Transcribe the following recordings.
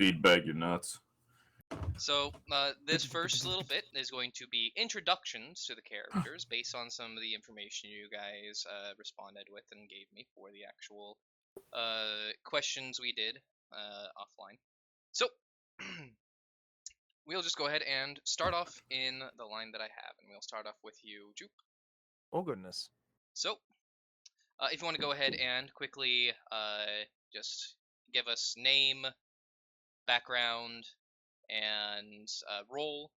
Feedback, you're nuts. So, this first little bit is going to be introductions to the characters based on some of the information you guys responded with and gave me for the actual questions we did offline. So, we'll just go ahead and start off in the line that I have, and we'll start off with you, Jupe. Oh, goodness. So, if you want to go ahead and quickly just give us name, background, and role.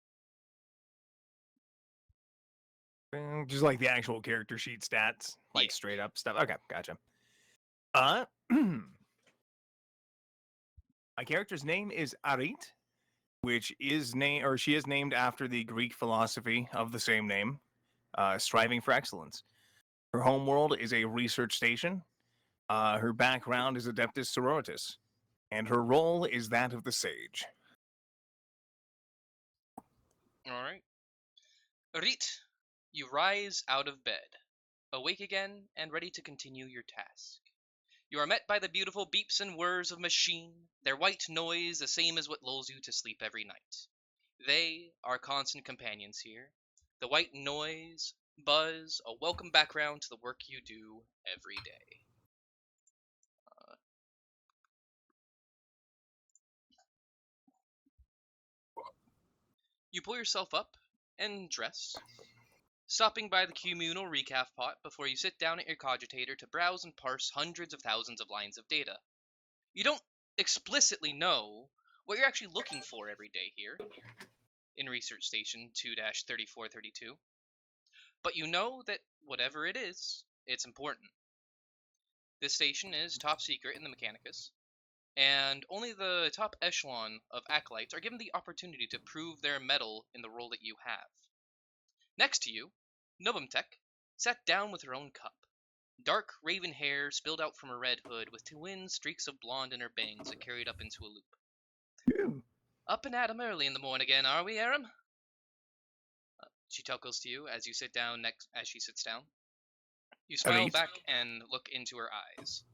Just like the actual character sheet stats, like Yeah. straight up stuff. Okay, gotcha. My character's name is Arit, which is she is named after the Greek philosophy of the same name, striving for excellence. Her homeworld is a research station. Her background is Adeptus Sororitas, and her role is that of the Sage. All right. Rit, you rise out of bed, awake again and ready to continue your task. You are met by the beautiful beeps and whirs of machine, their white noise the same as what lulls you to sleep every night. They are constant companions here. The white noise, buzz, a welcome background to the work you do every day. You pull yourself up and dress, stopping by the communal recap pot before you sit down at your cogitator to browse and parse hundreds of thousands of lines of data. You don't explicitly know what you're actually looking for every day here in Research Station 2-3432, but you know that whatever it is, it's important. This station is top secret in the Mechanicus, and only the top echelon of Acolytes are given the opportunity to prove their mettle in the role that you have. Next to you, Nobumtek sat down with her own cup. Dark raven hair spilled out from her red hood with twin streaks of blonde in her bangs that carried up into a loop. Up and at 'em early in the morning again, are we, Aram? She chuckles to you as you sit down as she sits down. You smile back and look into her eyes.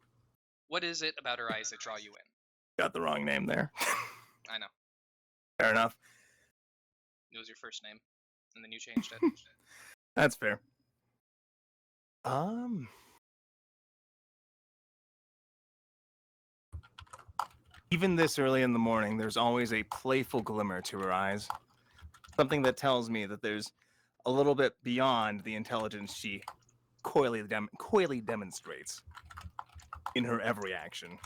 What is it about her eyes that draw you in? Got the wrong name there. I know. Fair enough. It was your first name, and then you changed it. That's fair. Even this early in the morning, there's always a playful glimmer to her eyes. Something that tells me that there's a little bit beyond the intelligence she coyly demonstrates in her every action.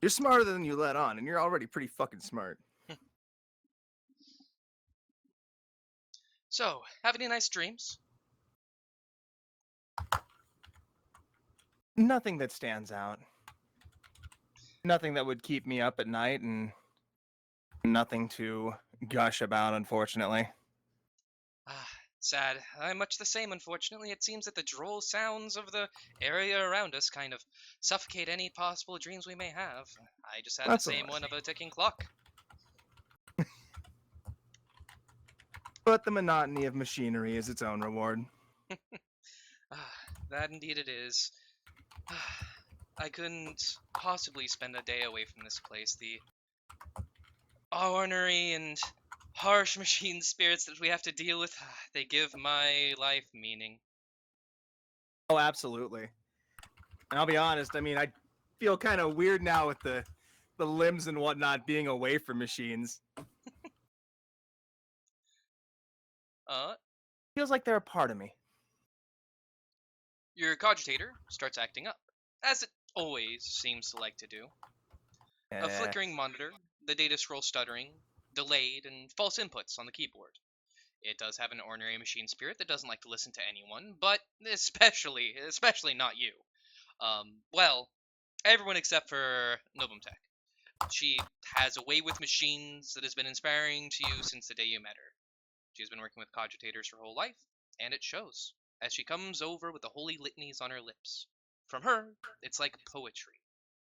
You're smarter than you let on, and you're already pretty fucking smart. So, have any nice dreams? Nothing that stands out. Nothing that would keep me up at night, and nothing to gush about, unfortunately. Sad. I'm much the same, unfortunately. It seems that the droll sounds of the area around us kind of suffocate any possible dreams we may have. I just had the same one of a ticking clock. But the monotony of machinery is its own reward. That indeed it is. I couldn't possibly spend a day away from this place. The ornery and harsh machine spirits that we have to deal with, they give my life meaning. Oh, absolutely. And I'll be honest, I mean, I feel kind of weird now with the limbs and whatnot being away from machines. Feels like they're a part of me. Your cogitator starts acting up, as it always seems to like to do. A flickering monitor, the data scroll stuttering, delayed, and false inputs on the keyboard. It does have an ordinary machine spirit that doesn't like to listen to anyone, but especially not you. Well, everyone except for Nobumtek. She has a way with machines that has been inspiring to you since the day you met her. She has been working with cogitators her whole life, and it shows, as she comes over with the holy litanies on her lips. From her, it's like poetry.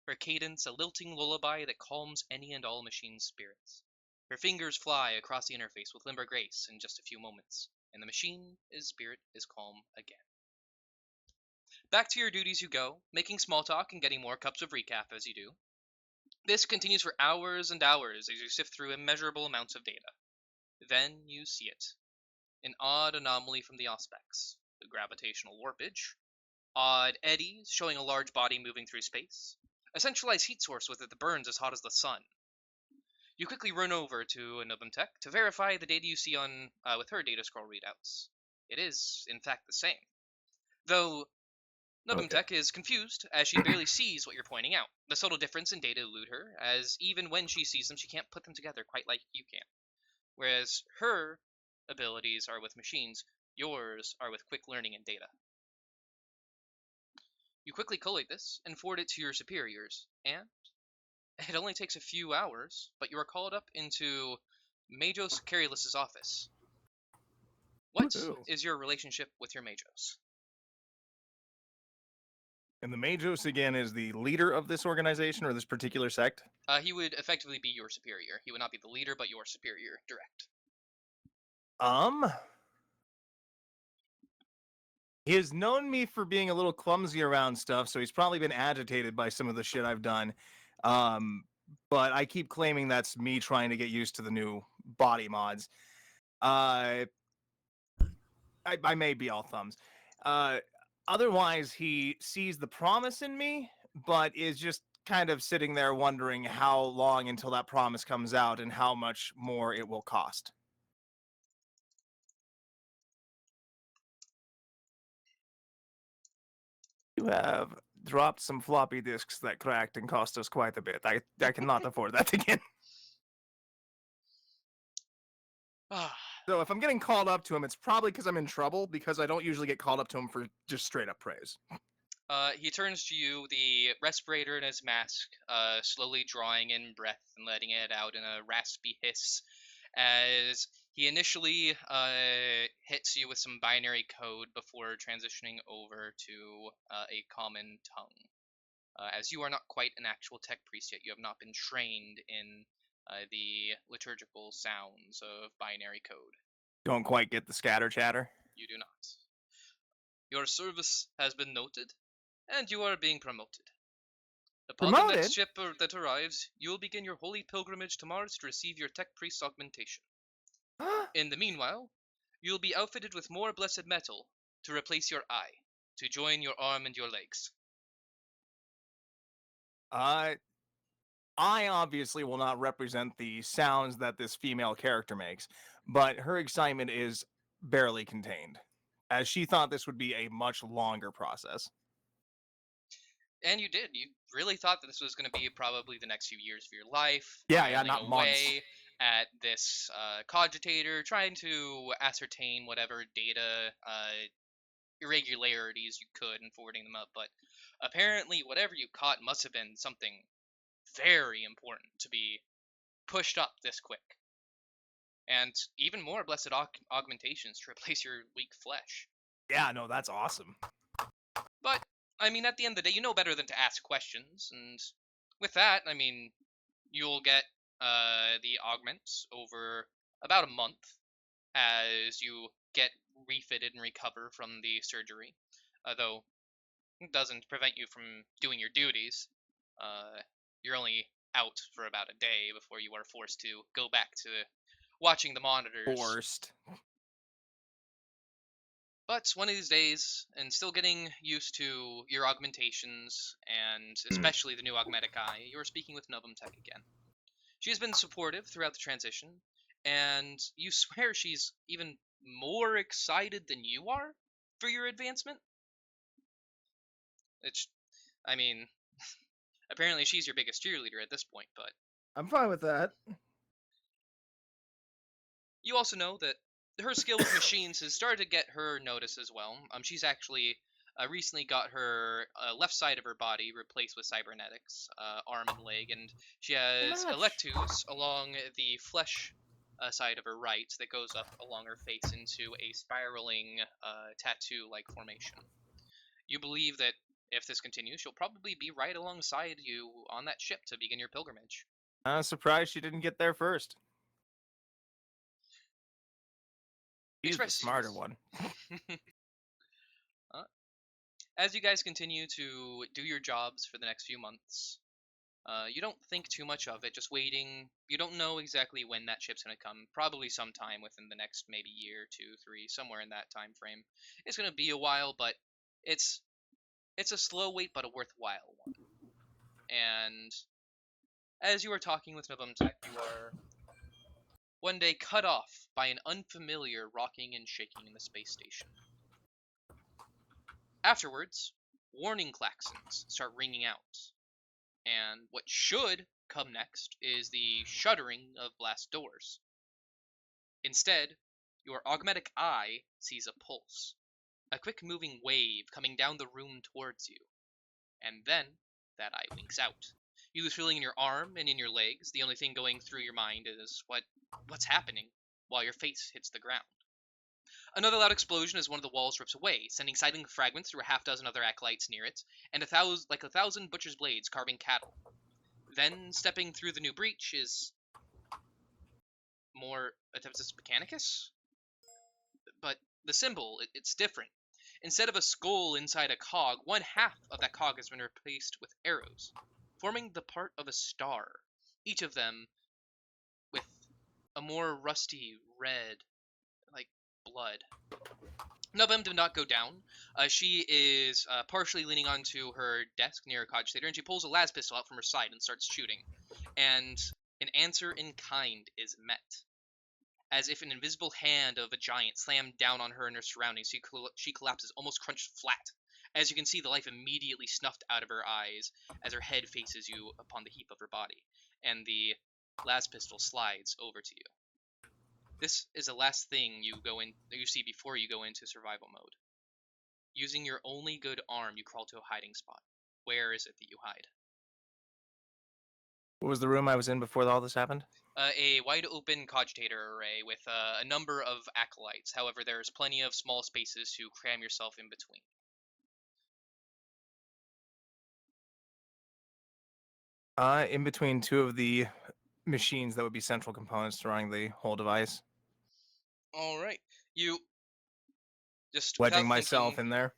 Her cadence a lilting lullaby that calms any and all machine spirits. Her fingers fly across the interface with limber grace in just a few moments, and the machine spirit is calm again. Back to your duties you go, making small talk and getting more cups of recap as you do. This continues for hours and hours as you sift through immeasurable amounts of data. Then you see it. An odd anomaly from the Auspex, the gravitational warpage, odd eddies showing a large body moving through space, a centralized heat source with it that burns as hot as the sun. You quickly run over to Tech to verify the data you see on with her data scroll readouts. It is, in fact, the same. Though Okay. Tech is confused as she barely sees what you're pointing out. The subtle difference in data elude her, as even when she sees them, she can't put them together quite like you can. Whereas her abilities are with machines, yours are with quick learning and data. You quickly collate this and forward it to your superiors, and it only takes a few hours, but you are called up into Majos Careless's office. What Woohoo. is your relationship with your Majos? And the Majos, again, is the leader of this organization or this particular sect? He would effectively be your superior. He would not be the leader, but your superior, direct. He has known me for being a little clumsy around stuff, so he's probably been agitated by some of the shit I've done. But I keep claiming that's me trying to get used to the new body mods. I may be all thumbs. Uh, Otherwise, he sees the promise in me, but is just kind of sitting there wondering how long until that promise comes out and how much more it will cost. You have dropped some floppy disks that cracked and cost us quite a bit. I cannot afford that again. Ah, So if I'm getting called up to him, it's probably because I'm in trouble, because I don't usually get called up to him for just straight up praise. he turns to you, the respirator in his mask, slowly drawing in breath and letting it out in a raspy hiss, as he initially hits you with some binary code before transitioning over to a common tongue. As you are not quite an actual tech priest yet, you have not been trained in the liturgical sounds of binary code. Don't quite get the scatter chatter. You do not. Your service has been noted, and you are being promoted. Upon the next Promoted? ship that arrives, you will begin your holy pilgrimage to Mars to receive your tech priest augmentation. In the meanwhile, you will be outfitted with more blessed metal to replace your eye, to join your arm and your legs. uh, I obviously will not represent the sounds that this female character makes, but her excitement is barely contained, as she thought this would be a much longer process. And you did. You really thought that this was going to be probably the next few years of your life, Yeah, toiling not months. away at this cogitator, trying to ascertain whatever data irregularities you could and forwarding them up. But apparently, whatever you caught must have been something very important to be pushed up this quick. And even more blessed augmentations to replace your weak flesh. Yeah, no, that's awesome. But, I mean, at the end of the day, you know better than to ask questions. And with that, I mean, you'll get the augments over about a month as you get refitted and recover from the surgery. Though it doesn't prevent you from doing your duties. You're only out for about a day before you are forced to go back to watching the monitors. Forced. But one of these days, and still getting used to your augmentations, and especially the new augmetic eye, you're speaking with Tech again. She has been supportive throughout the transition, and you swear she's even more excited than you are for your advancement. It's, I mean, apparently she's your biggest cheerleader at this point, but I'm fine with that. you also know that her skill with machines has started to get her notice as well. She's actually recently got her left side of her body replaced with cybernetics, arm and leg, and she has Match. electus along the flesh side of her right that goes up along her face into a spiraling tattoo-like formation. You believe that if this continues, she'll probably be right alongside you on that ship to begin your pilgrimage. I'm surprised she didn't get there first. She's the Express smarter one. uh, As you guys continue to do your jobs for the next few months, you don't think too much of it, just waiting. You don't know exactly when that ship's going to come. Probably sometime within the next maybe year, 2, 3, somewhere in that time frame. It's going to be a while, but it's it's a slow wait, but a worthwhile one. And as you are talking with Nabumtek, you are one day cut off by an unfamiliar rocking and shaking in the space station. Afterwards, warning klaxons start ringing out, and what should come next is the shuttering of blast doors. Instead, your augmetic eye sees a pulse, a quick moving wave coming down the room towards you, and then that eye winks out. You lose feeling in your arm and in your legs. The only thing going through your mind is what's happening, while your face hits the ground. Another loud explosion as one of the walls rips away, sending sidling fragments through a half dozen other acolytes near it, and a thousand butcher's blades carving cattle. Then, stepping through the new breach is more Adeptus Mechanicus, but the symbol, it's different. Instead of a skull inside a cog, one half of that cog has been replaced with arrows, forming the part of a star, each of them with a more rusty red, like blood. Nubem did not go down. She is partially leaning onto her desk near a cogitator, and she pulls a las pistol out from her side and starts shooting. And an answer in kind is met. As if an invisible hand of a giant slammed down on her and her surroundings, she collapses, almost crunched flat. As you can see, the life immediately snuffed out of her eyes as her head faces you upon the heap of her body, and the las pistol slides over to you. This is the last thing you see before you go into survival mode. Using your only good arm, you crawl to a hiding spot. Where is it that you hide? What was the room I was in before all this happened? A wide open cogitator array with a number of acolytes. However, there's plenty of small spaces to cram yourself in between. In between two of the machines that would be central components to running the whole device. All right. You just, Wedging without myself thinking, in there.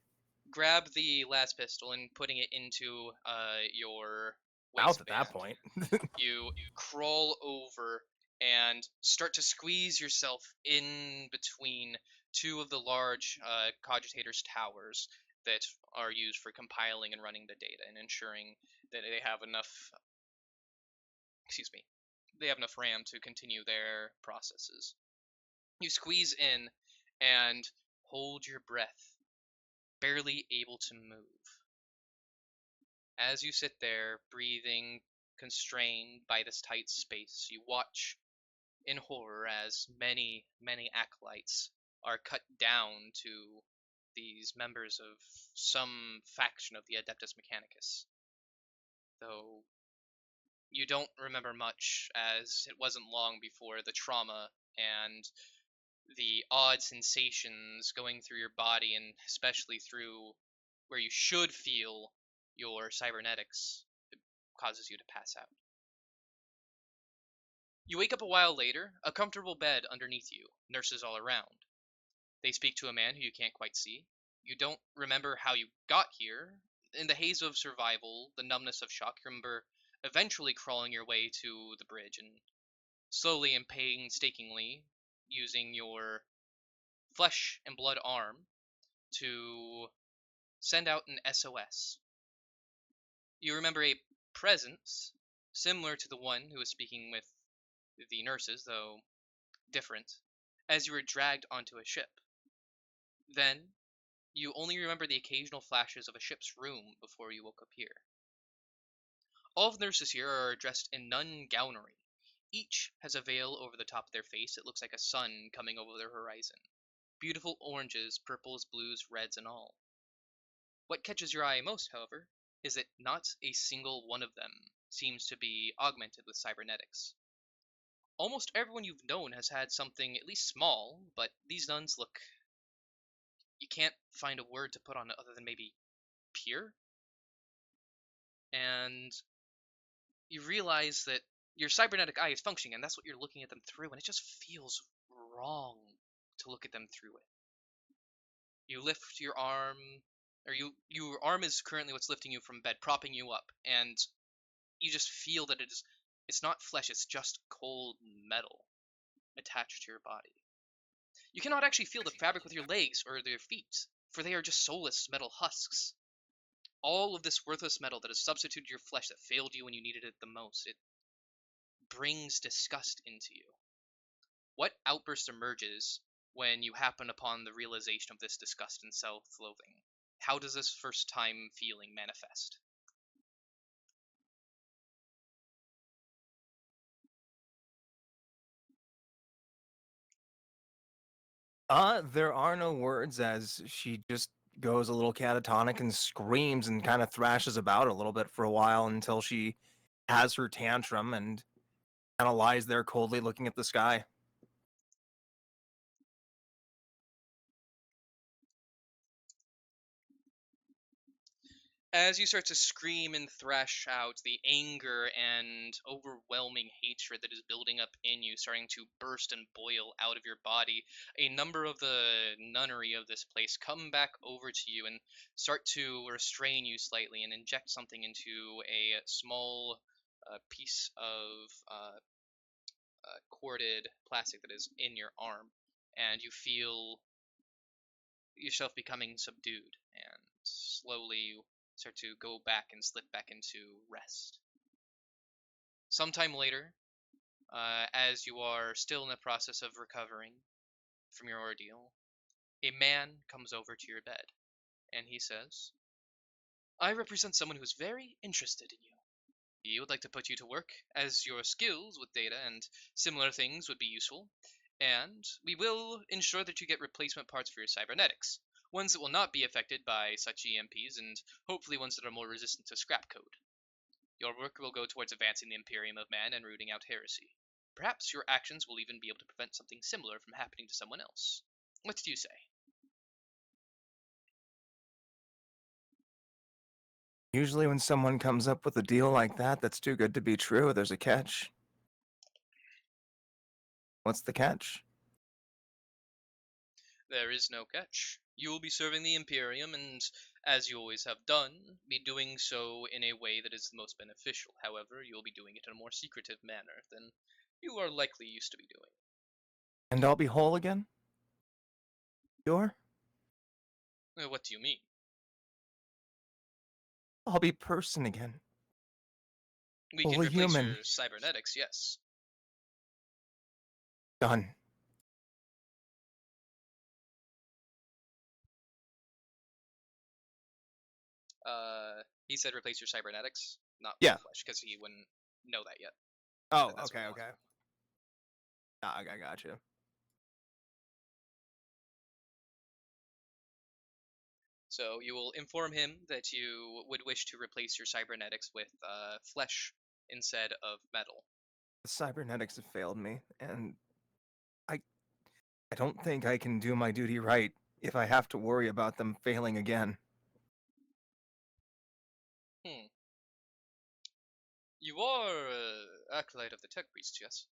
grab the las pistol and putting it into your Mouth at waistband. that point. You crawl over and start to squeeze yourself in between two of the large cogitators' towers that are used for compiling and running the data and ensuring that they have enough, they have enough RAM to continue their processes. You squeeze in and hold your breath, barely able to move. As you sit there, breathing, constrained by this tight space, you watch in horror as many, many acolytes are cut down to these members of some faction of the Adeptus Mechanicus. Though you don't remember much, as it wasn't long before the trauma and the odd sensations going through your body, and especially through where you should feel your cybernetics, causes you to pass out. You wake up a while later, a comfortable bed underneath you, nurses all around. They speak to a man who you can't quite see. You don't remember how you got here. In the haze of survival, the numbness of shock, you remember eventually crawling your way to the bridge and slowly and painstakingly using your flesh and blood arm to send out an SOS. You remember a presence similar to the one who was speaking with the nurses, though different, as you were dragged onto a ship. Then, you only remember the occasional flashes of a ship's room before you woke up here. All of the nurses here are dressed in nun gownery. Each has a veil over the top of their face that looks like a sun coming over their horizon. Beautiful oranges, purples, blues, reds, and all. What catches your eye most, however, is that not a single one of them seems to be augmented with cybernetics. Almost everyone you've known has had something at least small, but these nuns look... You can't find a word to put on it other than maybe pure? And you realize that your cybernetic eye is functioning, and that's what you're looking at them through, and it just feels wrong to look at them through it. You lift your arm or your arm is currently what's lifting you from bed, propping you up, and you just feel that it's not flesh, it's just cold metal attached to your body. You cannot actually feel the fabric with your legs or your feet, for they are just soulless metal husks. All of this worthless metal that has substituted your flesh that failed you when you needed it the most, it brings disgust into you. What outburst emerges when you happen upon the realization of this disgust and self-loathing? How does this first time feeling manifest? There are no words as she just goes a little catatonic and screams and kind of thrashes about a little bit for a while until she has her tantrum and kind of lies there coldly looking at the sky. As you start to scream and thrash out, the anger and overwhelming hatred that is building up in you starting to burst and boil out of your body, a number of the nunnery of this place come back over to you and start to restrain you slightly and inject something into a small piece of corded plastic that is in your arm, and you feel yourself becoming subdued, and slowly you start to go back and slip back into rest. Sometime later, as you are still in the process of recovering from your ordeal, a man comes over to your bed, and he says, I represent someone who's very interested in you. He would like to put you to work, as your skills with data and similar things would be useful, and we will ensure that you get replacement parts for your cybernetics, ones that will not be affected by such EMPs, and hopefully ones that are more resistant to scrap code. Your work will go towards advancing the Imperium of Man and rooting out heresy. Perhaps your actions will even be able to prevent something similar from happening to someone else. What do you say? Usually, when someone comes up with a deal like that that's too good to be true, there's a catch. What's the catch? There is no catch. You will be serving the Imperium, and as you always have done, be doing so in a way that is the most beneficial. However, you will be doing it in a more secretive manner than you are likely used to be doing. And I'll be whole again? Sure? What do you mean? I'll be person again. We can Fully replace human. your cybernetics, yes. Done. He said replace your cybernetics, not full Yeah. flesh, because he wouldn't know that yet. Oh, That's what okay, he okay. wanted. Ah, I gotcha. So you will inform him that you would wish to replace your cybernetics with flesh instead of metal. The cybernetics have failed me, and I I don't think I can do my duty right if I have to worry about them failing again. Hmm. You are acolyte of the tech priest, yes?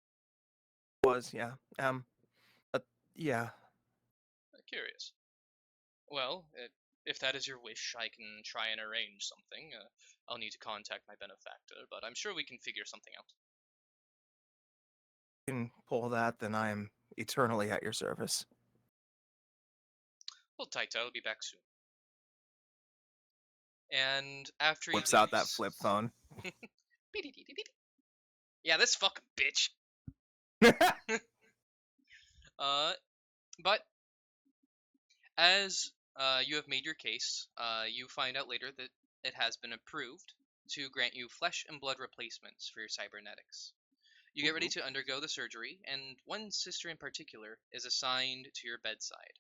Was, yeah. Uh, yeah. Curious. Well, if that is your wish, I can try and arrange something. I'll need to contact my benefactor, but I'm sure we can figure something out. Can pull that, then I am eternally at your service. Hold tight, I'll be back soon. And after he Whips out that leaves, flip phone. yeah, this fucking bitch. Uh, but as you have made your case, you find out later that it has been approved to grant you flesh and blood replacements for your cybernetics. You get ready to undergo the surgery, and one sister in particular is assigned to your bedside.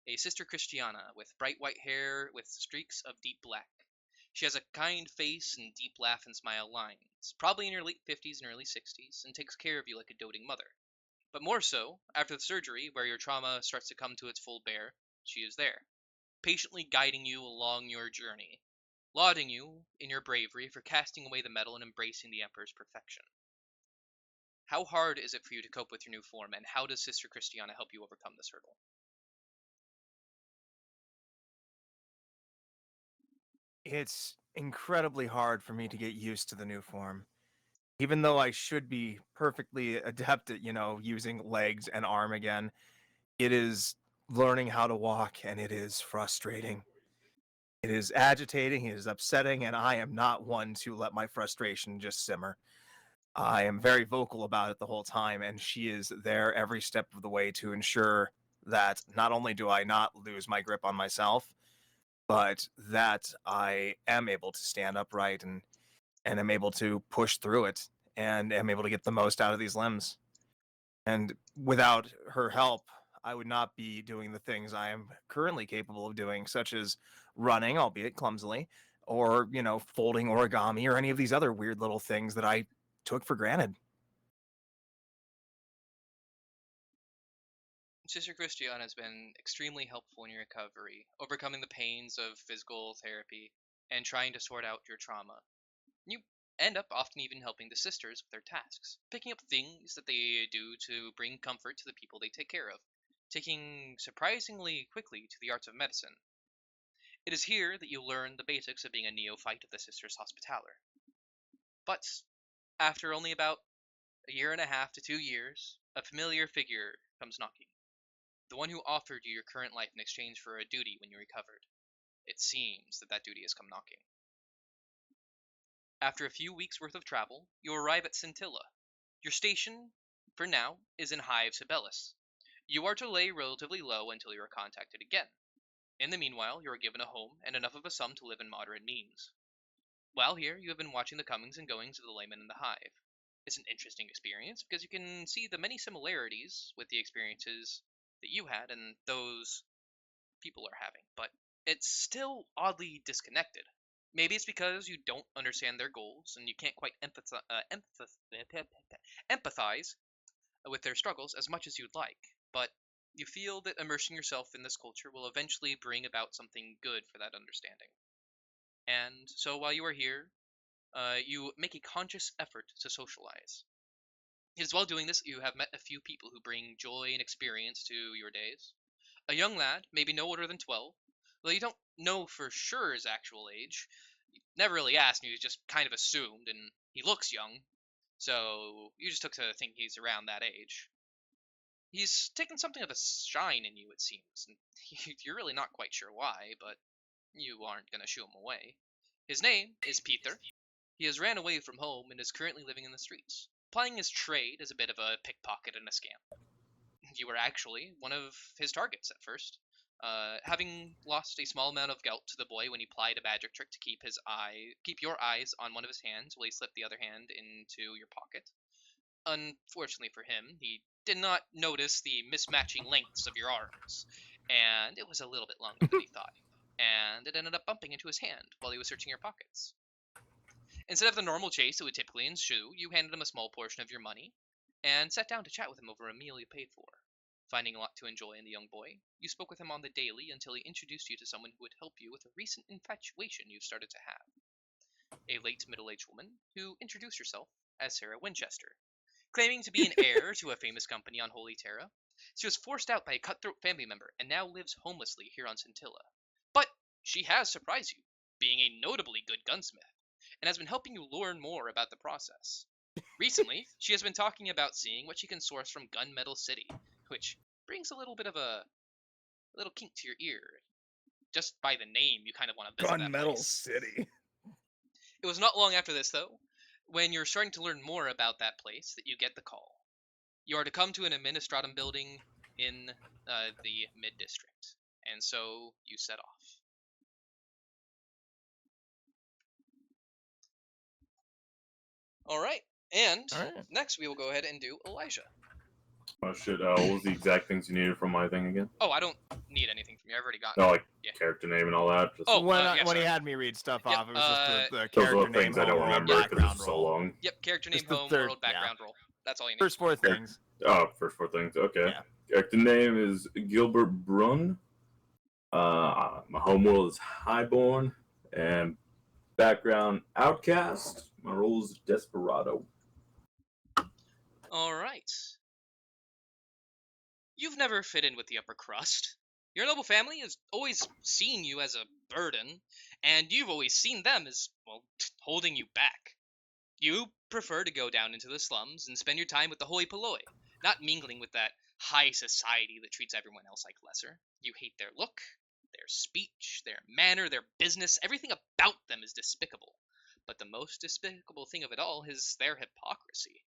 A sister Christiana with bright white hair with streaks of deep black. She has a kind face and deep laugh and smile lines, probably in her late 50s and early 60s, and takes care of you like a doting mother. But more so, after the surgery, where your trauma starts to come to its full bear, she is there, patiently guiding you along your journey, lauding you in your bravery for casting away the metal and embracing the Emperor's perfection. How hard is it for you to cope with your new form, and how does Sister Christiana help you overcome this hurdle? It's incredibly hard for me to get used to the new form. Even though I should be perfectly adept at, using legs and arm again, it is learning how to walk and it is frustrating. It is agitating, it is upsetting, and I am not one to let my frustration just simmer. I am very vocal about it the whole time, and she is there every step of the way to ensure that not only do I not lose my grip on myself, but that I am able to stand upright and am able to push through it and am able to get the most out of these limbs. And without her help, I would not be doing the things I am currently capable of doing, such as running, albeit clumsily, or, folding origami or any of these other weird little things that I took for granted. Sister Christiana has been extremely helpful in your recovery, overcoming the pains of physical therapy and trying to sort out your trauma. You end up often even helping the sisters with their tasks, picking up things that they do to bring comfort to the people they take care of, taking surprisingly quickly to the arts of medicine. It is here that you learn the basics of being a neophyte of the Sisters Hospitaller. But after only about a year and a half to 2 years, a familiar figure comes knocking. The one who offered you your current life in exchange for a duty when you recovered. It seems that duty has come knocking. After a few weeks' worth of travel, you arrive at Scintilla. Your station, for now, is in Hive Sibelius. You are to lay relatively low until you are contacted again. In the meanwhile, you are given a home and enough of a sum to live in moderate means. While here, you have been watching the comings and goings of the laymen in the Hive. It's an interesting experience because you can see the many similarities with the experiences that you had and those people are having, but it's still oddly disconnected. Maybe it's because you don't understand their goals and you can't quite empathize with their struggles as much as you'd like, but you feel that immersing yourself in this culture will eventually bring about something good for that understanding. And so while you are here, you make a conscious effort to socialize. It is while doing this that you have met a few people who bring joy and experience to your days. A young lad, maybe no older than 12, though you don't know for sure his actual age. You never really asked, and you just kind of assumed, and he looks young, so you just took to think he's around that age. He's taken something of a shine in you, it seems, and you're really not quite sure why, but you aren't going to shoo him away. His name is Peter. He has ran away from home and is currently living in the streets, plying his trade as a bit of a pickpocket and a scam. You were actually one of his targets at first, having lost a small amount of gout to the boy when he plied a magic trick to keep your eyes on one of his hands while he slipped the other hand into your pocket. Unfortunately for him, he did not notice the mismatching lengths of your arms, and it was a little bit longer than he thought, and it ended up bumping into his hand while he was searching your pockets. Instead of the normal chase that would typically ensue, you handed him a small portion of your money and sat down to chat with him over a meal you paid for. Finding a lot to enjoy in the young boy, you spoke with him on the daily until he introduced you to someone who would help you with a recent infatuation you've started to have. A late middle-aged woman who introduced herself as Sarah Winchester. Claiming to be an heir to a famous company on Holy Terra, she was forced out by a cutthroat family member and now lives homelessly here on Scintilla. But she has surprised you, being a notably good gunsmith, and has been helping you learn more about the process. Recently, she has been talking about seeing what she can source from Gunmetal City, which brings a little bit of a little kink to your ear. Just by the name, you kind of want to visit that Gunmetal place. City. It was not long after this, though, when you're starting to learn more about that place, that you get the call. You are to come to an administratum building in the mid district, and so you set off. All right, and All right. next we will go ahead and do Elijah. Oh shit, what was the exact things you needed from my thing again? Oh, I don't need anything from you. I've already got. No, like Yeah. character name and all that. Just Oh, when yeah, when he sorry. had me read stuff Yep, off, it was just the those are character the name, things I don't homeworld, remember because background it's so roll. long. Yep, character name, Just the home, third- world, background roll. That's all you need. First four things. Oh, first four things. Okay. Yeah. Character name is Gilbert Brunn. My homeworld is Highborn, and background Outcast. My role is Desperado. All right. You've never fit in with the upper crust. Your noble family has always seen you as a burden, and you've always seen them as, well, holding you back. You prefer to go down into the slums and spend your time with the hoi polloi, not mingling with that high society that treats everyone else like lesser. You hate their look, their speech, their manner, their business. Everything about them is despicable. But the most despicable thing of it all is their hypocrisy.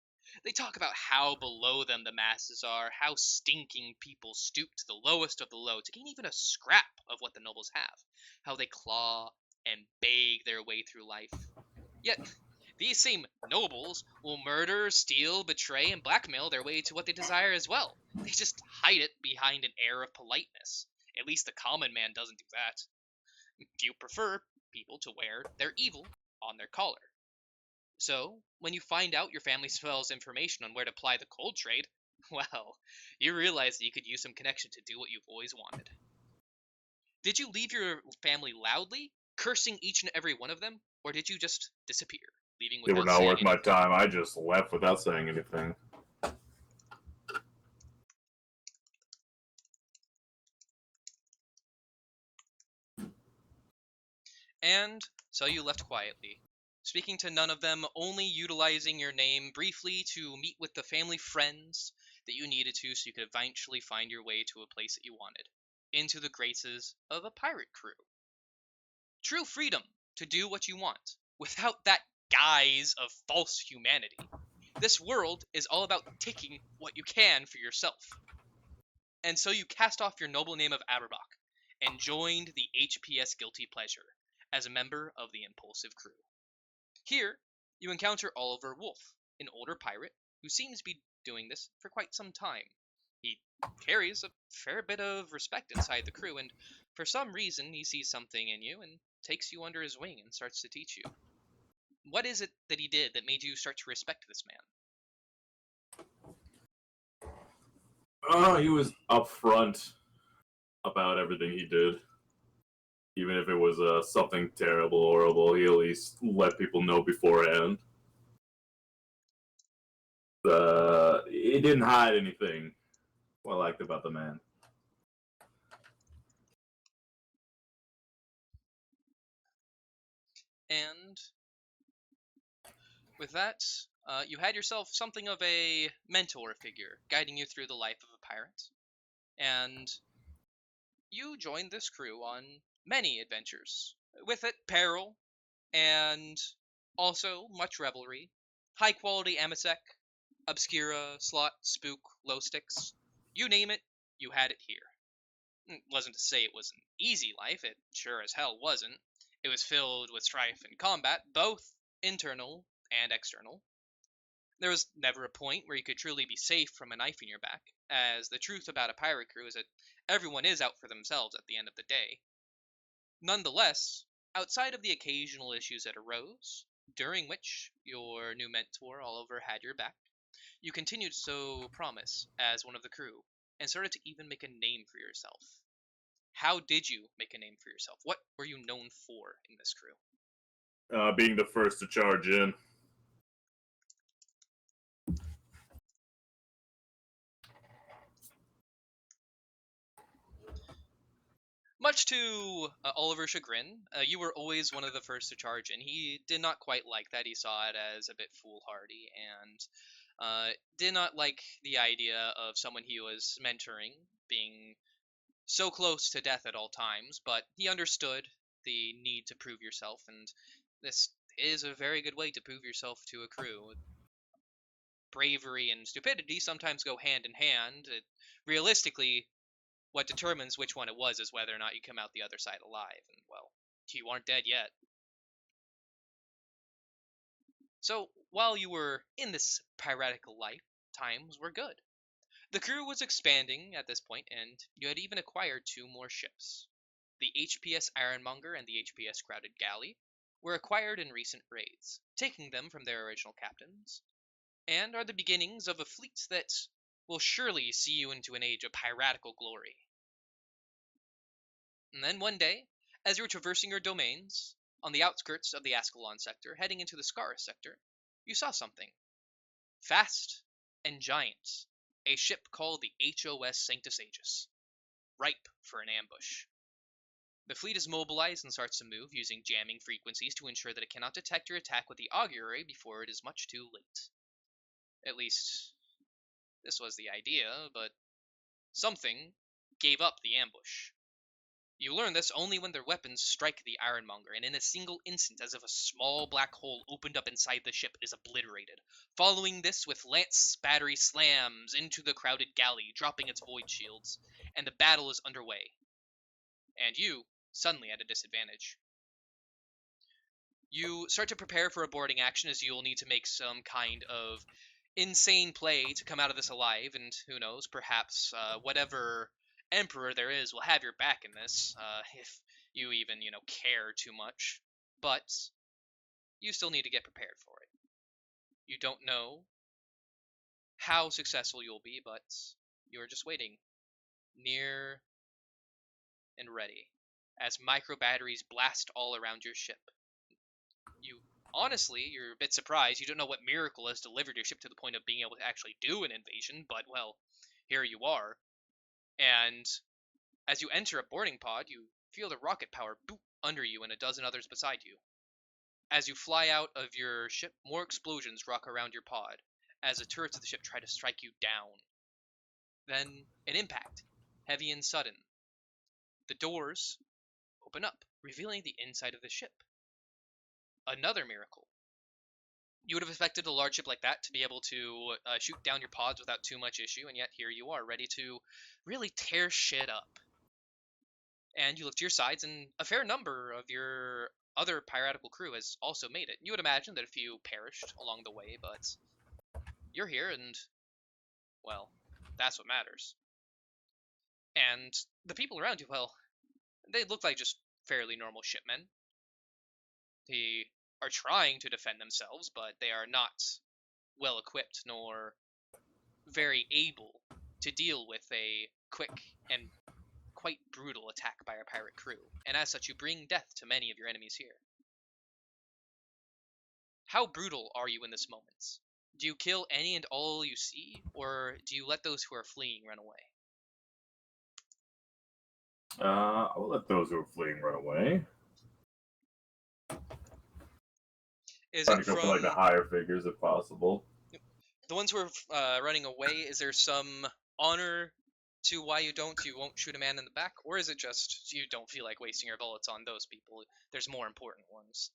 They talk about how below them the masses are, how stinking people stoop to the lowest of the low to gain even a scrap of what the nobles have, how they claw and beg their way through life. Yet, these same nobles will murder, steal, betray, and blackmail their way to what they desire as well. They just hide it behind an air of politeness. At least the common man doesn't do that. You prefer people to wear their evil on their collar. So, when you find out your family spells information on where to ply the cold trade, well, you realize that you could use some connection to do what you've always wanted. Did you leave your family loudly, cursing each and every one of them, or did you just disappear, leaving They were without not saying worth my anything? time. I just left without saying anything. And so you left quietly, speaking to none of them, only utilizing your name briefly to meet with the family friends that you needed to so you could eventually find your way to a place that you wanted, into the graces of a pirate crew. True freedom to do what you want, without that guise of false humanity. This world is all about taking what you can for yourself. And so you cast off your noble name of Aberbach and joined the HPS Guilty Pleasure as a member of the Impulsive Crew. Here, you encounter Oliver Wolf, an older pirate who seems to be doing this for quite some time. He carries a fair bit of respect inside the crew, and for some reason he sees something in you and takes you under his wing and starts to teach you. What is it that he did that made you start to respect this man? He was upfront about everything he did. Even if it was something terrible, horrible, he at least let people know beforehand. He didn't hide anything. What I liked about the man. And with that, you had yourself something of a mentor figure guiding you through the life of a pirate. And you joined this crew on many adventures. With it, peril, and also much revelry, high quality Amasec, Obscura, Slot, Spook, Low Sticks. You name it, you had it here. It wasn't to say it was an easy life, it sure as hell wasn't. It was filled with strife and combat, both internal and external. There was never a point where you could truly be safe from a knife in your back, as the truth about a pirate crew is that everyone is out for themselves at the end of the day. Nonetheless, outside of the occasional issues that arose, during which your new mentor Oliver had your back, you continued to show promise as one of the crew, and started to even make a name for yourself. How did you make a name for yourself? What were you known for in this crew? Being the first to charge in. Much to Oliver's chagrin, you were always one of the first to charge in. He did not quite like that. He saw it as a bit foolhardy and did not like the idea of someone he was mentoring being so close to death at all times, but he understood the need to prove yourself, and this is a very good way to prove yourself to a crew. Bravery and stupidity sometimes go hand in hand. Realistically, what determines which one it was is whether or not you come out the other side alive, and well, you aren't dead yet. So, while you were in this piratical life, times were good. The crew was expanding at this point, and you had even acquired two more ships. The HPS Ironmonger and the HPS Crowded Galley were acquired in recent raids, taking them from their original captains, and are the beginnings of a fleet that will surely see you into an age of piratical glory. And then one day, as you were traversing your domains, on the outskirts of the Ascalon sector, heading into the Scarus sector, you saw something. Fast and giant. A ship called the HOS Sanctus Aegis. ripe for an ambush. The fleet is mobilized and starts to move, using jamming frequencies to ensure that it cannot detect your attack with the augury before it is much too late. At least, this was the idea, but something gave up the ambush. You learn this only when their weapons strike the Ironmonger, and in a single instant, as if a small black hole opened up inside the ship, is obliterated. Following this with lance battery slams into the crowded galley, dropping its void shields, and the battle is underway. And you, suddenly at a disadvantage. You start to prepare for a boarding action, as you'll need to make some kind of insane play to come out of this alive, and who knows, perhaps whatever emperor there is will have your back in this, if you even, care too much. But you still need to get prepared for it. You don't know how successful you'll be, but you're just waiting, near and ready, as micro batteries blast all around your ship. You're a bit surprised. You don't know what miracle has delivered your ship to the point of being able to actually do an invasion, but, well, here you are. And as you enter a boarding pod, you feel the rocket power boot under you and a dozen others beside you. As you fly out of your ship, more explosions rock around your pod, as the turrets of the ship try to strike you down. Then, an impact, heavy and sudden. The doors open up, revealing the inside of the ship. Another miracle. You would have expected a large ship like that to be able to shoot down your pods without too much issue, and yet here you are, ready to really tear shit up. And you look to your sides, and a fair number of your other piratical crew has also made it. You would imagine that a few perished along the way, but you're here, and, well, that's what matters. And the people around you, well, they look like just fairly normal shipmen. They are trying to defend themselves, but they are not well equipped nor very able to deal with a quick and quite brutal attack by a pirate crew, and as such you bring death to many of your enemies here. How brutal are you in this moment? Do you kill any and all you see, or do you let those who are fleeing run away? I'll let those who are fleeing run away. Is Trying it to go from for like the higher figures if possible. the ones who are running away? Is there some honor to why you won't shoot a man in the back, or is it just you don't feel like wasting your bullets on those people? There's more important ones.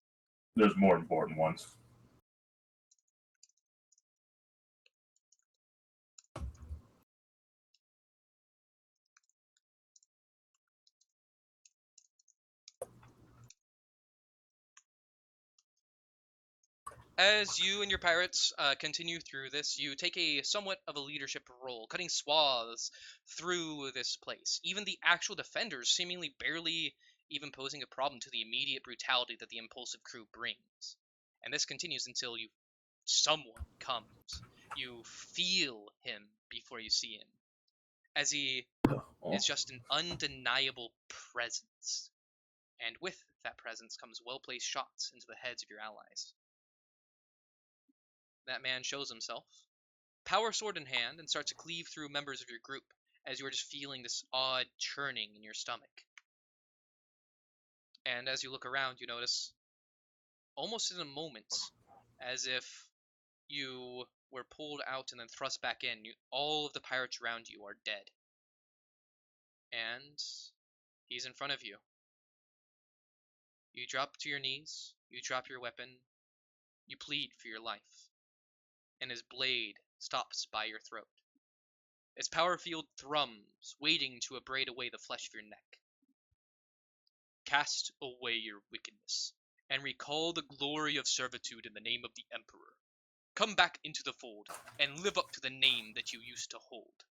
There's more important ones. As you and your pirates continue through this, you take a somewhat of a leadership role, cutting swaths through this place. Even the actual defenders seemingly barely even posing a problem to the immediate brutality that the impulsive crew brings. And this continues until someone comes. You feel him before you see him, as he is just an undeniable presence. And with that presence comes well-placed shots into the heads of your allies. That man shows himself, power sword in hand, and starts to cleave through members of your group as you are just feeling this odd churning in your stomach. And as you look around, you notice, almost in a moment, as if you were pulled out and then thrust back in, all of the pirates around you are dead. And he's in front of you. You drop to your knees, you drop your weapon, you plead for your life. And his blade stops by your throat. Its power field thrums, waiting to abrade away the flesh of your neck. Cast away your wickedness, and recall the glory of servitude in the name of the Emperor. Come back into the fold, and live up to the name that you used to hold.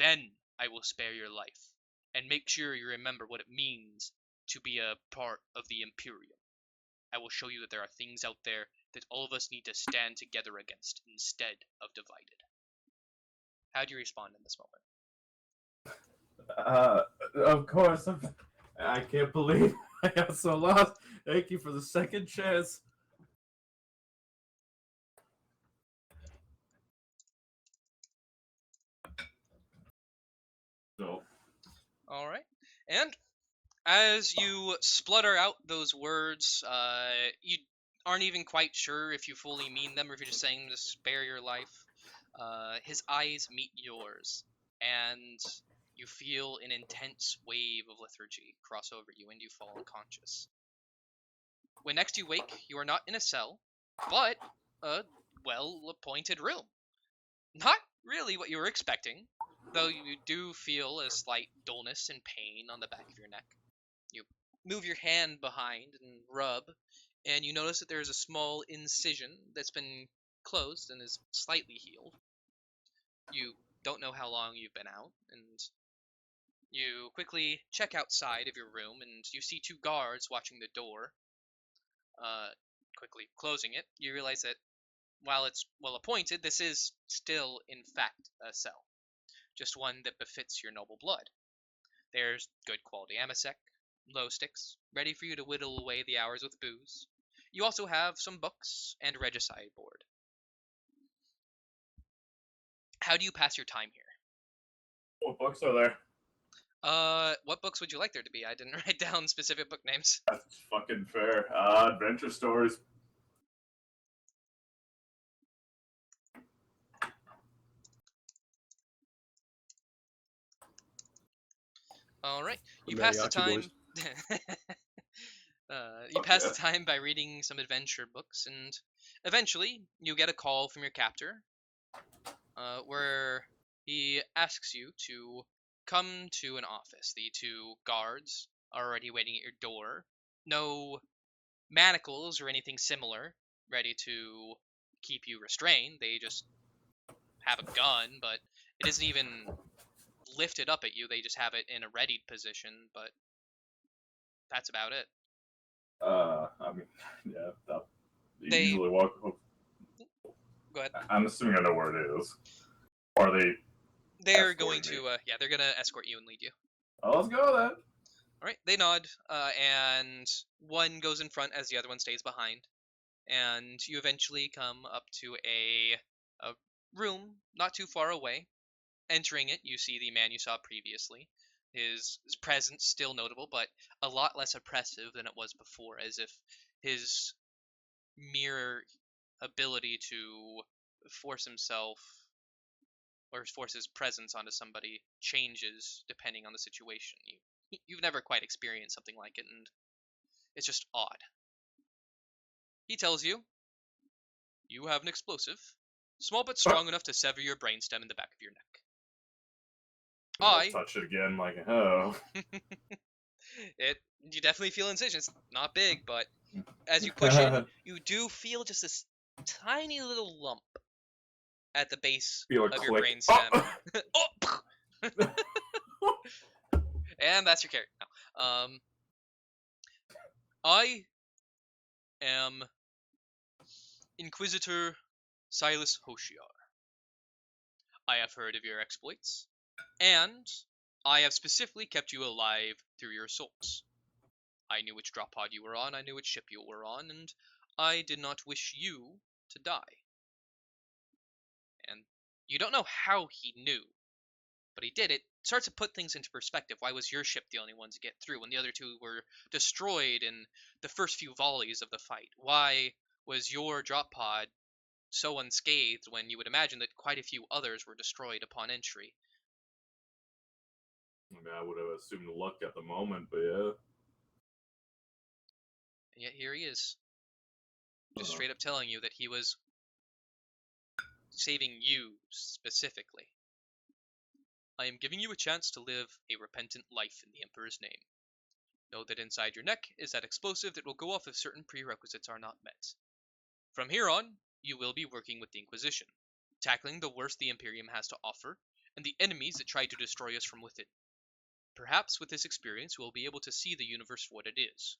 Then I will spare your life, and make sure you remember what it means to be a part of the Imperium. I will show you that there are things out there that all of us need to stand together against instead of divided. How do you respond in this moment? Of course. I can't believe I got so lost. Thank you for the second chance. So, All right. And as you splutter out those words, you aren't even quite sure if you fully mean them or if you're just saying them to spare your life. His eyes meet yours, and you feel an intense wave of lethargy cross over you, and you fall unconscious. When next you wake, you are not in a cell, but a well-appointed room. Not really what you were expecting, though you do feel a slight dullness and pain on the back of your neck. You move your hand behind and rub, and you notice that there's a small incision that's been closed and is slightly healed. You don't know how long you've been out, and you quickly check outside of your room, and you see two guards watching the door. Quickly closing it, you realize that while it's well appointed, this is still, in fact, a cell. Just one that befits your noble blood. There's good quality amasec, glow sticks, ready for you to whittle away the hours with booze. You also have some books and regicide board. How do you pass your time here? What books are there? What books would you like there to be? I didn't write down specific book names. That's fucking fair. Adventure stories. All right, The you pass the Mariachi time. Boys. You pass the time by reading some adventure books, and eventually you get a call from your captor, where he asks you to come to an office. The two guards are already waiting at your door. No manacles or anything similar, ready to keep you restrained. They just have a gun, but it isn't even lifted up at you. They just have it in a readied position, but that's about it. I mean, yeah, that, you They- usually walk. Go ahead. I'm assuming I know where it is. Are they? They're Escort going me. to, yeah, they're gonna escort you and lead you. Oh, let's go then. All right, they nod, and one goes in front as the other one stays behind, and you eventually come up to a room not too far away. Entering it, you see the man you saw previously. His presence still notable, but a lot less oppressive than it was before, as if his mere ability to force himself or force his presence onto somebody changes depending on the situation. You've never quite experienced something like it, and it's just odd. He tells you, you have an explosive, small but strong enough to sever your brainstem in the back of your neck. I'll touch it again, like, oh. You definitely feel incisions. Not big, but as you push in, you do feel just this tiny little lump at the base Feel a of your click. brainstem. Oh! Oh! And that's your character. No. I am Inquisitor Silas Hoshiar. I have heard of your exploits, and I have specifically kept you alive through your assaults. I knew which drop pod you were on, I knew which ship you were on, and I did not wish you to die. And you don't know how he knew, but he did. It starts to put things into perspective. Why was your ship the only one to get through when the other two were destroyed in the first few volleys of the fight? Why was your drop pod so unscathed when you would imagine that quite a few others were destroyed upon entry? I mean, I would have assumed luck at the moment, but yeah. And yet here he is, just Uh-huh. straight up telling you that he was saving you specifically. I am giving you a chance to live a repentant life in the Emperor's name. Know that inside your neck is that explosive that will go off if certain prerequisites are not met. From here on, you will be working with the Inquisition, tackling the worst the Imperium has to offer, and the enemies that try to destroy us from within. Perhaps with this experience you will be able to see the universe for what it is.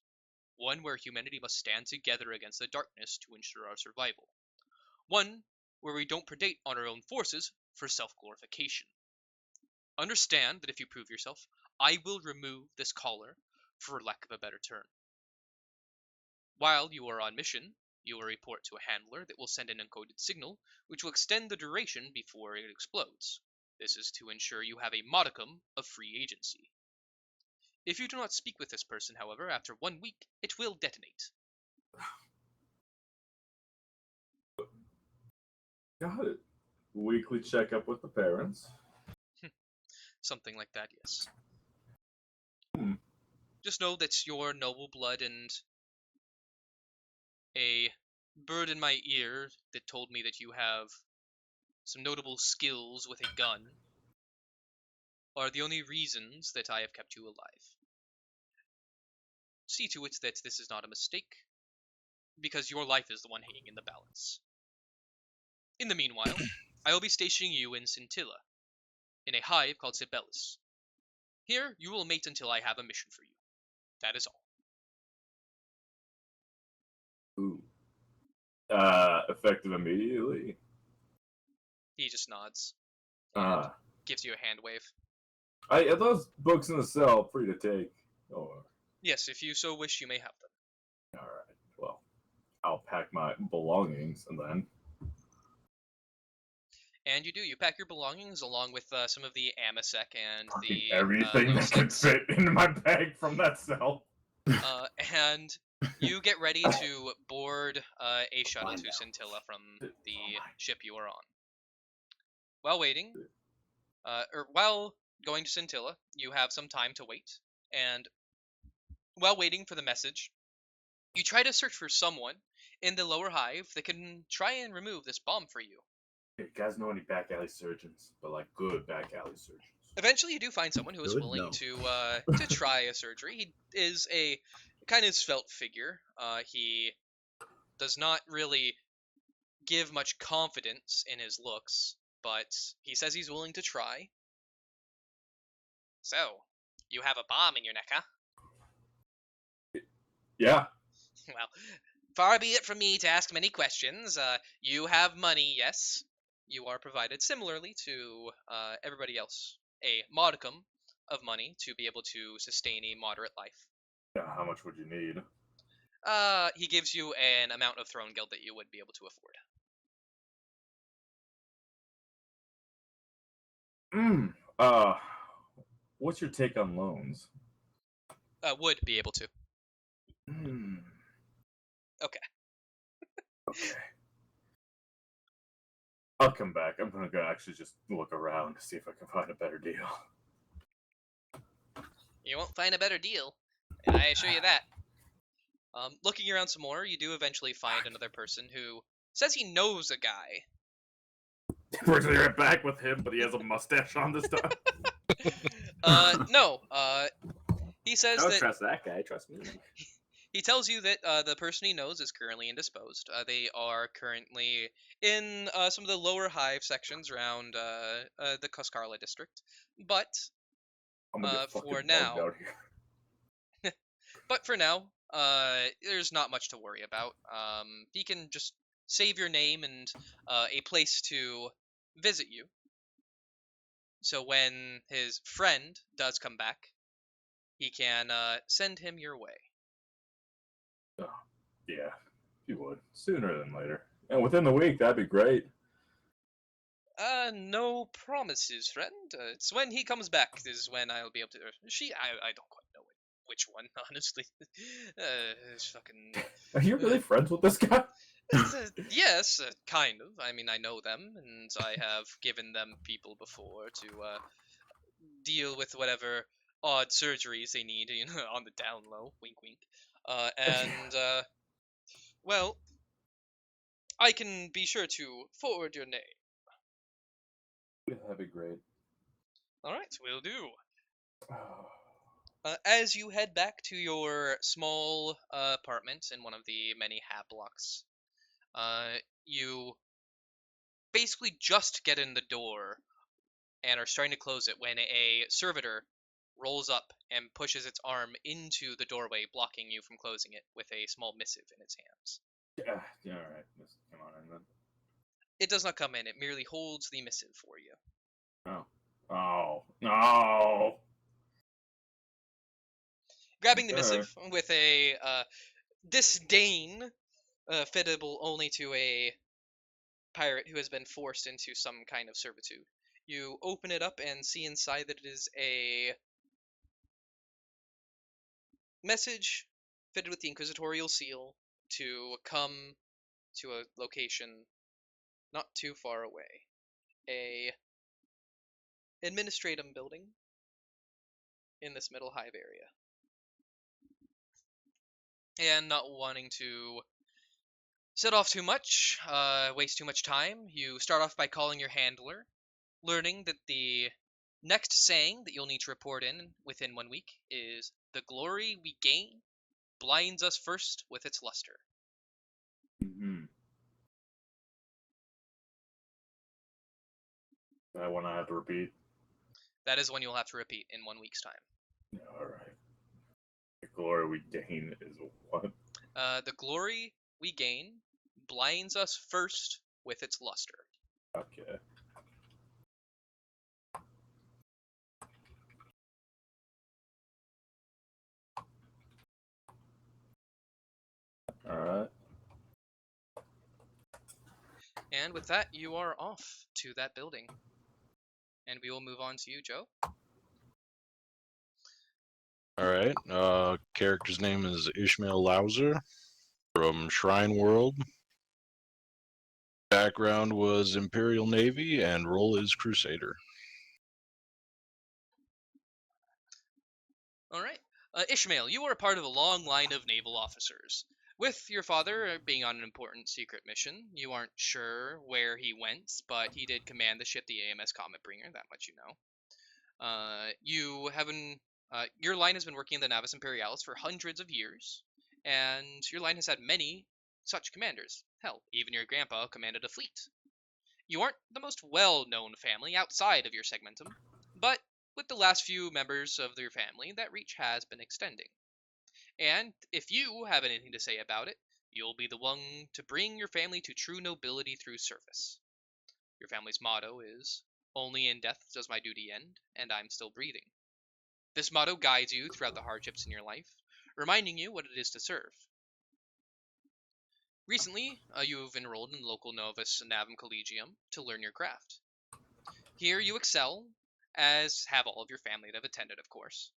One where humanity must stand together against the darkness to ensure our survival. One where we don't predate on our own forces for self-glorification. Understand that if you prove yourself, I will remove this collar, for lack of a better term. While you are on mission, you will report to a handler that will send an encoded signal, which will extend the duration before it explodes. This is to ensure you have a modicum of free agency. If you do not speak with this person, however, after 1 week, it will detonate. Got it. Weekly checkup with the parents. Something like that, yes. Hmm. Just know that your noble blood and a bird in my ear that told me that you have some notable skills with a gun are the only reasons that I have kept you alive. See to it that this is not a mistake, because your life is the one hanging in the balance. In the meanwhile, I will be stationing you in Scintilla, in a hive called Sibelius. Here, you will mate until I have a mission for you. That is all. Ooh. Effective immediately. He just nods, gives you a hand wave. Are those books in the cell free to take? Or Yes, if you so wish, you may have them. all right. Well, I'll pack my belongings and then. And you do. You pack your belongings along with some of the amasec and the Everything that could lucets. fit in my bag from that cell. And you get ready to board a shuttle to Scintilla from the ship you are on. While waiting, or while going to Scintilla, you have some time to wait. And while waiting for the message, you try to search for someone in the lower hive that can try and remove this bomb for you. Hey, you guys know any back alley surgeons? But like good back alley surgeons. Eventually, you do find someone who is Good? willing No. to try a surgery. He is a kind of svelte figure. He does not really give much confidence in his looks, but he says he's willing to try. So, you have a bomb in your neck, huh? Yeah. Well, far be it from me to ask many questions. You have money, yes. You are provided similarly to everybody else a modicum of money to be able to sustain a moderate life. Yeah. How much would you need? He gives you an amount of throne guild that you would be able to afford. What's your take on loans? Would be able to. Okay. Okay. I'll come back. I'm gonna go actually just look around to see if I can find a better deal. You won't find a better deal. I assure you that. Looking around some more, you do eventually find another person who says he knows a guy. We're gonna be right back with him, but he has a mustache on this time. No. He says Don't that trust that guy. Trust me. he tells you that the person he knows is currently indisposed. They are currently in some of the lower hive sections around the Coscarla district, but I'm gonna get fucking for bugged now, out here. there's not much to worry about. He can just save your name and a place to visit you. So when his friend does come back, he can send him your way. Oh, yeah, you would sooner than later, and within the week. That'd be great. No promises, friend. It's when he comes back is when I'll be able to. I don't quite know which one, honestly. It's fucking. Are you really friends with this guy? Yes, kind of. I mean, I know them, and I have given them people before to deal with whatever odd surgeries they need, on the down low. Wink, wink. Well, I can be sure to forward your name. Yeah, that'd be great. All right, will do. As you head back to your small apartment in one of the many hat blocks, you basically just get in the door and are starting to close it when a servitor rolls up and pushes its arm into the doorway, blocking you from closing it with a small missive in its hands. Yeah, all right. Let's come on in then. It does not come in, it merely holds the missive for you. Oh, no. Grabbing the missive with a disdain fittable only to a pirate who has been forced into some kind of servitude. You open it up and see inside that it is a message fitted with the inquisitorial seal to come to a location not too far away. A administratum building in this Middle Hive area. And not wanting to set off too much, waste too much time, you start off by calling your handler, learning that the next saying that you'll need to report in within 1 week is, "The glory we gain blinds us first with its luster." Mm-hmm. That one I have to repeat. That is one you'll have to repeat in 1 week's time. Alright. The glory we gain is what? The glory we gain blinds us first with its luster. Okay. Alright. And with that, you are off to that building. And we will move on to you, Joe. Alright, character's name is Ishmael Lauser from Shrine World. Background was Imperial Navy, and role is Crusader. Alright. Ishmael, you are a part of a long line of naval officers. With your father being on an important secret mission, you aren't sure where he went, but he did command the ship, the AMS Cometbringer, that much you know. Your line has been working in the Navis Imperialis for hundreds of years, and your line has had many such commanders. Hell, even your grandpa commanded a fleet. You aren't the most well-known family outside of your segmentum, but with the last few members of your family, that reach has been extending. And if you have anything to say about it, you'll be the one to bring your family to true nobility through service. Your family's motto is, "Only in death does my duty end, and I'm still breathing." This motto guides you throughout the hardships in your life, reminding you what it is to serve. Recently, you have enrolled in the local Novus Navum Collegium to learn your craft. Here you excel, as have all of your family that have attended, of course.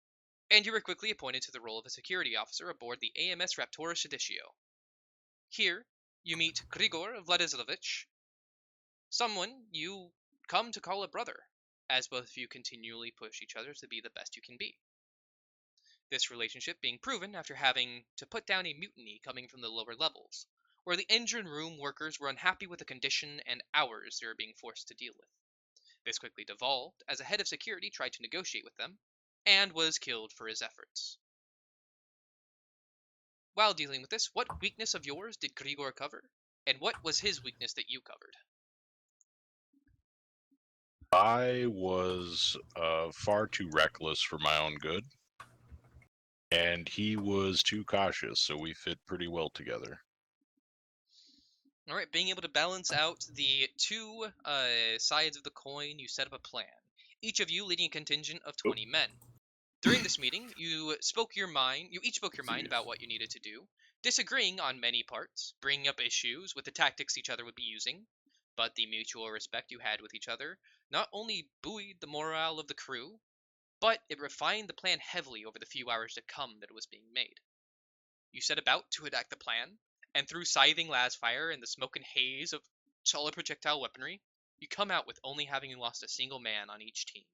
And you were quickly appointed to the role of a security officer aboard the AMS Raptora Seditio. Here, you meet Grigor Vladislavich, someone you come to call a brother, as both of you continually push each other to be the best you can be. This relationship being proven after having to put down a mutiny coming from the lower levels, where the engine room workers were unhappy with the condition and hours they were being forced to deal with. This quickly devolved as a head of security tried to negotiate with them, and was killed for his efforts. While dealing with this, what weakness of yours did Grigor cover? And what was his weakness that you covered? I was far too reckless for my own good, and he was too cautious, so we fit pretty well together. Alright, being able to balance out the two sides of the coin, you set up a plan. Each of you leading a contingent of 20 men. During this meeting, you each spoke your mind about what you needed to do, disagreeing on many parts, bringing up issues with the tactics each other would be using, but the mutual respect you had with each other not only buoyed the morale of the crew, but it refined the plan heavily over the few hours to come that it was being made. You set about to enact the plan, and through scything lasfire and the smoke and haze of solid projectile weaponry, you come out with only having lost a single man on each team.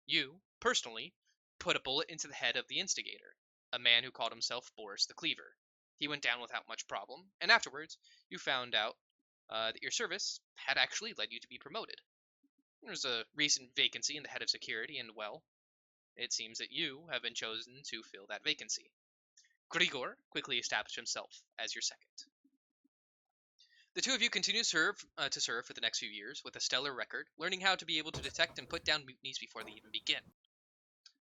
You, personally, put a bullet into the head of the instigator, a man who called himself Boris the Cleaver. He went down without much problem, and afterwards, you found out that your service had actually led you to be promoted. There was a recent vacancy in the head of security, and well, it seems that you have been chosen to fill that vacancy. Grigor quickly established himself as your second. The two of you continue to serve for the next few years with a stellar record, learning how to be able to detect and put down mutinies before they even begin.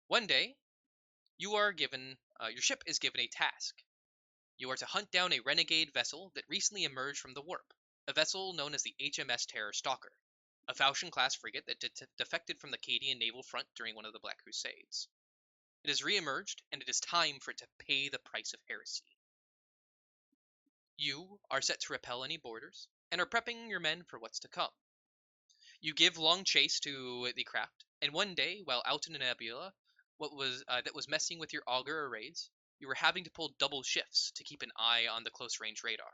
One day, your ship is given a task. You are to hunt down a renegade vessel that recently emerged from the warp, a vessel known as the HMS Terror Stalker, a Falchion-class frigate that defected from the Cadian naval front during one of the Black Crusades. It has re-emerged, and it is time for it to pay the price of heresy. You are set to repel any boarders, and are prepping your men for what's to come. You give long chase to the craft, and one day, while out in a nebula, that was messing with your auger arrays, you were having to pull double shifts to keep an eye on the close-range radar.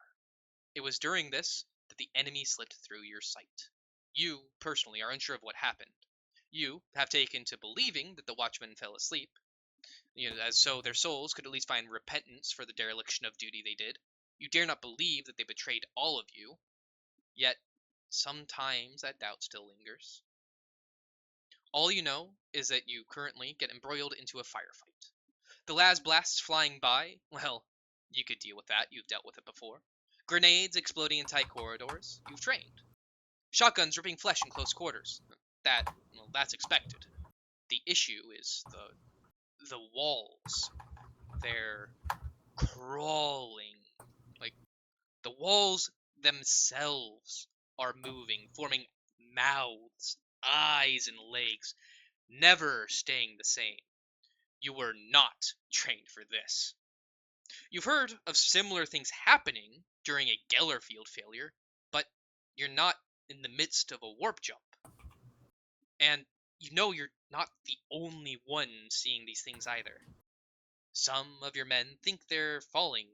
It was during this that the enemy slipped through your sight. You, personally, are unsure of what happened. You have taken to believing that the watchmen fell asleep, as so their souls could at least find repentance for the dereliction of duty they did. You dare not believe that they betrayed all of you, yet sometimes that doubt still lingers. All you know is that you currently get embroiled into a firefight. The las blasts flying by, well, you could deal with that, you've dealt with it before. Grenades exploding in tight corridors, you've trained. Shotguns ripping flesh in close quarters, that's expected. The issue is the walls. They're crawling. Like, the walls themselves are moving, forming mouths, eyes, and legs, never staying the same. You were not trained for this. You've heard of similar things happening during a Geller field failure, but you're not in the midst of a warp jump. And you know you're not the only one seeing these things either. Some of your men think they're falling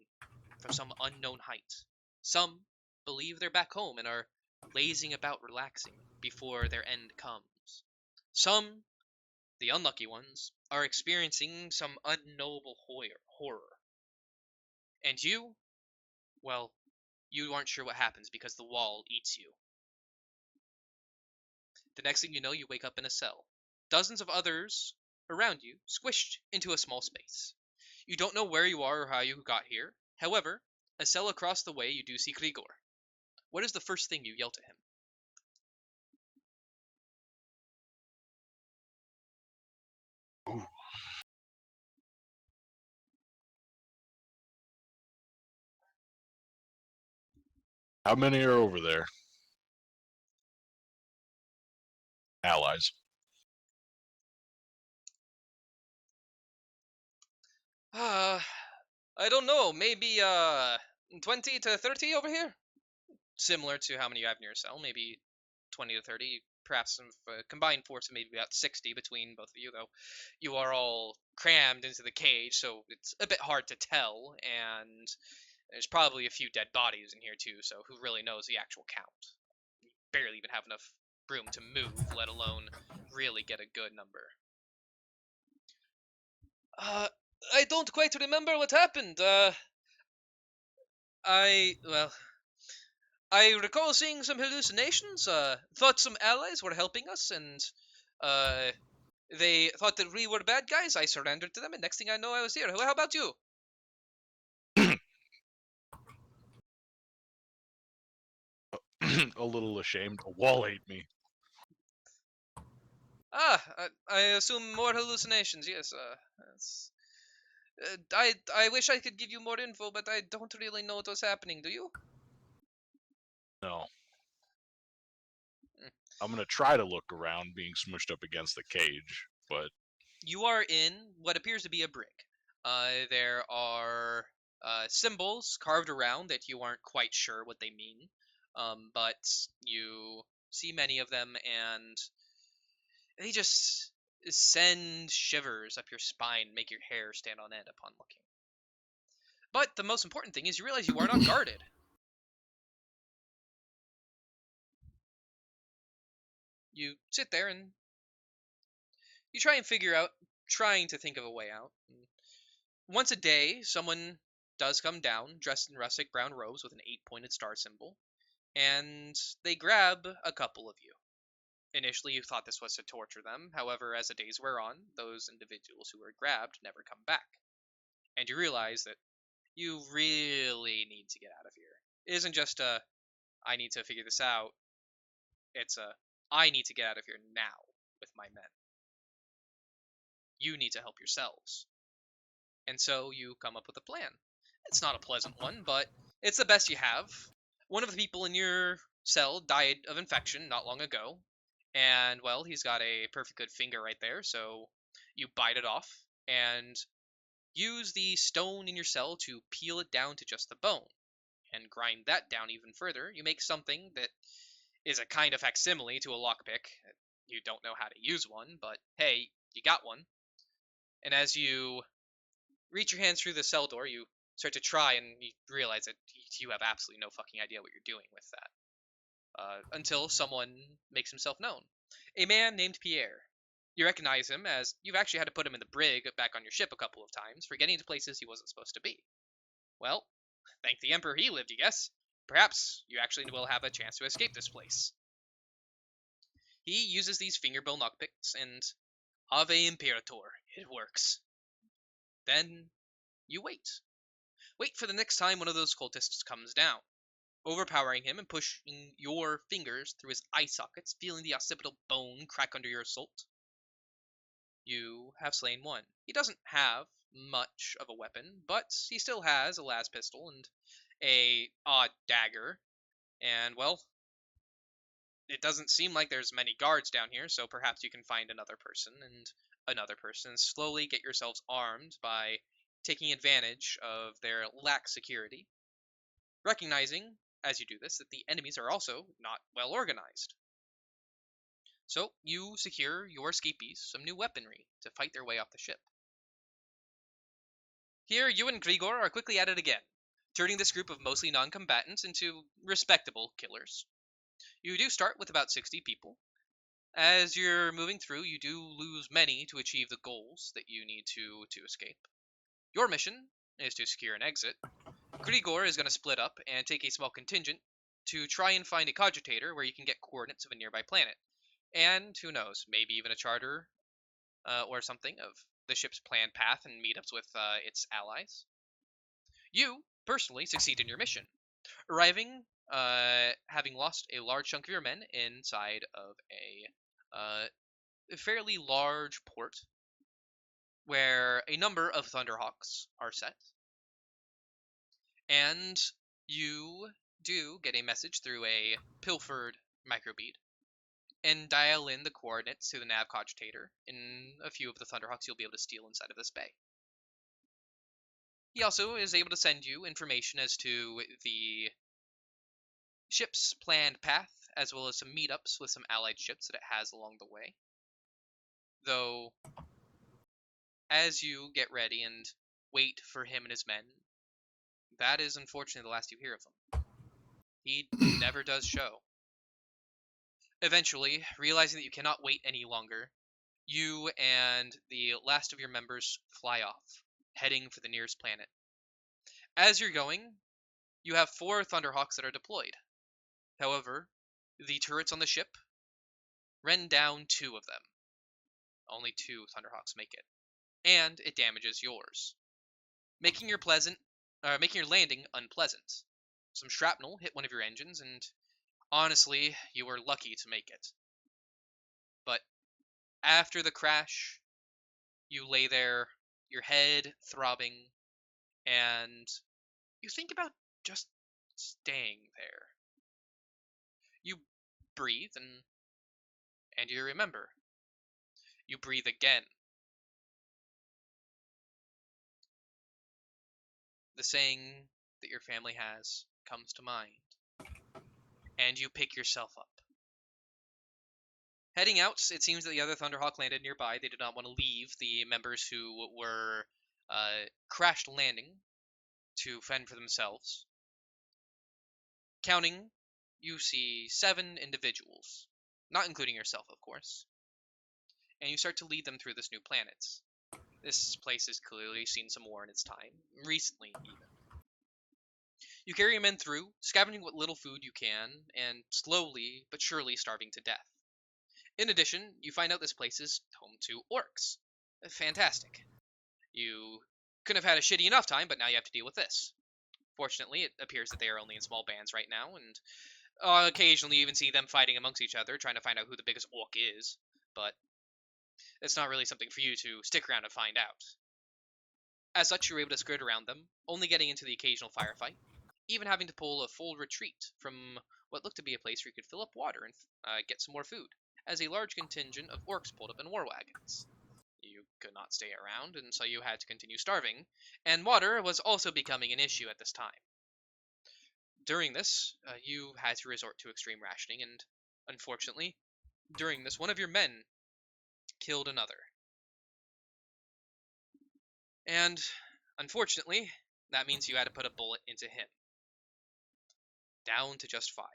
from some unknown height. Some believe they're back home and are lazing about relaxing before their end comes. Some, the unlucky ones, are experiencing some unknowable horror. And you, well, you aren't sure what happens because the wall eats you. The next thing you know, you wake up in a cell. Dozens of others around you, squished into a small space. You don't know where you are or how you got here. However, a cell across the way, you do see Grigor. What is the first thing you yell to him? Ooh. How many are over there? Allies. I don't know. Maybe 20 to 30 over here. Similar to how many you have in your cell. Maybe 20 to 30. Perhaps some combined force of maybe about 60 between both of you, though you are all crammed into the cage, so it's a bit hard to tell, and there's probably a few dead bodies in here too, so who really knows the actual count? You barely even have enough room to move, let alone really get a good number. I don't quite remember what happened. I recall seeing some hallucinations. Thought some allies were helping us, and they thought that we were bad guys. I surrendered to them, and next thing I know, I was here. How about you? A little ashamed. A wall ate me. I assume more hallucinations. Yes. I wish I could give you more info, but I don't really know what was happening. Do you? No. I'm gonna try to look around, being smushed up against the cage, but You are in what appears to be a brick. There are symbols carved around that you aren't quite sure what they mean, but you see many of them, and they just send shivers up your spine, make your hair stand on end upon looking. But the most important thing is you realize you are not guarded. You sit there and you try and trying to think of a way out. Once a day, someone does come down, dressed in rustic brown robes with an 8-pointed star symbol, and they grab a couple of you. Initially, you thought this was to torture them. However, as the days wear on, those individuals who were grabbed never come back. And you realize that you really need to get out of here. It isn't just a, I need to figure this out. It's a, I need to get out of here now with my men. You need to help yourselves. And so you come up with a plan. It's not a pleasant one, but it's the best you have. One of the people in your cell died of infection not long ago, and well, he's got a perfect good finger right there, so you bite it off and use the stone in your cell to peel it down to just the bone, and grind that down even further. You make something that is a kind of facsimile to a lockpick. You don't know how to use one, but hey, you got one. And as you reach your hands through the cell door. You start to try, and you realize that you have absolutely no fucking idea what you're doing with that. Until someone makes himself known. A man named Pierre. You recognize him as you've actually had to put him in the brig back on your ship a couple of times for getting to places he wasn't supposed to be. Well, thank the Emperor he lived, you guess. Perhaps you actually will have a chance to escape this place. He uses these fingerbill knockpicks, and Ave Imperator, it works. Then you wait. Wait for the next time one of those cultists comes down, overpowering him and pushing your fingers through his eye sockets, feeling the occipital bone crack under your assault. You have slain one. He doesn't have much of a weapon, but he still has a las pistol and a odd dagger, and, well, it doesn't seem like there's many guards down here, so perhaps you can find another person, and slowly get yourselves armed by taking advantage of their lack security, recognizing, as you do this, that the enemies are also not well organized. So you secure your escapees some new weaponry to fight their way off the ship. Here, you and Grigor are quickly at it again, turning this group of mostly non-combatants into respectable killers. You do start with about 60 people. As you're moving through, you do lose many to achieve the goals that you need to escape. Your mission is to secure an exit. Grigor is going to split up and take a small contingent to try and find a cogitator where you can get coordinates of a nearby planet. And who knows, maybe even a charter or something of the ship's planned path and meetups with its allies. You, personally, succeed in your mission, arriving, having lost a large chunk of your men inside of a fairly large port where a number of Thunderhawks are set. And you do get a message through a pilfered microbead and dial in the coordinates to the nav cogitator in a few of the Thunderhawks you'll be able to steal inside of this bay. He also is able to send you information as to the ship's planned path, as well as some meetups with some allied ships that it has along the way. Though, as you get ready and wait for him and his men, that is unfortunately the last you hear of them. He never does show. Eventually, realizing that you cannot wait any longer, you and the last of your members fly off, heading for the nearest planet. As you're going, you have 4 Thunderhawks that are deployed. However, the turrets on the ship rend down 2 of them. Only 2 Thunderhawks make it, and it damages yours, making your landing unpleasant. Some shrapnel hit one of your engines, and honestly, you were lucky to make it. But after the crash, you lay there, your head throbbing, and you think about just staying there. You breathe, and you remember. You breathe again. The saying that your family has comes to mind, and you pick yourself up. Heading out, it seems that the other Thunderhawk landed nearby. They did not want to leave the members who were crashed landing to fend for themselves. Counting, you see 7 individuals, not including yourself, of course. And you start to lead them through this new planet. This place has clearly seen some war in its time, recently even. You carry your men through, scavenging what little food you can, and slowly but surely starving to death. In addition, you find out this place is home to orcs. Fantastic. You couldn't have had a shitty enough time, but now you have to deal with this. Fortunately, it appears that they are only in small bands right now, and occasionally you even see them fighting amongst each other, trying to find out who the biggest orc is, but it's not really something for you to stick around and find out. As such, you're able to skirt around them, only getting into the occasional firefight, even having to pull a full retreat from what looked to be a place where you could fill up water and get some more food, as a large contingent of orcs pulled up in war wagons. You could not stay around, and so you had to continue starving, and water was also becoming an issue at this time. During this, you had to resort to extreme rationing, and unfortunately, during this, one of your men killed another. And Unfortunately, that means you had to put a bullet into him. Down to just 5.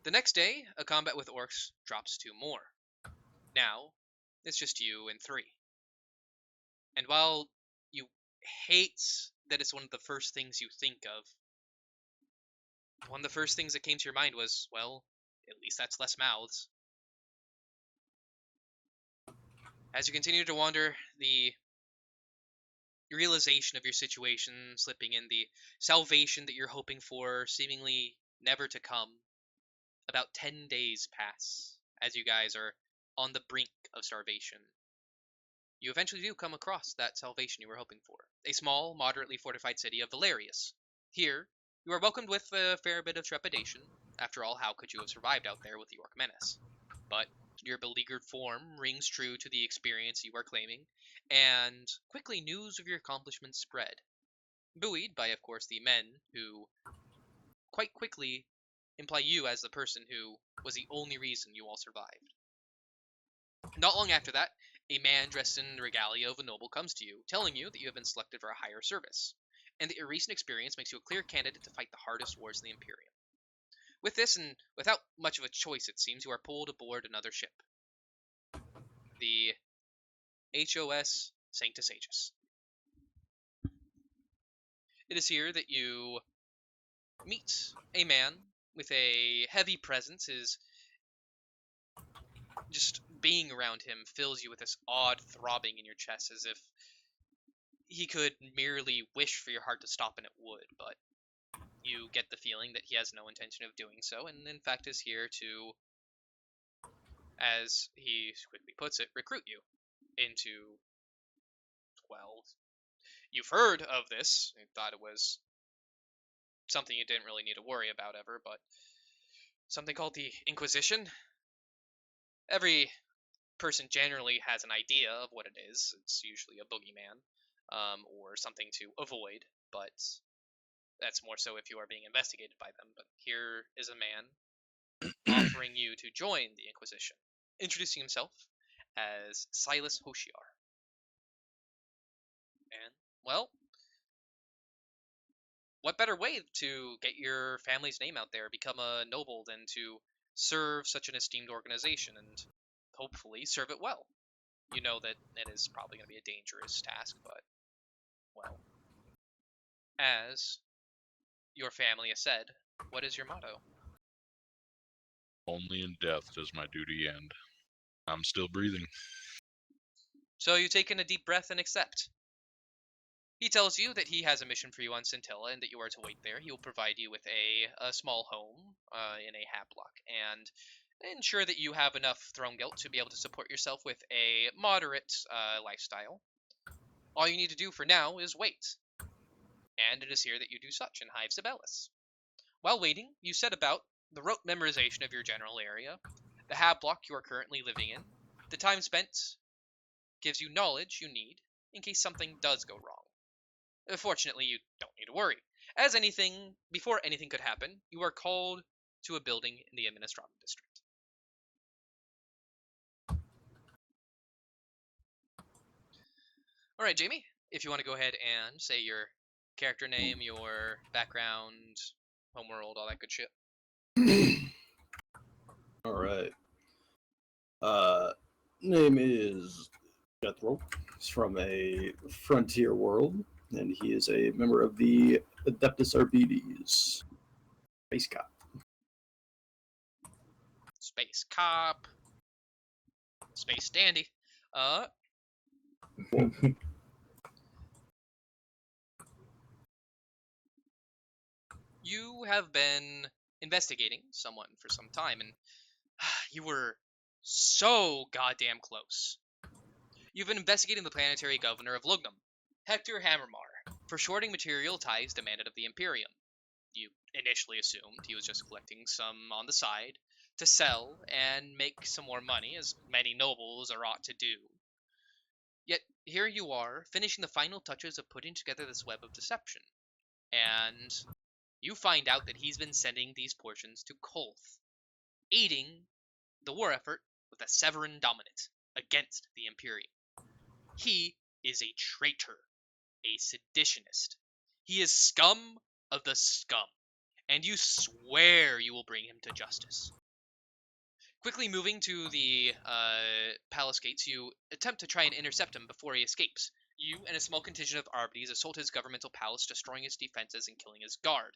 The next day, a combat with orcs drops 2 more. Now, it's just you and 3. And while you hate that it's one of the first things you think of, one of the first things that came to your mind was, well, at least that's less mouths. As you continue to wander, the realization of your situation slipping in, the salvation that you're hoping for seemingly never to come. About 10 days pass as you guys are on the brink of starvation. You eventually do come across that salvation you were hoping for. A small, moderately fortified city of Valerius. Here, you are welcomed with a fair bit of trepidation. After all, how could you have survived out there with the Orc menace? But your beleaguered form rings true to the experience you are claiming, and quickly news of your accomplishments spread. Buoyed by, of course, the men who quite quickly imply you as the person who was the only reason you all survived. Not long after that, a man dressed in the regalia of a noble comes to you, telling you that you have been selected for a higher service, and that your recent experience makes you a clear candidate to fight the hardest wars in the Imperium. With this, and without much of a choice it seems, you are pulled aboard another ship. The HOS Sanctus Aegis. It is here that you meet a man with a heavy presence. His just being around him fills you with this odd throbbing in your chest, as if he could merely wish for your heart to stop and it would, but you get the feeling that he has no intention of doing so, and in fact is here to, as he quickly puts it, recruit you into, well, you've heard of this. You thought it was something you didn't really need to worry about ever, but something called the Inquisition. Every person generally has an idea of what it is. It's usually a boogeyman, or something to avoid, but that's more so if you are being investigated by them. But here is a man offering you to join the Inquisition, introducing himself as Silas Hoshiar. And, well, what better way to get your family's name out there, become a noble, than to serve such an esteemed organization and hopefully serve it well? You know that it is probably going to be a dangerous task, but, well, as your family has said, what is your motto? Only in death does my duty end. I'm still breathing. So you take in a deep breath and accept. He tells you that he has a mission for you on Scintilla and that you are to wait there. He will provide you with a small home in a Hablock and ensure that you have enough throne guilt to be able to support yourself with a moderate lifestyle. All you need to do for now is wait. And it is here that you do such in Hive Sibelius. While waiting, you set about the rote memorization of your general area, the Hablock you are currently living in. The time spent gives you knowledge you need in case something does go wrong. Fortunately, you don't need to worry, as before anything could happen, you are called to a building in the Administratum District. Alright, Jamie, if you want to go ahead and say your character name, your background, homeworld, all that good shit. Alright. Name is Jethro. He's from a frontier world, and he is a member of the Adeptus Arbites. Space cop. Space cop. Space dandy. You have been investigating someone for some time, and you were so goddamn close. You've been investigating the planetary governor of Lugnum, Hector Hammermar, for shorting material ties demanded of the Imperium. You initially assumed he was just collecting some on the side to sell and make some more money, as many nobles are ought to do. Yet here you are, finishing the final touches of putting together this web of deception, and you find out that he's been sending these portions to Kolth, aiding the war effort with the Severan Dominant against the Imperium. He is a traitor, a seditionist. He is scum of the scum, and you swear you will bring him to justice. Quickly moving to the palace gates, you attempt to try and intercept him before he escapes. You and a small contingent of Arbites assault his governmental palace, destroying its defenses and killing his guard.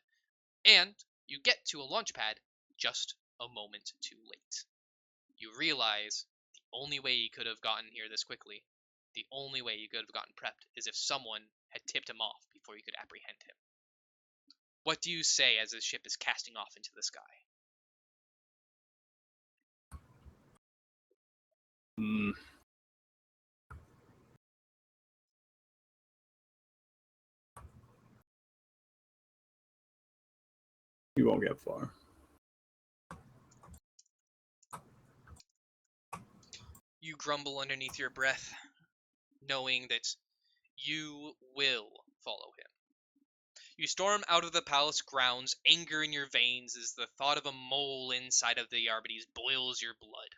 And you get to a launch pad just a moment too late. You realize the only way you could have gotten here this quickly, the only way you could have gotten prepped, is if someone had tipped him off before you could apprehend him. What do you say as his ship is casting off into the sky? You won't get far. You grumble underneath your breath, knowing that you will follow him. You storm out of the palace grounds, anger in your veins as the thought of a mole inside of the Arbites boils your blood.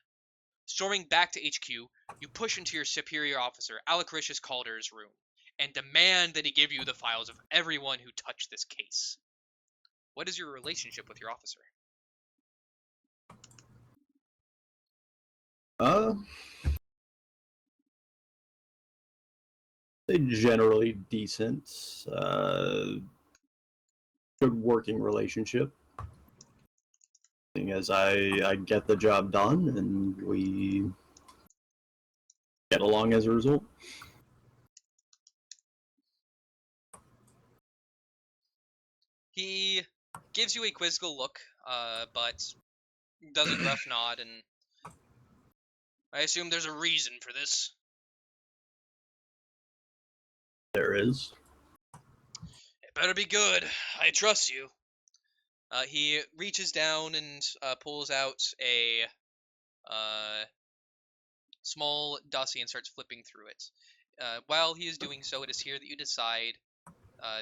Storming back to HQ, you push into your superior officer, Alacrisius Calder's room, and demand that he give you the files of everyone who touched this case. What is your relationship with your officer? They generally decent, good working relationship. As I get the job done, and we get along as a result. He gives you a quizzical look, but does a gruff nod, and I assume there's a reason for this. There is. It better be good. I trust you. He reaches down and pulls out a small dossier and starts flipping through it. While he is doing so, it is here that you decide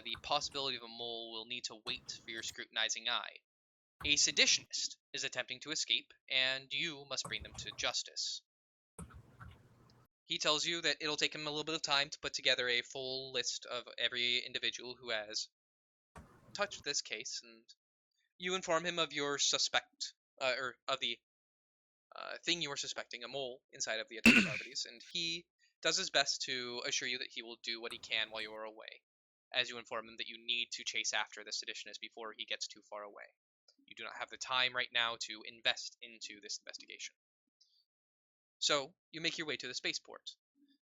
the possibility of a mole will need to wait for your scrutinizing eye. A seditionist is attempting to escape, and you must bring them to justice. He tells you that it'll take him a little bit of time to put together a full list of every individual who has touched this case, and you inform him of your suspect, or of the thing you are suspecting, a mole inside of the Adeptus Arbites, and he does his best to assure you that he will do what he can while you are away, as you inform him that you need to chase after the seditionist before he gets too far away. You do not have the time right now to invest into this investigation. So, you make your way to the spaceport,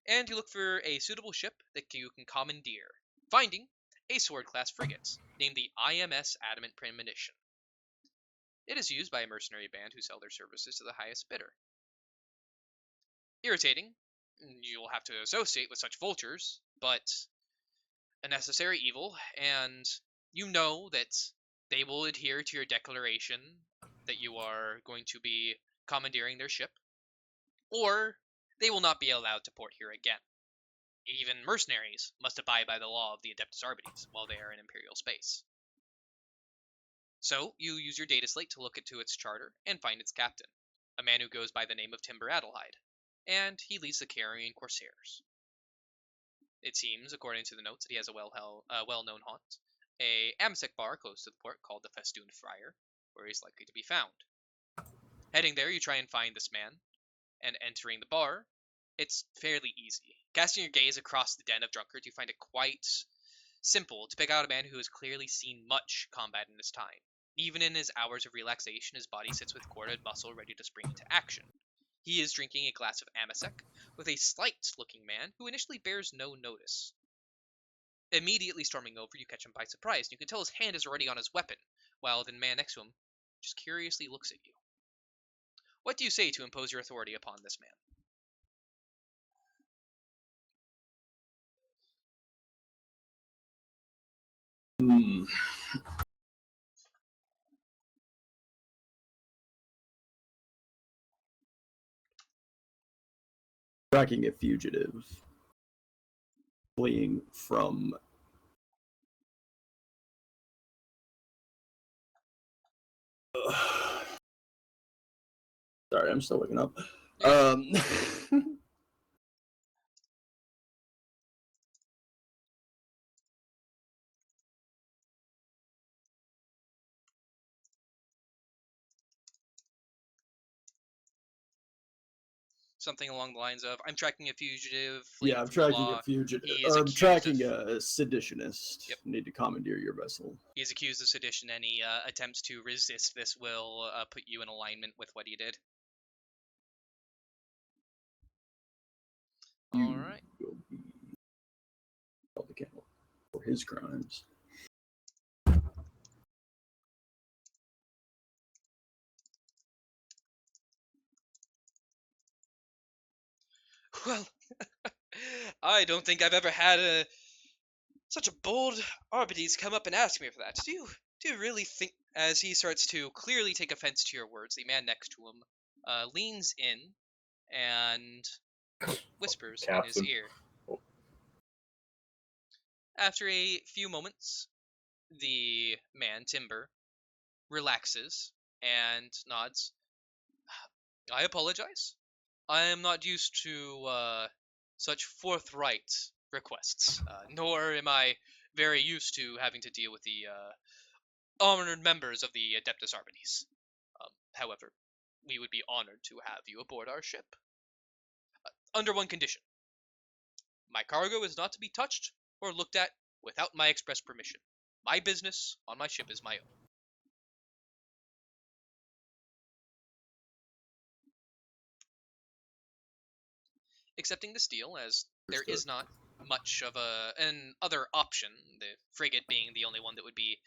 and you look for a suitable ship that you can commandeer, finding a sword-class frigate named the IMS Adamant Premonition. It is used by a mercenary band who sell their services to the highest bidder. Irritating, you'll have to associate with such vultures, but a necessary evil, and you know that they will adhere to your declaration that you are going to be commandeering their ship, or they will not be allowed to port here again. Even mercenaries must abide by the law of the Adeptus Arbites while they are in Imperial space. So, you use your data slate to look into its charter and find its captain, a man who goes by the name of Timber Adelheid, and he leads the Carrion Corsairs. It seems, according to the notes, that he has a well-known haunt, a Amsec bar close to the port called the Festooned Friar, where he's likely to be found. Heading there, you try and find this man, and entering the bar, it's fairly easy. Casting your gaze across the den of drunkards, you find it quite simple to pick out a man who has clearly seen much combat in his time. Even in his hours of relaxation, his body sits with corded muscle ready to spring into action. He is drinking a glass of Amasec with a slight-looking man who initially bears no notice. Immediately storming over, you catch him by surprise, and you can tell his hand is already on his weapon, while the man next to him just curiously looks at you. What do you say to impose your authority upon this man? Tracking a fugitive fleeing from sorry, I'm still looking up. something along the lines of, I'm tracking a fugitive. fleeing Yeah, I'm from the tracking law. a fugitive. He is Or I'm accused tracking of- a seditionist. Yep. Need to commandeer your vessel. He is accused of sedition. Any attempts to resist this will put you in alignment with what he did. You All right. will be held accountable for his crimes. Well, I don't think I've ever had such a bold Arbites come up and ask me for that. Do you really think? As he starts to clearly take offense to your words, the man next to him leans in and whispers in his Captain. ear. Oh. After a few moments, the man, Timber, relaxes and nods. I apologize. I am not used to such forthright requests, nor am I very used to having to deal with the honored members of the Adeptus Arbites. However, we would be honored to have you aboard our ship. Under one condition. My cargo is not to be touched or looked at without my express permission. My business on my ship is my own. Accepting this deal, as there is not much of an other option, the frigate being the only one that would be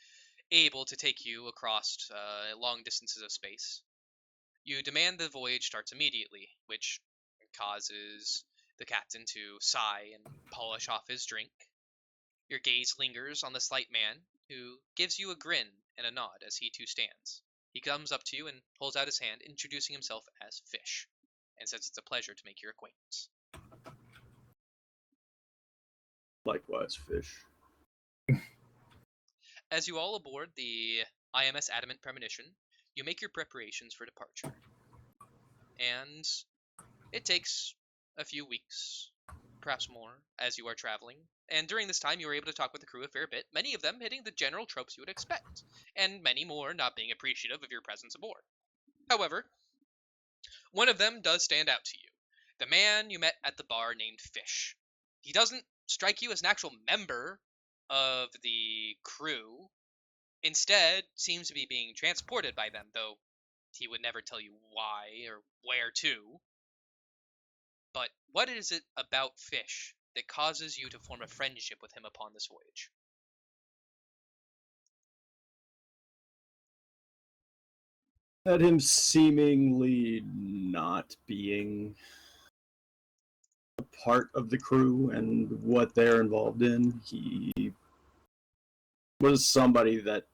able to take you across long distances of space. You demand the voyage starts immediately, which causes the captain to sigh and polish off his drink. Your gaze lingers on the slight man, who gives you a grin and a nod as he too stands. He comes up to you and holds out his hand, introducing himself as Fish, and says it's a pleasure to make your acquaintance. Likewise, Fish. As you all aboard the IMS Adamant Premonition, you make your preparations for departure. And it takes a few weeks, perhaps more, as you are traveling. And during this time, you are able to talk with the crew a fair bit, many of them hitting the general tropes you would expect, and many more not being appreciative of your presence aboard. However, one of them does stand out to you. The man you met at the bar named Fish. He doesn't strike you as an actual member of the crew. Instead, seems to be being transported by them, though he would never tell you why or where to. But what is it about Fish that causes you to form a friendship with him upon this voyage? At him seemingly not being a part of the crew and what they're involved in, he was somebody that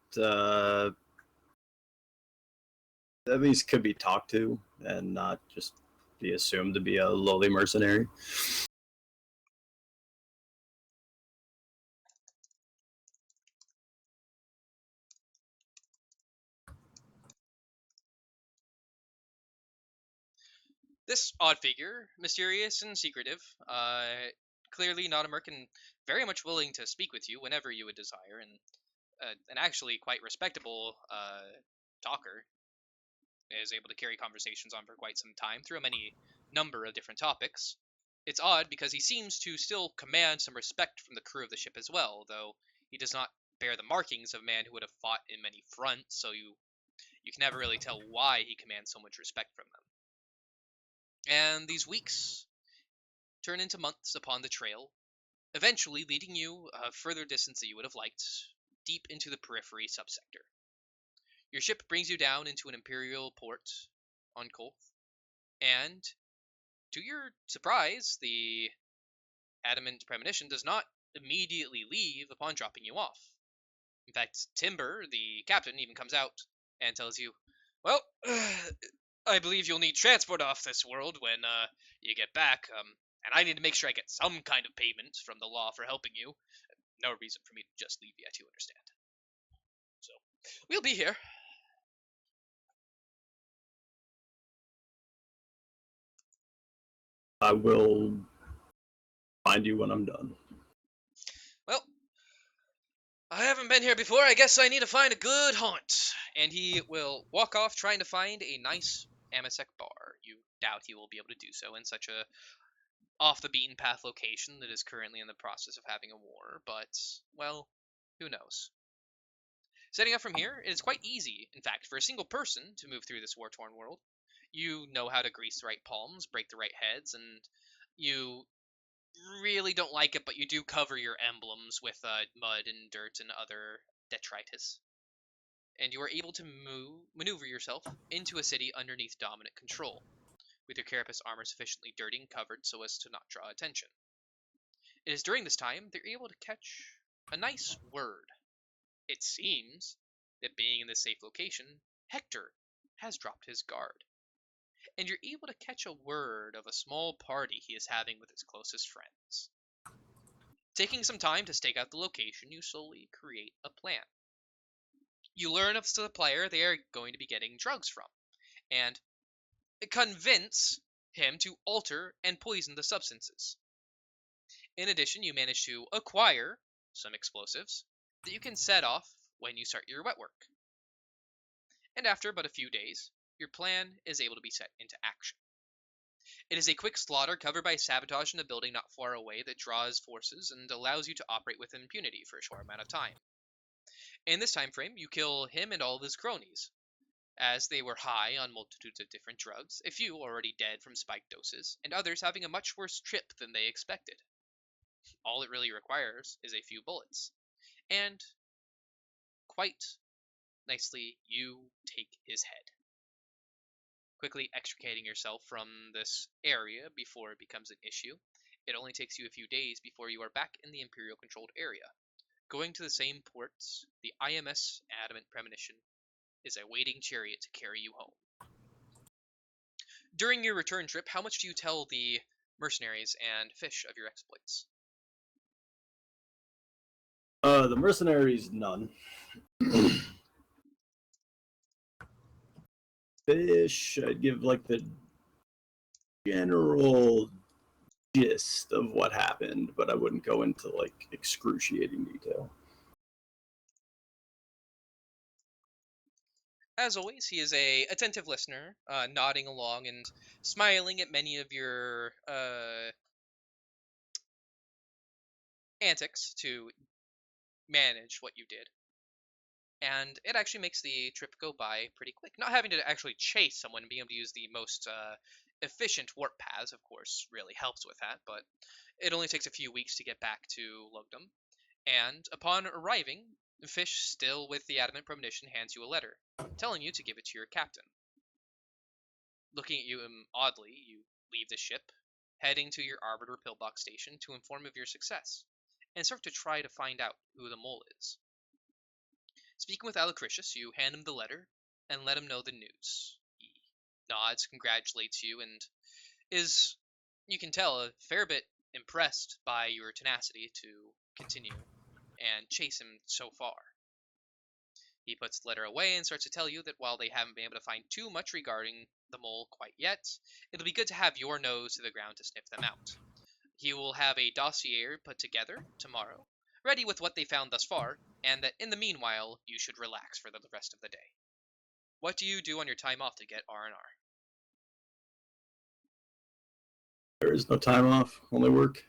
at least could be talked to and not just be assumed to be a lowly mercenary. This odd figure, mysterious and secretive, clearly not a merc and very much willing to speak with you whenever you would desire, and actually quite respectable talker, is able to carry conversations on for quite some time through a many number of different topics. It's odd because he seems to still command some respect from the crew of the ship as well, though he does not bear the markings of a man who would have fought in many fronts, so you can never really tell why he commands so much respect from them. And these weeks turn into months upon the trail, eventually leading you a further distance that you would have liked, deep into the periphery subsector. Your ship brings you down into an imperial port on Kolth, and to your surprise, the Adamant Premonition does not immediately leave upon dropping you off. In fact, Timber, the captain, even comes out and tells you, well, I believe you'll need transport off this world when you get back, and I need to make sure I get some kind of payment from the law for helping you. No reason for me to just leave yet, you understand. So, we'll be here. I will find you when I'm done. Well, I haven't been here before. I guess I need to find a good haunt. And he will walk off trying to find a nice Amasek Bar. You doubt he will be able to do so in such a off-the-beaten-path location that is currently in the process of having a war, but, well, who knows. Setting up from here, it is quite easy, in fact, for a single person to move through this war-torn world. You know how to grease the right palms, break the right heads, and you really don't like it, but you do cover your emblems with mud and dirt and other detritus. And you are able to maneuver yourself into a city underneath dominant control, with your carapace armor sufficiently dirty and covered so as to not draw attention. It is during this time that you're able to catch a nice word. It seems that being in this safe location, Hector has dropped his guard, and you're able to catch a word of a small party he is having with his closest friends. Taking some time to stake out the location, you slowly create a plan. You learn of the supplier they are going to be getting drugs from, and convince him to alter and poison the substances. In addition, you manage to acquire some explosives that you can set off when you start your wet work. And after but a few days, your plan is able to be set into action. It is a quick slaughter covered by sabotage in a building not far away that draws forces and allows you to operate with impunity for a short amount of time. In this time frame, you kill him and all of his cronies, as they were high on multitudes of different drugs, a few already dead from spiked doses, and others having a much worse trip than they expected. All it really requires is a few bullets. And, quite nicely, you take his head. Quickly extricating yourself from this area before it becomes an issue, it only takes you a few days before you are back in the Imperial-controlled area. Going to the same ports, the IMS Adamant Premonition is a waiting chariot to carry you home. During your return trip, how much do you tell the mercenaries and fish of your exploits? The mercenaries, none. Fish, I'd give like the general gist of what happened, but I wouldn't go into like excruciating detail. As always, he is a attentive listener, nodding along and smiling at many of your antics to manage what you did. And it actually makes the trip go by pretty quick. Not having to actually chase someone and being able to use the most efficient warp paths, of course, really helps with that, but it only takes a few weeks to get back to Logdom. And upon arriving, Fish, still with the Adamant Premonition, hands you a letter, telling you to give it to your captain. Looking at you oddly, you leave the ship, heading to your Arbiter pillbox station to inform of your success, and start to try to find out who the mole is. Speaking with Alacritius, you hand him the letter and let him know the news. He nods, congratulates you, and is, you can tell, a fair bit impressed by your tenacity to continue and chase him so far. He puts the letter away and starts to tell you that while they haven't been able to find too much regarding the mole quite yet, it'll be good to have your nose to the ground to sniff them out. He will have a dossier put together tomorrow, ready with what they found thus far, and that in the meanwhile, you should relax for the rest of the day. What do you do on your time off to get R&R? There is no time off, only work.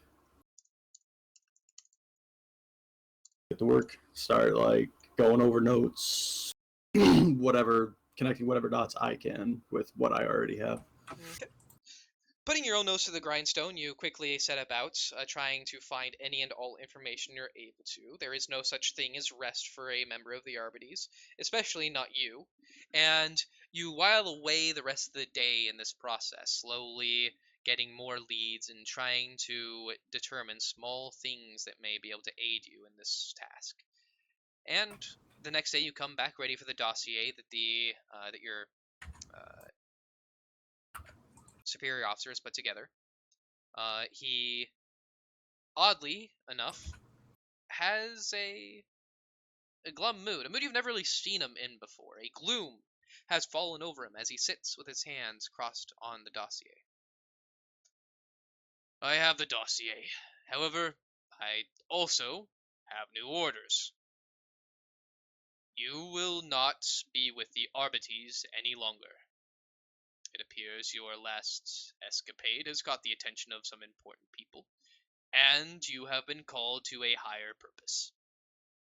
Get to work, start like going over notes, whatever, connecting whatever dots I can with what I already have. Okay. Putting your own nose to the grindstone, you quickly set about trying to find any and all information you're able to. There is no such thing as rest for a member of the Arbites, especially not you. And you while away the rest of the day in this process, slowly getting more leads and trying to determine small things that may be able to aid you in this task. And the next day you come back ready for the dossier that your superior officer has put together. He, oddly enough, has a glum mood, a mood you've never really seen him in before. A gloom has fallen over him as he sits with his hands crossed on the dossier. I have the dossier. However, I also have new orders. You will not be with the Arbites any longer. It appears your last escapade has caught the attention of some important people, and you have been called to a higher purpose,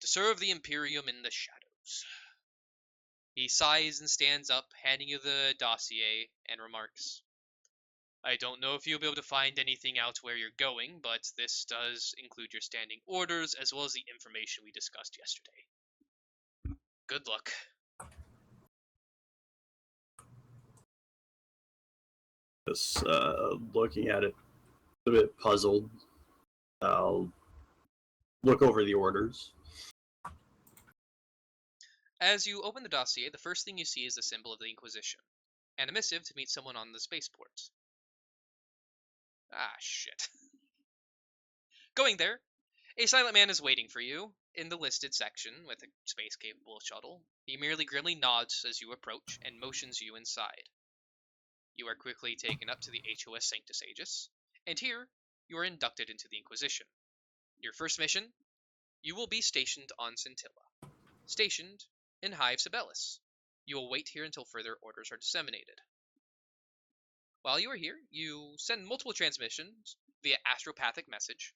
to serve the Imperium in the shadows. He sighs and stands up, handing you the dossier, and remarks, I don't know if you'll be able to find anything out where you're going, but this does include your standing orders as well as the information we discussed yesterday. Good luck. Just looking at it, a bit puzzled. I'll look over the orders. As you open the dossier, the first thing you see is the symbol of the Inquisition, and a missive to meet someone on the spaceport. Ah, shit. Going there, a silent man is waiting for you in the listed section with a space-capable shuttle. He merely grimly nods as you approach and motions you inside. You are quickly taken up to the HOS Sanctus Aegis, and here you are inducted into the Inquisition. Your first mission, you will be stationed on Scintilla. Stationed in Hive Sibelius. You will wait here until further orders are disseminated. While you are here, you send multiple transmissions via astropathic message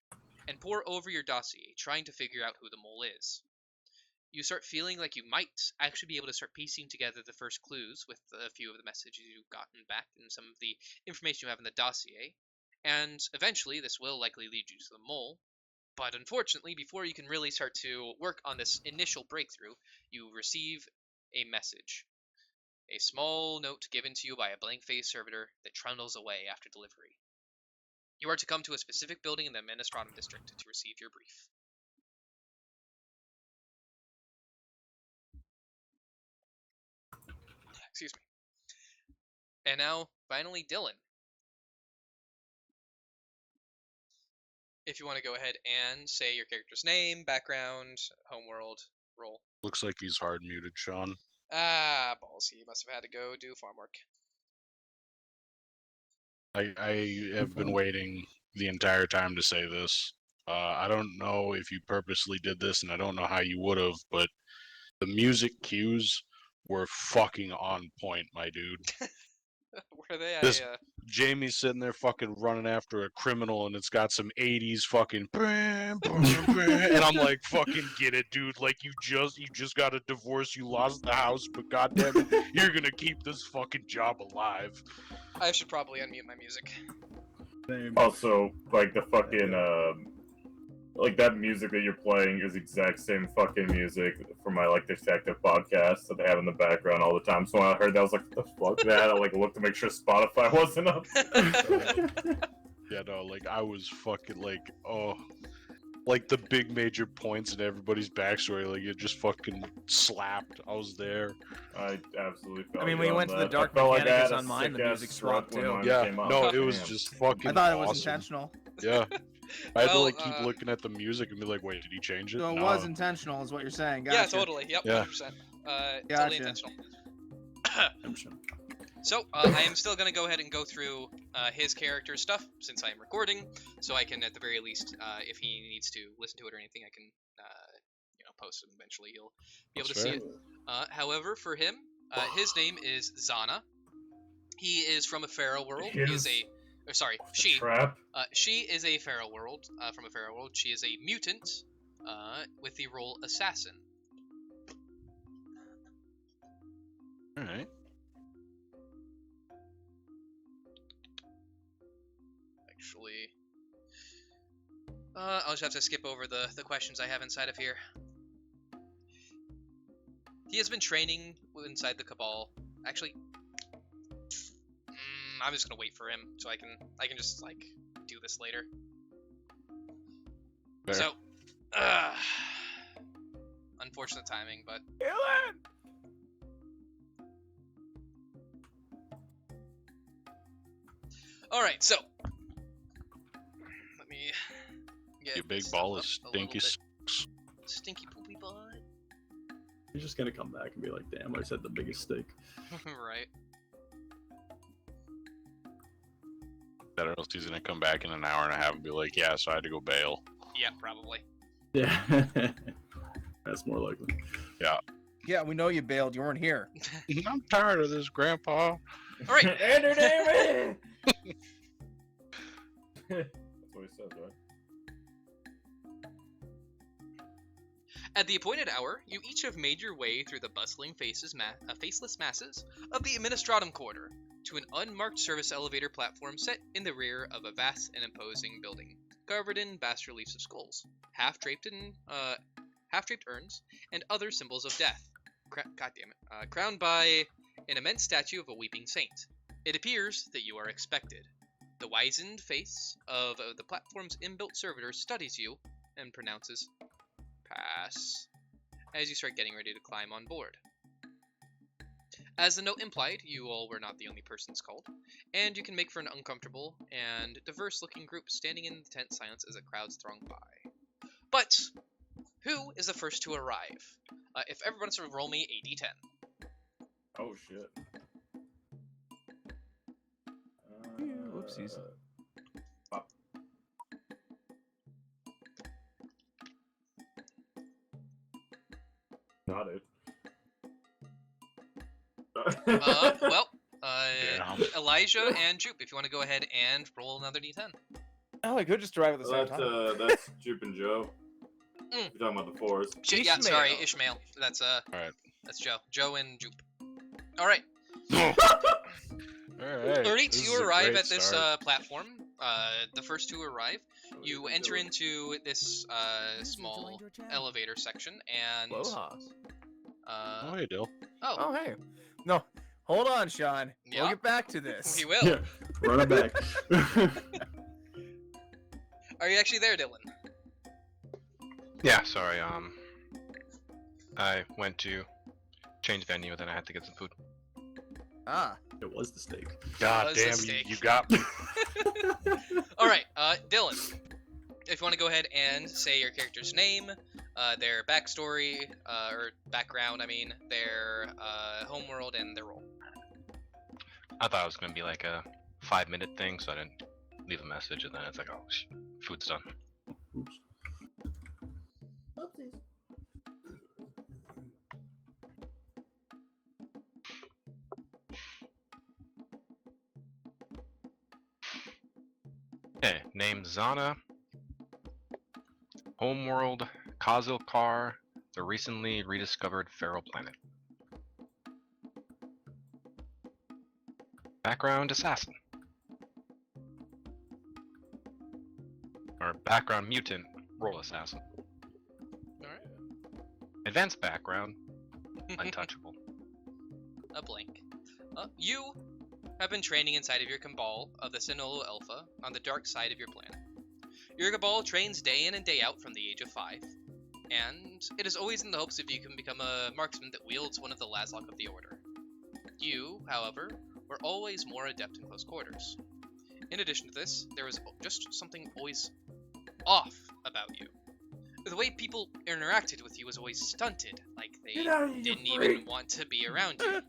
and pore over your dossier, trying to figure out who the mole is. You start feeling like you might actually be able to start piecing together the first clues with a few of the messages you've gotten back and some of the information you have in the dossier, and eventually this will likely lead you to the mole. But unfortunately, before you can really start to work on this initial breakthrough, you receive a message. A small note given to you by a blank-faced servitor that trundles away after delivery. You are to come to a specific building in the Administratum District to receive your brief. Excuse me. And now, finally, Dylan. If you want to go ahead and say your character's name, background, homeworld, role. Looks like he's hard muted, Sean. Ah, balls. He must have had to go do farm work. I have been waiting the entire time to say this. I don't know if you purposely did this, and I don't know how you would have, but the music cues were fucking on point, my dude. Were they? This Jamie's sitting there fucking running after a criminal, and it's got some 80s fucking and I'm like, fucking get it, dude. Like you just got a divorce, you lost the house, but goddamn it, you're gonna keep this fucking job alive. I should probably unmute my music. Also, like the fucking like that music that you're playing is the exact same fucking music for my like detective podcast that they have in the background all the time. So when I heard that, I was like, "What the fuck?" That I like looked to make sure Spotify wasn't up. Yeah, no, like I was fucking like, oh, like the big major points in everybody's backstory, like it just fucking slapped. I was there. I absolutely felt. I mean, when you went to the Dark Mechanics on mine, the music swapped too. Yeah, no, it was just fucking. I thought it was awesome. intentional. Yeah. I had to like keep looking at the music and be like, wait, did he change it? So it was intentional, is what you're saying. Gotcha. Yeah, totally. Yep, Yeah. 100%. Totally Gotcha. intentional. So, I am still going to go ahead and go through his character stuff since I am recording, so I can, at the very least, if he needs to listen to it or anything, I can, post it eventually. He'll be able to see it. However, for him, his name is Zana. He is from a Pharaoh world. He is she. Trap. She is a Pharaoh world, from a Pharaoh world. She is a mutant, with the role assassin. Alright. Actually, I'll just have to skip over the questions I have inside of here. He has been training inside the Cabal. Actually, I'm just gonna wait for him so I can just like do this later. Fair. So, unfortunate timing, but all right. So, let me get You big this ball up of a little stinky. bit. Stinky poopy butt. He's just gonna come back and be like, "Damn, I said the biggest steak." Right. I don't know if he's gonna come back in an hour and a half and be like, yeah, so I had to go bail. Yeah, probably. Yeah, that's more likely. Yeah, we know you bailed. You weren't here. I'm tired of this, Grandpa. All right. Entertainment! That's what he said, right? At the appointed hour, you each have made your way through the bustling faceless masses of the Administratum Quarter to an unmarked service elevator platform set in the rear of a vast and imposing building, covered in bas-reliefs of skulls, half-draped urns, and other symbols of death. Crowned by an immense statue of a weeping saint. It appears that you are expected. The wizened face of the platform's inbuilt servitor studies you and pronounces, "Pass," as you start getting ready to climb on board. As the note implied, you all were not the only persons called, and you can make for an uncomfortable and diverse-looking group standing in the tense silence as the crowds throng by. But who is the first to arrive? If everyone sort of roll me a d10. Oh shit. Whoopsies. Pop. Not it. Elijah and Jupe, if you want to go ahead and roll another d10. Oh, I could just drive at the same time. That's Jupe and Joe. You're talking about the fours. Shit, yeah, sorry, Ishmael. That's Alright. That's Joe. Joe and Jupe. Alright. Alright. 32 arrive at this platform. The first to arrive, you enter into this small elevator section, and Aloha. Oh, hey, Dill. Oh, hey. No, hold on, Sean. Yeah. We'll get back to this. We will. Yeah, run it back. Are you actually there, Dylan? Yeah, sorry, I went to change venue, then I had to get some food. Ah. It was the steak. God Was a damn, steak. you got me. Alright, Dylan. If you want to go ahead and say your character's name, their backstory, or background, their homeworld, and their role. I thought it was gonna be like a 5-minute thing, so I didn't leave a message, and then it's like, oh, food's done. Oops. Okay, name Zana. Homeworld, Coscarla, the recently rediscovered feral planet. Background assassin. Or background mutant, roll assassin. Alright. Advanced background, untouchable. A blank. You have been training inside of your cabal of the Sinolo Alpha on the dark side of your planet. Your cabal trains day in and day out from the age of 5, and it is always in the hopes of you can become a marksman that wields one of the Laslock of the Order. You, however, were always more adept in close quarters. In addition to this, there was just something always off about you. The way people interacted with you was always stunted, like they didn't even want to be around you,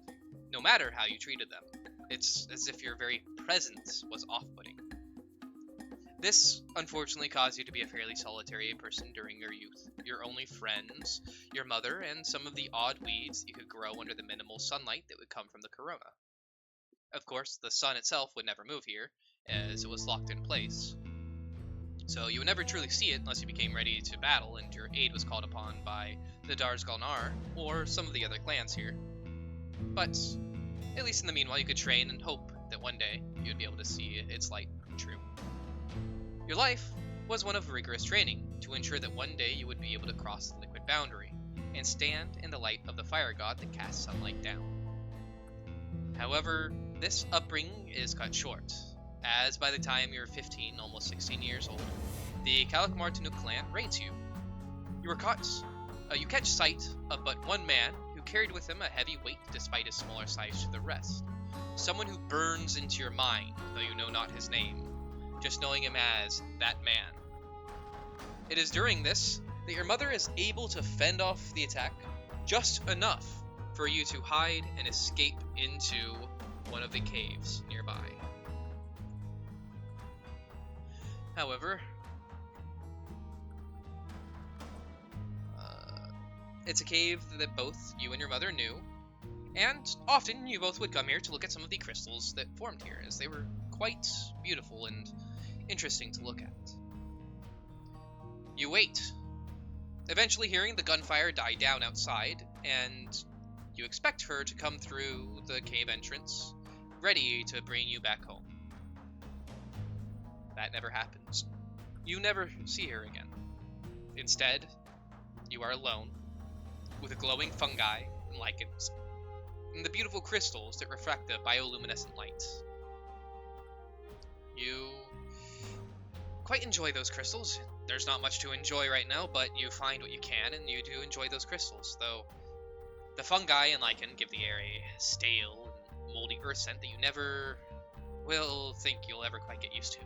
no matter how you treated them. It's as if your very presence was off-putting. This, unfortunately, caused you to be a fairly solitary person during your youth. Your only friends, your mother, and some of the odd weeds that you could grow under the minimal sunlight that would come from the corona. Of course, the sun itself would never move here, as it was locked in place. So you would never truly see it unless you became ready to battle and your aid was called upon by the Darsgalnar, or some of the other clans here. But, at least in the meanwhile, you could train and hope that one day you'd be able to see its light come true. Your life was one of rigorous training to ensure that one day you would be able to cross the liquid boundary and stand in the light of the fire god that casts sunlight down. However, this upbringing is cut short, as by the time you're 15, almost 16 years old, the Kalakmar Tanuk clan raids you. You catch sight of but one man who carried with him a heavy weight despite his smaller size to the rest. Someone who burns into your mind, though you know not his name, just knowing him as that man. It is during this that your mother is able to fend off the attack just enough for you to hide and escape into one of the caves nearby. However, it's a cave that both you and your mother knew, And often you both would come here to look at some of the crystals that formed here, as they were quite beautiful and interesting to look at. You wait, eventually hearing the gunfire die down outside, and you expect her to come through the cave entrance, ready to bring you back home. That never happens. You never see her again. Instead, you are alone, with a glowing fungi and lichens, and the beautiful crystals that refract the bioluminescent light. You quite enjoy those crystals. There's not much to enjoy right now, but you find what you can, and you do enjoy those crystals, though the fungi and lichen give the air a stale and moldy earth scent that you never will think you'll ever quite get used to.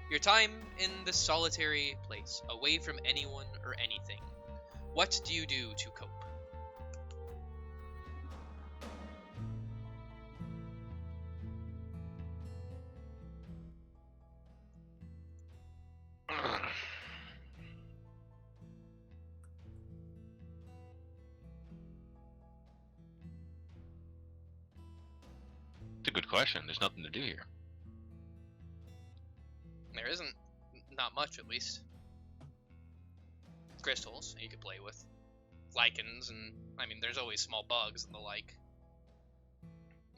Your time in this solitary place, away from anyone or anything, what do you do to cope? It's a good question. There's nothing to do here. There isn't. Not much, at least. Crystals you could play with. Lichens, and, there's always small bugs and the like.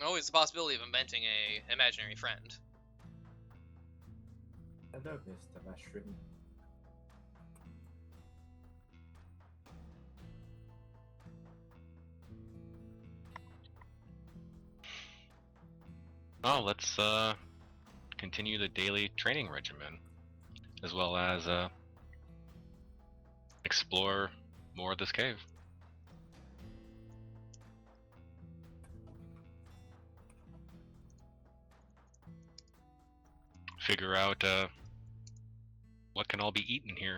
Always the possibility of inventing a imaginary friend. Hello, Mr. Mushroom. Oh, let's continue the daily training regimen, as well as explore more of this cave. Figure out what can all be eaten here.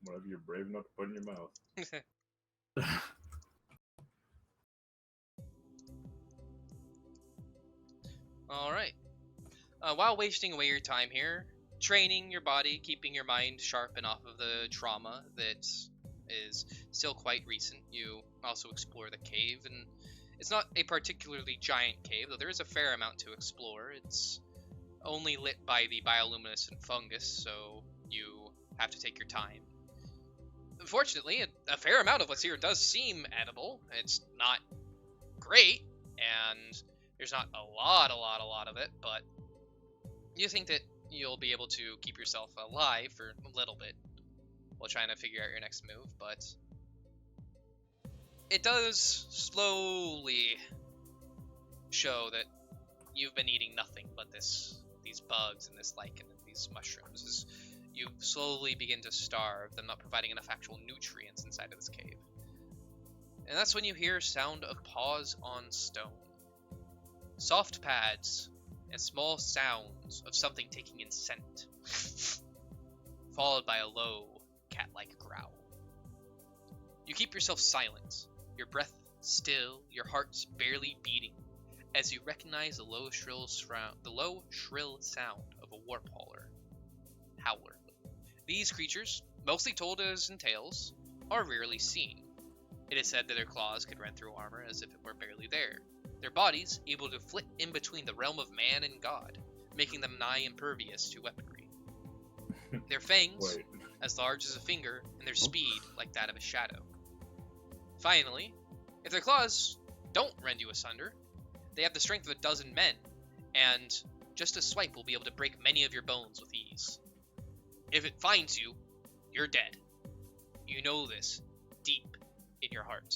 Whatever you're brave enough to put in your mouth. Alright. While wasting away your time here, training your body, keeping your mind sharp and off of the trauma that is still quite recent, you also explore the cave, and it's not a particularly giant cave, though there is a fair amount to explore. It's only lit by the bioluminescent fungus, so you have to take your time. Fortunately, a fair amount of what's here does seem edible. It's not great, and there's not a lot of it, but you think that you'll be able to keep yourself alive for a little bit while trying to figure out your next move, but it does slowly show that you've been eating nothing but these bugs and this lichen and these mushrooms as you slowly begin to starve, them not providing enough actual nutrients inside of this cave. And that's when you hear sound of paws on stone. Soft pads and small sounds of something taking in scent, followed by a low, cat-like growl. You keep yourself silent, your breath still, your heart's barely beating, as you recognize the low, shrill sound of a warp howler. These creatures, mostly told as in tales, are rarely seen. It is said that their claws could run through armor as if it were barely there, their bodies able to flit in between the realm of man and god, making them nigh impervious to weaponry. Their fangs, as large as a finger, and their speed like that of a shadow. Finally, if their claws don't rend you asunder, they have the strength of a dozen men, and just a swipe will be able to break many of your bones with ease. If it finds you, you're dead. You know this deep in your heart.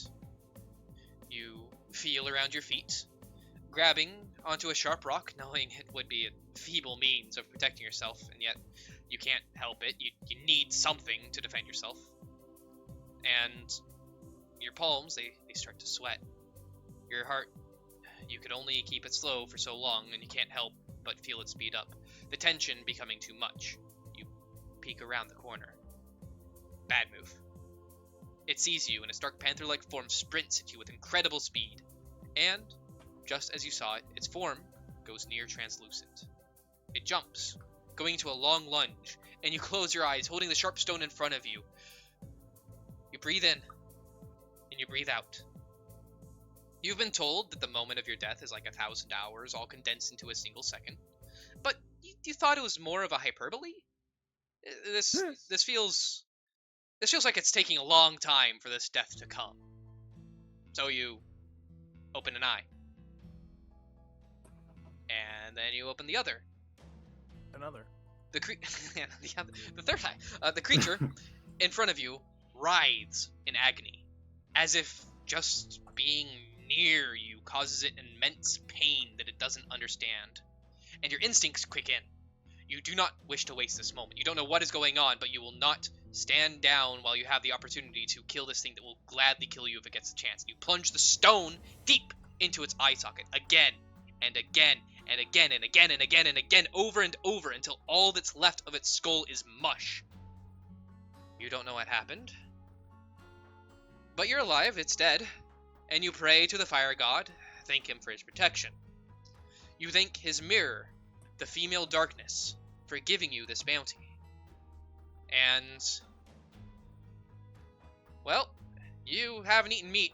You feel around your feet, grabbing onto a sharp rock, knowing it would be a feeble means of protecting yourself, and yet you can't help it. You need something to defend yourself. And your palms, they start to sweat. Your heart, you could only keep it slow for so long, and you can't help but feel it speed up, the tension becoming too much. You peek around the corner. Bad move. It sees you, and its dark panther-like form sprints at you with incredible speed. And, just as you saw it, its form goes near translucent. It jumps, going into a long lunge, and you close your eyes, holding the sharp stone in front of you. You breathe in, and you breathe out. You've been told that the moment of your death is like 1,000 hours, all condensed into a single second. But you thought it was more of a hyperbole? This feels like it's taking a long time for this death to come. So you open an eye. And then you open the other. Another. The third eye. The creature in front of you writhes in agony, as if just being near you causes it immense pain that it doesn't understand. And your instincts kick in. You do not wish to waste this moment. You don't know what is going on, but you will not stand down while you have the opportunity to kill this thing that will gladly kill you if it gets a chance. You plunge the stone deep into its eye socket again and again and again and again and again and again, over and over, until all that's left of its skull is mush. You don't know what happened, but you're alive, it's dead, and you pray to the fire god, thank him for his protection. You thank his mirror, the female darkness, for giving you this bounty. And, well, you haven't eaten meat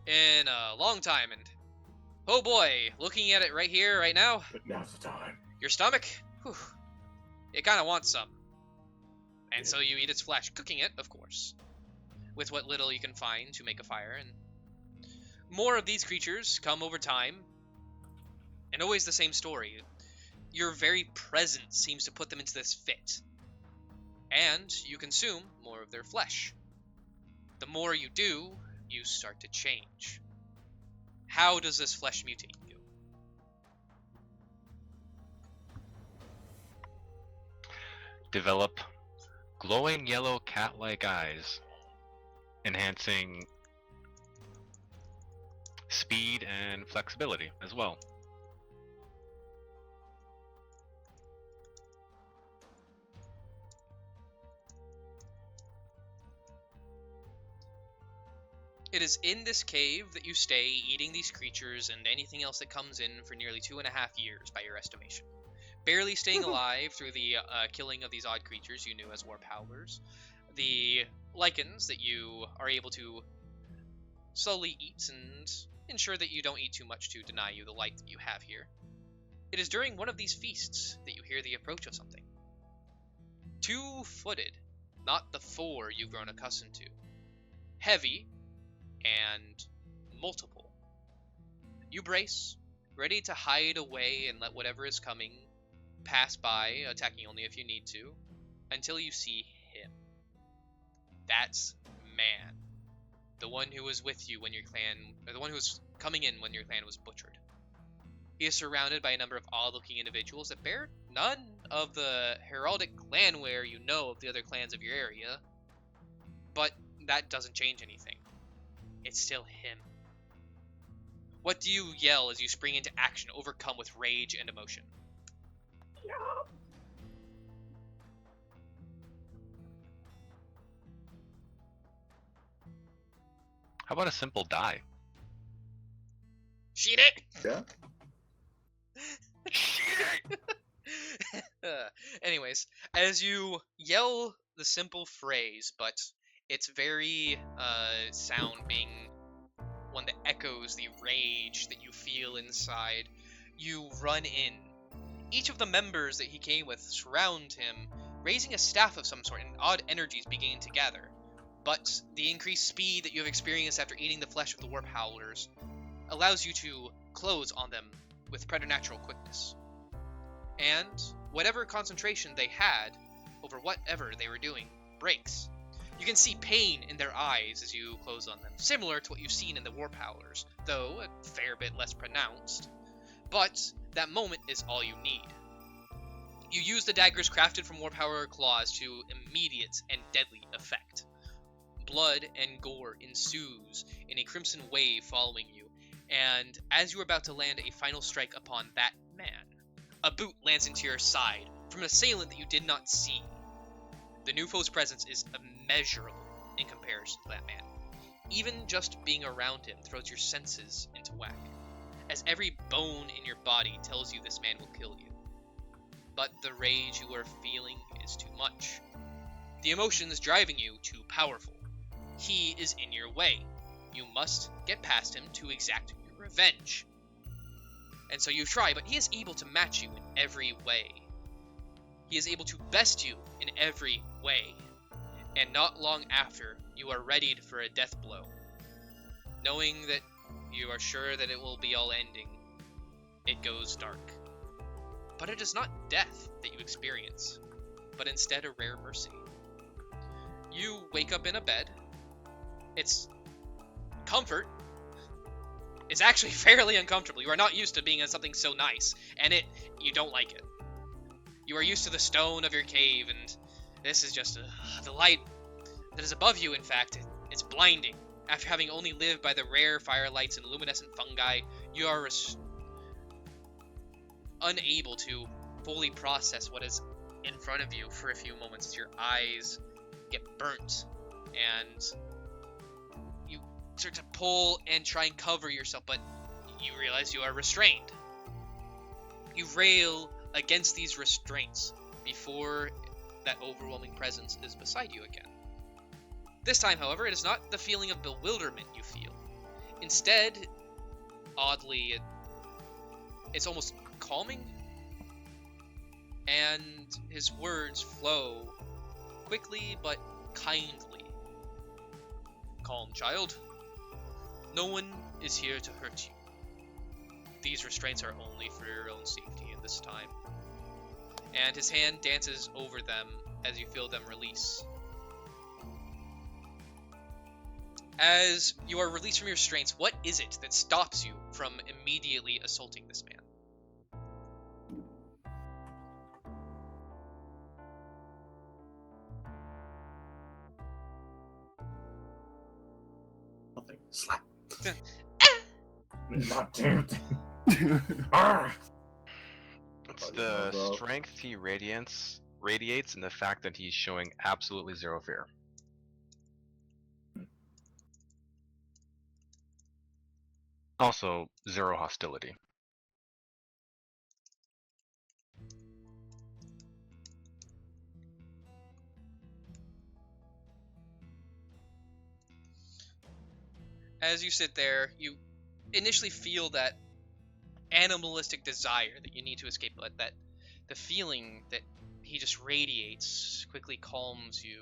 in a long time, and oh boy, looking at it right here, right now, But now's the time. your stomach, whew, it kind of wants some. And so you eat its flesh, cooking it, of course, with what little you can find to make a fire. And more of these creatures come over time, and always the same story. Your very presence seems to put them into this fit, and you consume more of their flesh. The more you do, you start to change. How does this flesh mutate you? Develop glowing yellow cat-like eyes, enhancing speed and flexibility as well. It is in this cave that you stay, eating these creatures and anything else that comes in for nearly 2.5 years by your estimation. Barely staying alive through the killing of these odd creatures you knew as war powers. The lichens that you are able to slowly eat and ensure that you don't eat too much to deny you the life that you have here. It is during one of these feasts that you hear the approach of something. 2-footed, not the 4 you've grown accustomed to. Heavy and multiple. You brace, ready to hide away and let whatever is coming pass by, attacking only if you need to, until you see him. That's Man. The one who was with you when your clan, or the one who was coming in when your clan was butchered. He is surrounded by a number of odd-looking individuals that bear none of the heraldic clanware you know of the other clans of your area, but that doesn't change anything. It's still him. What do you yell as you spring into action, overcome with rage and emotion? How about a simple die? Sheet it! Yeah. Anyways, as you yell the simple phrase, but its very sound being one that echoes the rage that you feel inside, you run in. Each of the members that he came with surround him, raising a staff of some sort, and odd energies beginning to gather. But the increased speed that you have experienced after eating the flesh of the warp howlers allows you to close on them with preternatural quickness. And whatever concentration they had over whatever they were doing breaks. You can see pain in their eyes as you close on them, similar to what you've seen in the warp howlers, though a fair bit less pronounced. But that moment is all you need. You use the daggers crafted from warp howler claws to immediate and deadly effect. Blood and gore ensues in a crimson wave following you, and as you are about to land a final strike upon that man, a boot lands into your side from an assailant that you did not see. The new foe's presence is immeasurable in comparison to that man. Even just being around him throws your senses into whack, as every bone in your body tells you this man will kill you. But the rage you are feeling is too much. The emotions driving you too powerful. he is in your way. You must get past him to exact your revenge. And so you try, but he is able to match you in every way. He is able to best you in every way. And not long after, you are readied for a death blow. Knowing that you are sure that it will be all ending, it goes dark. But it is not death that you experience, but instead a rare mercy. You wake up in a bed. It's comfort. It's actually fairly uncomfortable. You are not used to being in something so nice, and you don't like it. You are used to the stone of your cave, and this is just the light that is above you. In fact, it's blinding. After having only lived by the rare firelights and luminescent fungi, you are unable to fully process what is in front of you for a few moments as your eyes get burnt, and you start to pull and try and cover yourself, but you realize you are restrained. You rail against these restraints before that overwhelming presence is beside you again. This time, however, it is not the feeling of bewilderment you feel. Instead, oddly, it's almost calming, and his words flow quickly but kindly. Calm, child. No one is here to hurt you. These restraints are only for your own safety in this time. And his hand dances over them as you feel them release. As you are released from your restraints, what is it that stops you from immediately assaulting this man? Nothing. Slap. God damn it. Ah! It's Oh, you the know, bro. strength he radiates and the fact that he's showing absolutely zero fear. Also, zero hostility. As you sit there, you initially feel that animalistic desire that you need to escape, but that the feeling that he just radiates quickly calms you.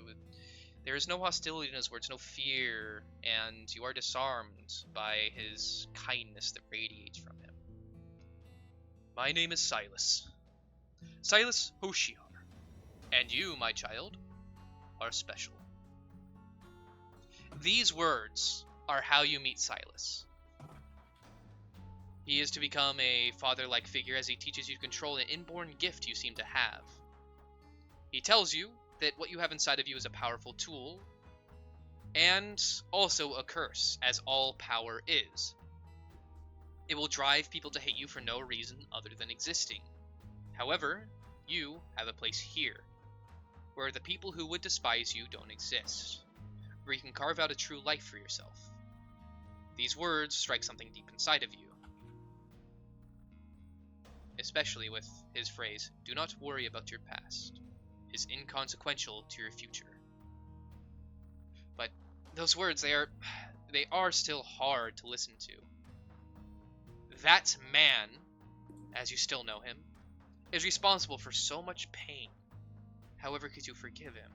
There is no hostility in his words, no fear, and you are disarmed by his kindness that radiates from him. My name is Silas. Silas Hoshiar. And you, my child, are special. These words are how you meet Silas. He is to become a father-like figure as he teaches you to control an inborn gift you seem to have. He tells you that what you have inside of you is a powerful tool, and also a curse, as all power is. It will drive people to hate you for no reason other than existing. However, you have a place here, where the people who would despise you don't exist, where you can carve out a true life for yourself. These words strike something deep inside of you. Especially with his phrase, "Do not worry about your past. It is inconsequential to your future." But those words, they are still hard to listen to. That man, as you still know him, is responsible for so much pain. However, could you forgive him?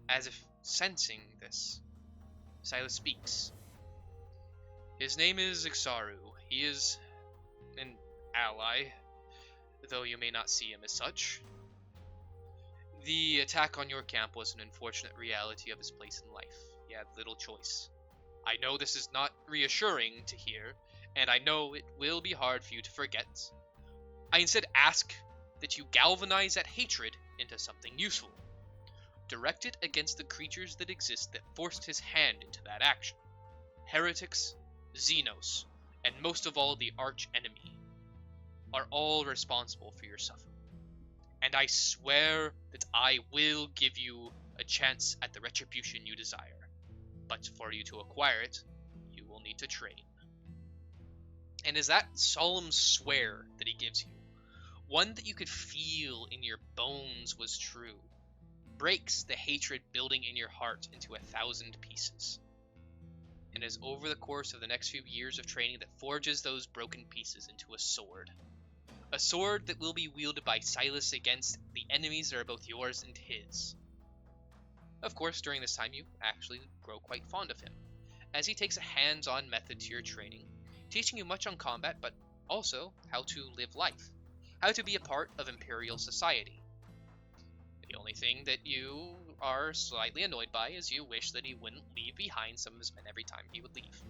As if sensing this, Silas speaks. His name is Ixaru. He is an ally, though you may not see him as such. The attack on your camp was an unfortunate reality of his place in life. He had little choice. I know this is not reassuring to hear, and I know it will be hard for you to forget. I instead ask that you galvanize that hatred into something useful. Direct it against the creatures that exist that forced his hand into that action. Heretics, Xenos, and most of all the arch-enemy are all responsible for your suffering. And I swear that I will give you a chance at the retribution you desire. But for you to acquire it, you will need to train. And is that solemn swear that he gives you, one that you could feel in your bones was true, breaks the hatred building in your heart into 1,000 pieces. And it is over the course of the next few years of training that forges those broken pieces into a sword. A sword that will be wielded by Silas against the enemies that are both yours and his. Of course, during this time you actually grow quite fond of him, as he takes a hands-on method to your training, teaching you much on combat, but also how to live life, how to be a part of Imperial society. The only thing that you are slightly annoyed by is you wish that he wouldn't leave behind some of his men every time he would leave.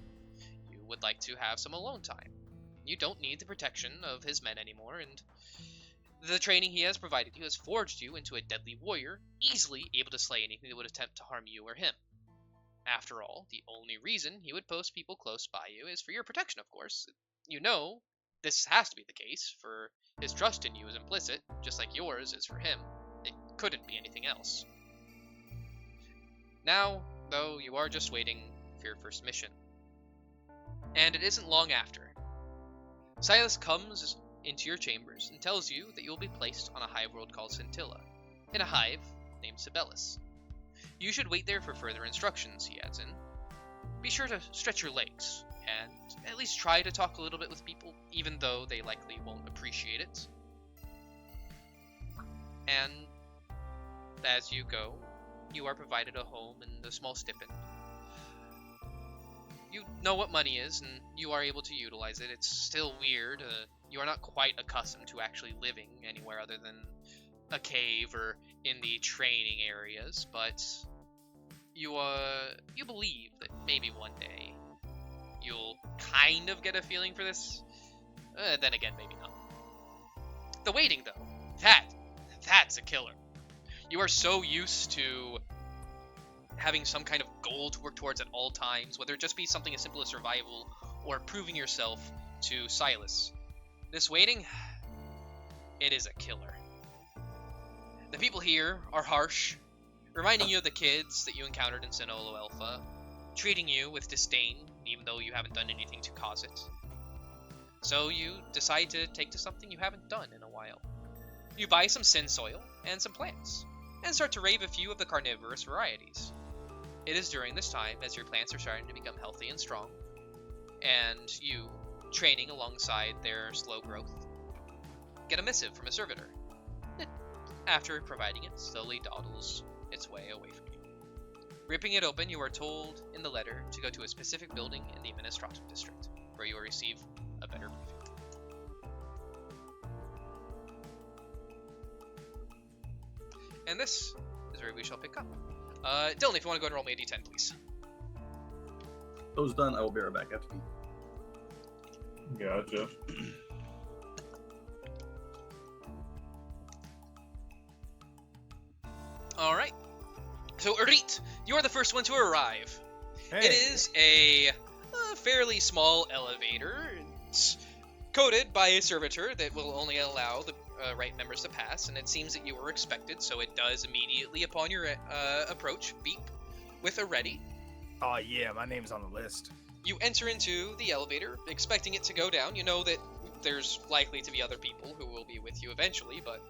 You would like to have some alone time. You don't need the protection of his men anymore, and the training he has provided you has forged you into a deadly warrior, easily able to slay anything that would attempt to harm you or him. After all, the only reason he would post people close by you is for your protection, of course. You know this has to be the case, for his trust in you is implicit, just like yours is for him. It couldn't be anything else. Now, though, you are just waiting for your first mission. And it isn't long after. Silas comes into your chambers and tells you that you will be placed on a hive world called Scintilla, in a hive named Sibelius. You should wait there for further instructions, he adds in. Be sure to stretch your legs, and at least try to talk a little bit with people, even though they likely won't appreciate it. And as you go, you are provided a home and a small stipend. You know what money is, and you are able to utilize it. It's still weird. You are not quite accustomed to actually living anywhere other than a cave or in the training areas, but you believe that maybe one day you'll kind of get a feeling for this. Then again, maybe not. The waiting, though, that's a killer. You are so used to having some kind of goal to work towards at all times, whether it just be something as simple as survival or proving yourself to Silas. This waiting, it is a killer. The people here are harsh, reminding you of the kids that you encountered in Sinolo Alpha, treating you with disdain, even though you haven't done anything to cause it. So you decide to take to something you haven't done in a while. You buy some sin soil and some plants, and start to raise a few of the carnivorous varieties. It is during this time, as your plants are starting to become healthy and strong, and you, training alongside their slow growth, get a missive from a servitor. It, after providing it, slowly dawdles its way away from you. Ripping it open, you are told in the letter to go to a specific building in the Administratum district, where you will receive a better briefing. And this is where we shall pick up. Dylan, if you want to go and roll me a d10, please. Those done, I will be right back after you. Gotcha. Alright. So, Urit, you are the first one to arrive. Hey. It is a fairly small elevator. It's coded by a servitor that will only allow the right members to pass, and it seems that you were expected, so it does immediately upon your approach beep with a ready. Oh yeah, my name's on the list. You enter into the elevator, expecting it to go down. You know that there's likely to be other people who will be with you eventually, but,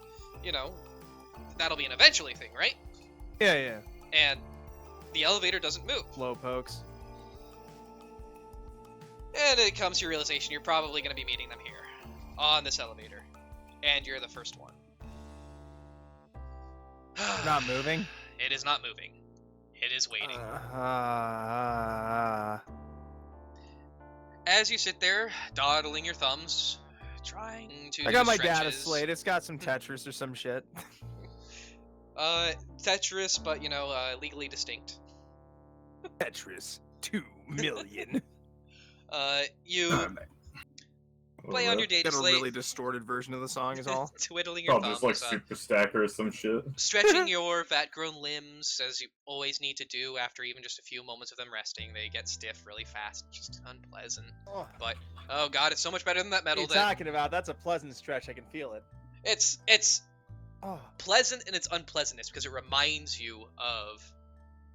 you know, that'll be an eventually thing, right? Yeah. And the elevator doesn't move. Low pokes. And it comes to your realization you're probably going to be meeting them here, on this elevator. And you're the first one. Not moving? It is not moving. It is waiting. As you sit there, dawdling your thumbs, trying to I got do my stretches. data slate. It's got some Tetris or some shit. Tetris, but, you know, legally distinct. Tetris 2 million. You play on your data Got a slate, really distorted version of the song is all. twiddling your Oh, thumbs, just like Super Stacker or some shit. stretching your vat-grown limbs, as you always need to do after even just a few moments of them resting. They get stiff really fast, just unpleasant. Oh. But, oh god, it's so much better than that What are metal you that... talking about? That's a pleasant stretch. I can feel it. It's Oh. pleasant in its unpleasantness, because it reminds you of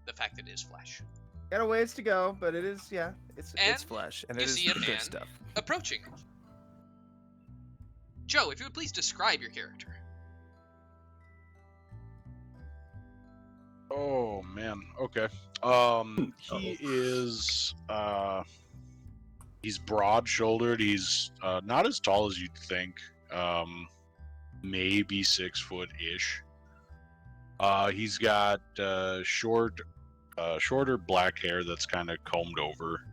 the fact that it is flesh. Got a ways to go, but it is, yeah. It's And flesh, and you it is see a good man stuff. approaching. Joe, if you would please describe your character. Oh man. Okay. He is he's broad-shouldered. He's not as tall as you'd think. Maybe 6 foot ish. He's got shorter black hair that's kind of combed over.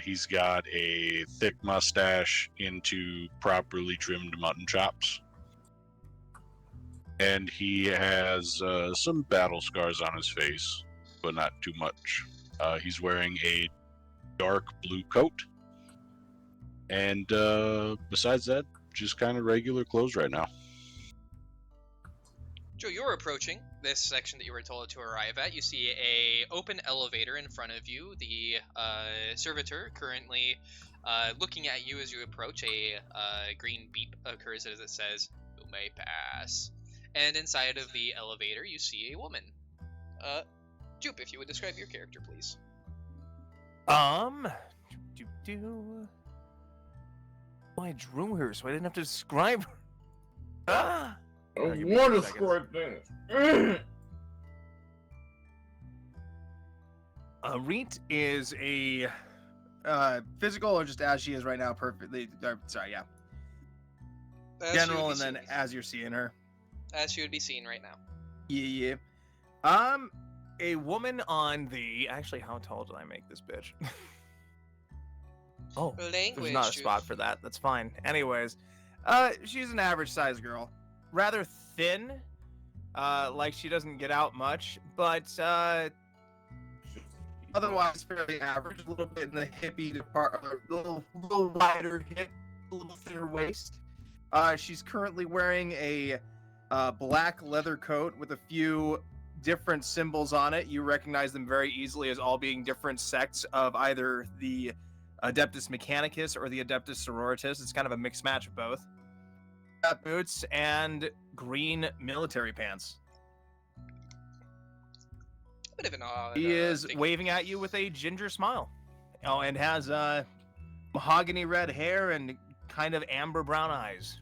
He's got a thick mustache into properly trimmed mutton chops. And he has some battle scars on his face, but not too much. He's wearing a dark blue coat. And besides that, just kind of regular clothes right now. Joe, you're approaching this section that you were told to arrive at. You see a open elevator in front of you. The servitor currently looking at you as you approach. A green beep occurs as it says, "You may pass." And inside of the elevator, you see a woman. Jupe, if you would describe your character, please. Well, I drew her, so I didn't have to describe her. Ah! I Give me want 2 to seconds. describe things. Reet is a Physical or just as she is right now, perfectly. Sorry, yeah. As General, you and would be then seeing- as you're seeing her. as she would be seen right now. Yeah. a woman on the. Actually, how tall did I make this bitch? Oh, Language. there's not a Jupe. spot for that. That's fine. Anyways, she's an average size girl, rather thin. Like she doesn't get out much, but Otherwise, fairly average. A little bit in the hippie department, a little wider hip, a little thinner waist. She's currently wearing a black leather coat with a few different symbols on it. You recognize them very easily as all being different sects of either the Adeptus Mechanicus or the Adeptus Sororitas. It's kind of a mixed match of both. Got boots and green military pants. Bit of an odd. He is figure. waving at you with a ginger smile. Oh, and has mahogany red hair and kind of amber brown eyes.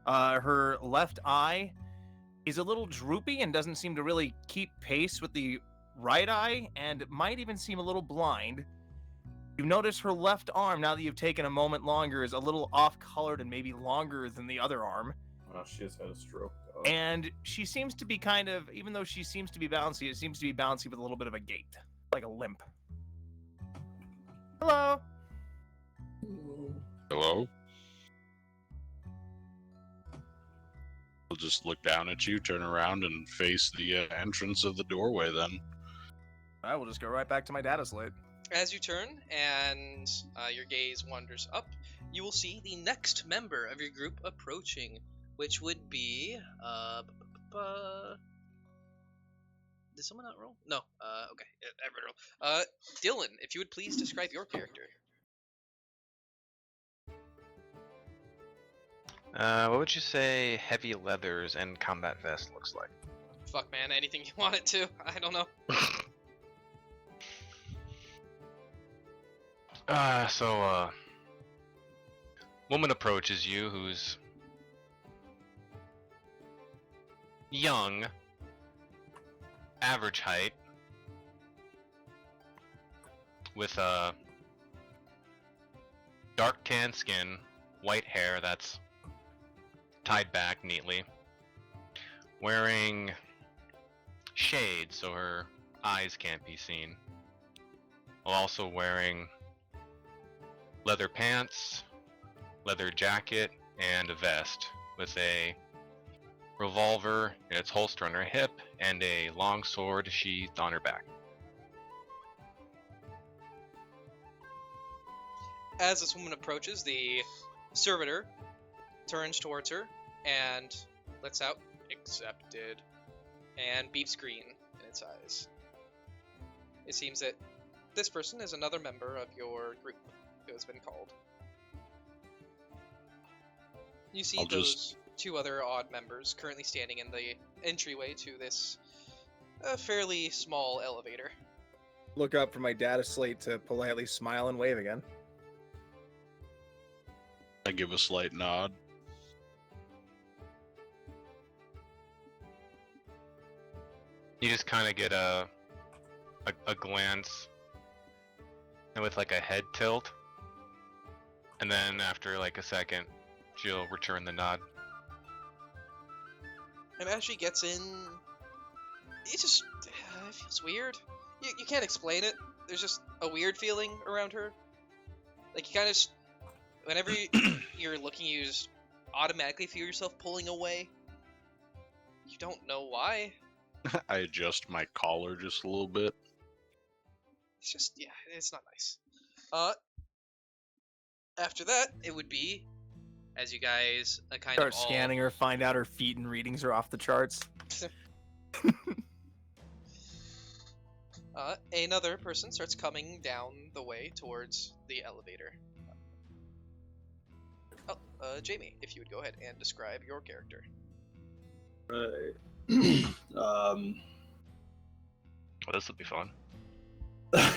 Her left eye is a little droopy and doesn't seem to really keep pace with the right eye, and might even seem a little blind. You notice her left arm, now that you've taken a moment longer, is a little off-colored and maybe longer than the other arm. Oh, she has had a stroke. Dog. And she seems to be kind of, even though she seems to be bouncy, it seems to be bouncy with a little bit of a gait, like a limp. Hello. Hello? I'll just look down at you, turn around, and face the entrance of the doorway then. I will just go right back to my data slate. As you turn and your gaze wanders up, you will see the next member of your group approaching, which would be did someone not roll? No. Okay. Everyone roll. Dylan, if you would please describe your character. What would you say heavy leathers and combat vest looks like? Fuck, man. Anything you want it to. I don't know. Woman approaches you who's young, average height, with dark tan skin, white hair that's tied back neatly, wearing shades so her eyes can't be seen, while also wearing leather pants, leather jacket, and a vest with a revolver in its holster on her hip and a long sword sheathed on her back. As this woman approaches, the servitor turns towards her and lets out "accepted" and beeps green in its eyes. It seems that this person is another member of your group who has been called. You see those two other odd members currently standing in the entryway to this fairly small elevator. Look up from my data slate to politely smile and wave again. I give a slight nod. You just kind of get a glance and with like a head tilt, and then after like a second, she'll return the nod. And as she gets in, it just it feels weird. You can't explain it. There's just a weird feeling around her. Like you kind of, whenever you're looking, you just automatically feel yourself pulling away. You don't know why. I adjust my collar just a little bit. It's just, yeah, it's not nice. After that, it would be, as you guys kind Start of all... scanning her, find out her feet and readings are off the charts. Another person starts coming down the way towards the elevator. Jamie, if you would go ahead and describe your character. Right. Well, this will be fun. Yeah,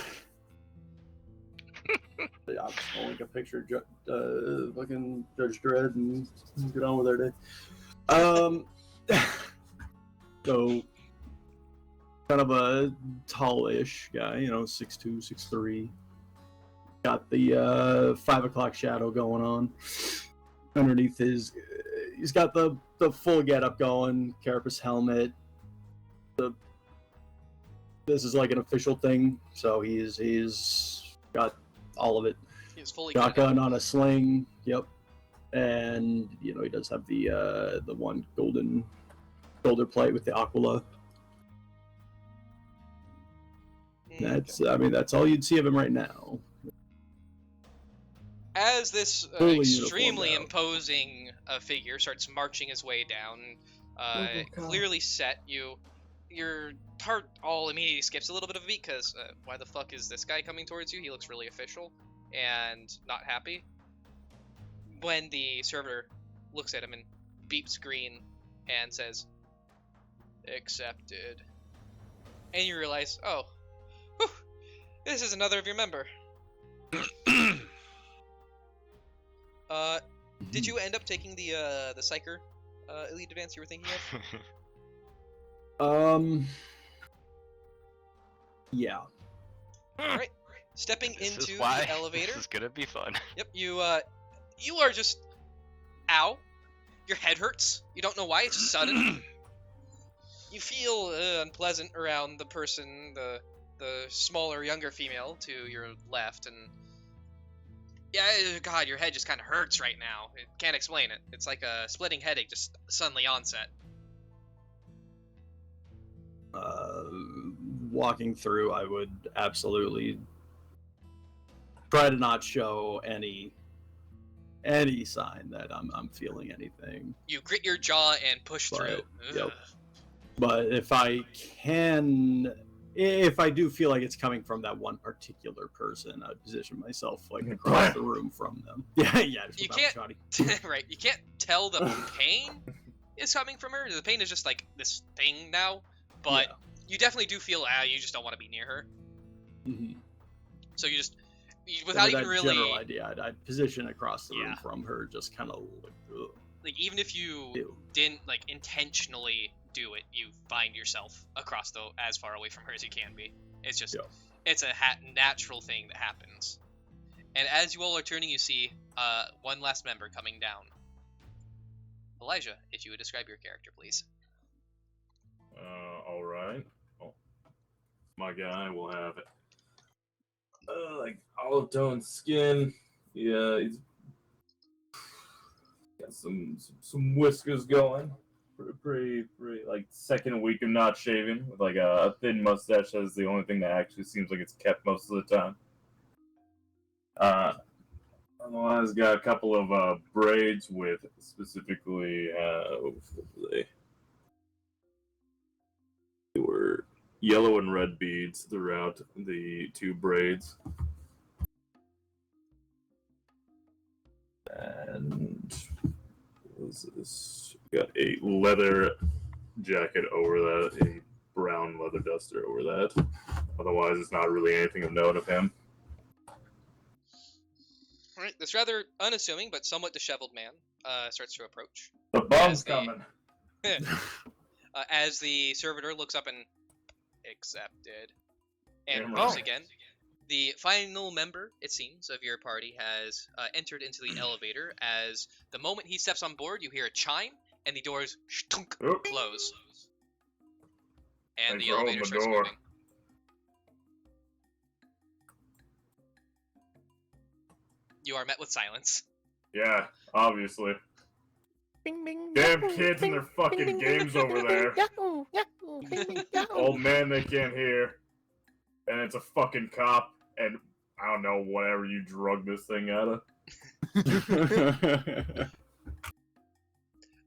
I'll link a picture of fucking Judge Dredd and get on with our day. So, kind of a tallish guy, 6'2", 6'3". Got the 5 o'clock shadow going on. Underneath his, he's got the full getup going, carapace helmet. This is like an official thing, so he's got all of it. He's fully Shotgun on a sling, yep. And he does have the one golden shoulder plate with the Aquila. That's all you'd see of him right now. As this Fully extremely uniformed out. imposing figure starts marching his way down, clearly set, your heart all immediately skips a little bit of a beat because why the fuck is this guy coming towards you? He looks really official and not happy. When the servitor looks at him and beeps green and says, "Accepted," and you realize, oh, whew, this is another of your member. Did you end up taking the Psyker Elite Advance you were thinking of? Yeah. Alright. Stepping This into is why the elevator. This is gonna be fun. Yep, you are just... Ow. Your head hurts. You don't know why, it's just sudden. You feel unpleasant around the person, the smaller, younger female to your left, and... Yeah, God, your head just kind of hurts right now. I can't explain it. It's like a splitting headache, just suddenly onset. Walking through, I would absolutely try to not show any sign that I'm feeling anything. You grit your jaw and push through. Yep. Ugh. But if I do feel like it's coming from that one particular person, I'd position myself like across the room from them. Yeah. You can't, right? You can't tell the pain is coming from her. The pain is just like this thing now, but you definitely do feel you just don't want to be near her. Mm-hmm. So without even really general idea, I'd position across the room from her, just kind of like even if you didn't like intentionally do it, you find yourself across as far away from her as you can be. It's just it's a natural thing that happens. And as you all are turning, you see one last member coming down. Elijah, if you would describe your character, please. All right. Oh, my guy will have like olive tone skin. Yeah, he's got some whiskers going. Pretty like second week of not shaving, with like a thin mustache. That's the only thing that actually seems like it's kept most of the time. Otherwise, got a couple of braids with specifically they were yellow and red beads throughout the two braids. And what was this? Got a leather jacket over that, a brown leather duster over that. Otherwise, it's not really anything of note of him. Alright, this rather unassuming but somewhat disheveled man starts to approach. The bomb's coming. As the servitor looks up and accepted. And Damn once right. again, the final member, it seems, of your party has entered into the elevator. As the moment he steps on board, you hear a chime, and the doors Oop. close. And Thanks the for holding elevator the starts door. moving. You are met with silence. Yeah, obviously. Bing, bing, Damn yahoo, kids and bing, their fucking bing, bing, games bing, over bing, there. Yahoo, yahoo, bing, bing, yahoo. Old man they can't hear. And it's a fucking cop, and I don't know, whatever you drug this thing out of. The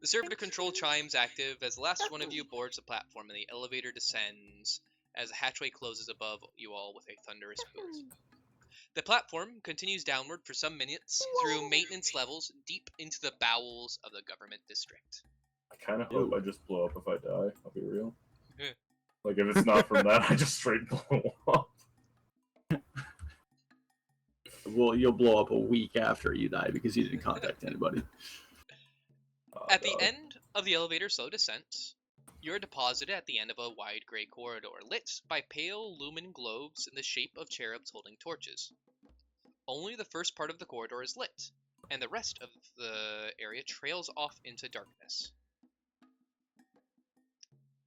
servitor control chimes active as the last one of you boards the platform and the elevator descends as the hatchway closes above you all with a thunderous boom. The platform continues downward for some minutes through maintenance levels deep into the bowels of the government district. I kind of hope I just blow up if I die, I'll be real. Yeah. Like, if it's not from that, I just straight blow up. Well, you'll blow up a week after you die because you didn't contact anybody. Oh, At the God. end of the elevator's slow descent, you're deposited at the end of a wide gray corridor lit by pale lumen globes in the shape of cherubs holding torches. Only the first part of the corridor is lit, and the rest of the area trails off into darkness.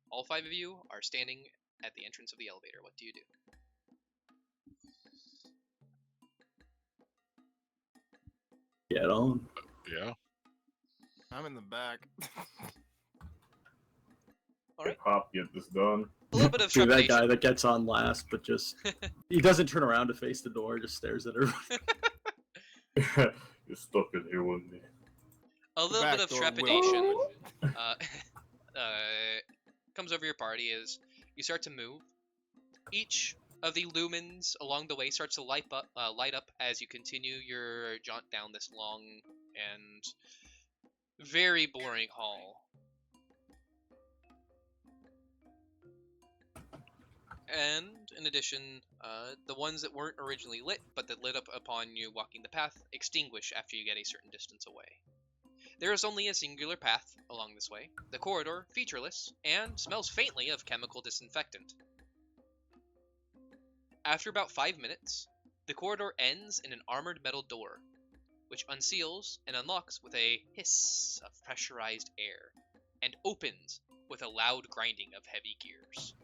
All 5 of you are standing at the entrance of the elevator. What do you do? Get on. Yeah. I'm in the back. Alright. Hop, get this done. A little bit of Be that guy trepidation. that gets on last, but just he doesn't turn around to face the door, just stares at her. You're stuck in here with me. A little Back bit of door trepidation will comes over your party as you start to move. Each of the lumens along the way starts to light up as you continue your jaunt down this long and very boring hall. And in addition, the ones that weren't originally lit but that lit up upon you walking the path extinguish after you get a certain distance away. There is only a singular path along this way, the corridor featureless, and smells faintly of chemical disinfectant. After about 5 minutes, the corridor ends in an armored metal door, which unseals and unlocks with a hiss of pressurized air, and opens with a loud grinding of heavy gears.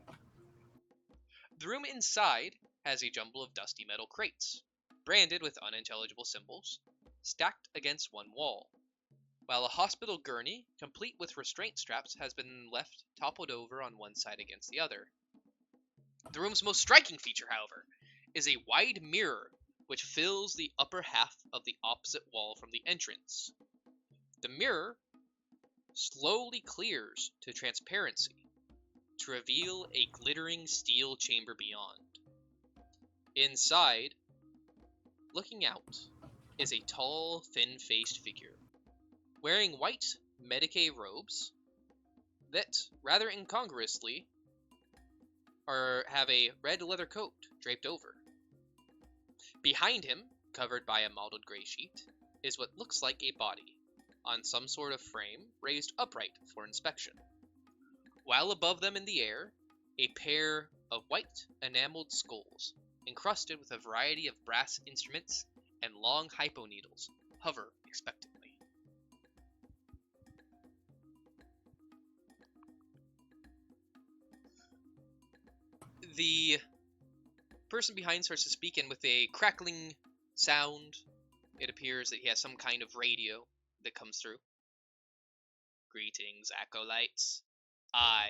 The room inside has a jumble of dusty metal crates, branded with unintelligible symbols, stacked against one wall, while a hospital gurney, complete with restraint straps, has been left toppled over on one side against the other. The room's most striking feature, however, is a wide mirror which fills the upper half of the opposite wall from the entrance. The mirror slowly clears to transparency to reveal a glittering steel chamber beyond. Inside, looking out, is a tall, thin-faced figure, wearing white Medicae robes that, rather incongruously, have a red leather coat draped over. Behind him, covered by a mottled gray sheet, is what looks like a body, on some sort of frame raised upright for inspection. While above them in the air, a pair of white enameled skulls, encrusted with a variety of brass instruments and long hypo needles, hover expectantly. The person behind starts to speak, and with a crackling sound, it appears that he has some kind of radio that comes through. Greetings, Acolytes. I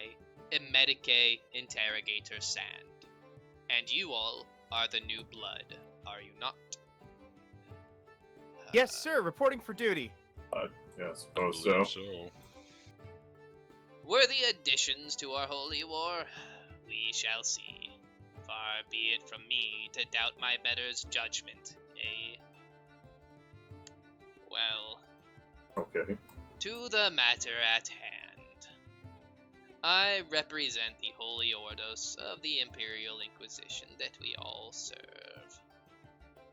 am Medicae Interrogator Sand, and you all are the new blood, are you not? Yes, sir. Reporting for duty. Yeah, I suppose so. Believe so. Worthy additions to our holy war? We shall see. Far be it from me to doubt my better's judgment, eh? Well, Okay. to the matter at hand. I represent the Holy Ordos of the Imperial Inquisition that we all serve.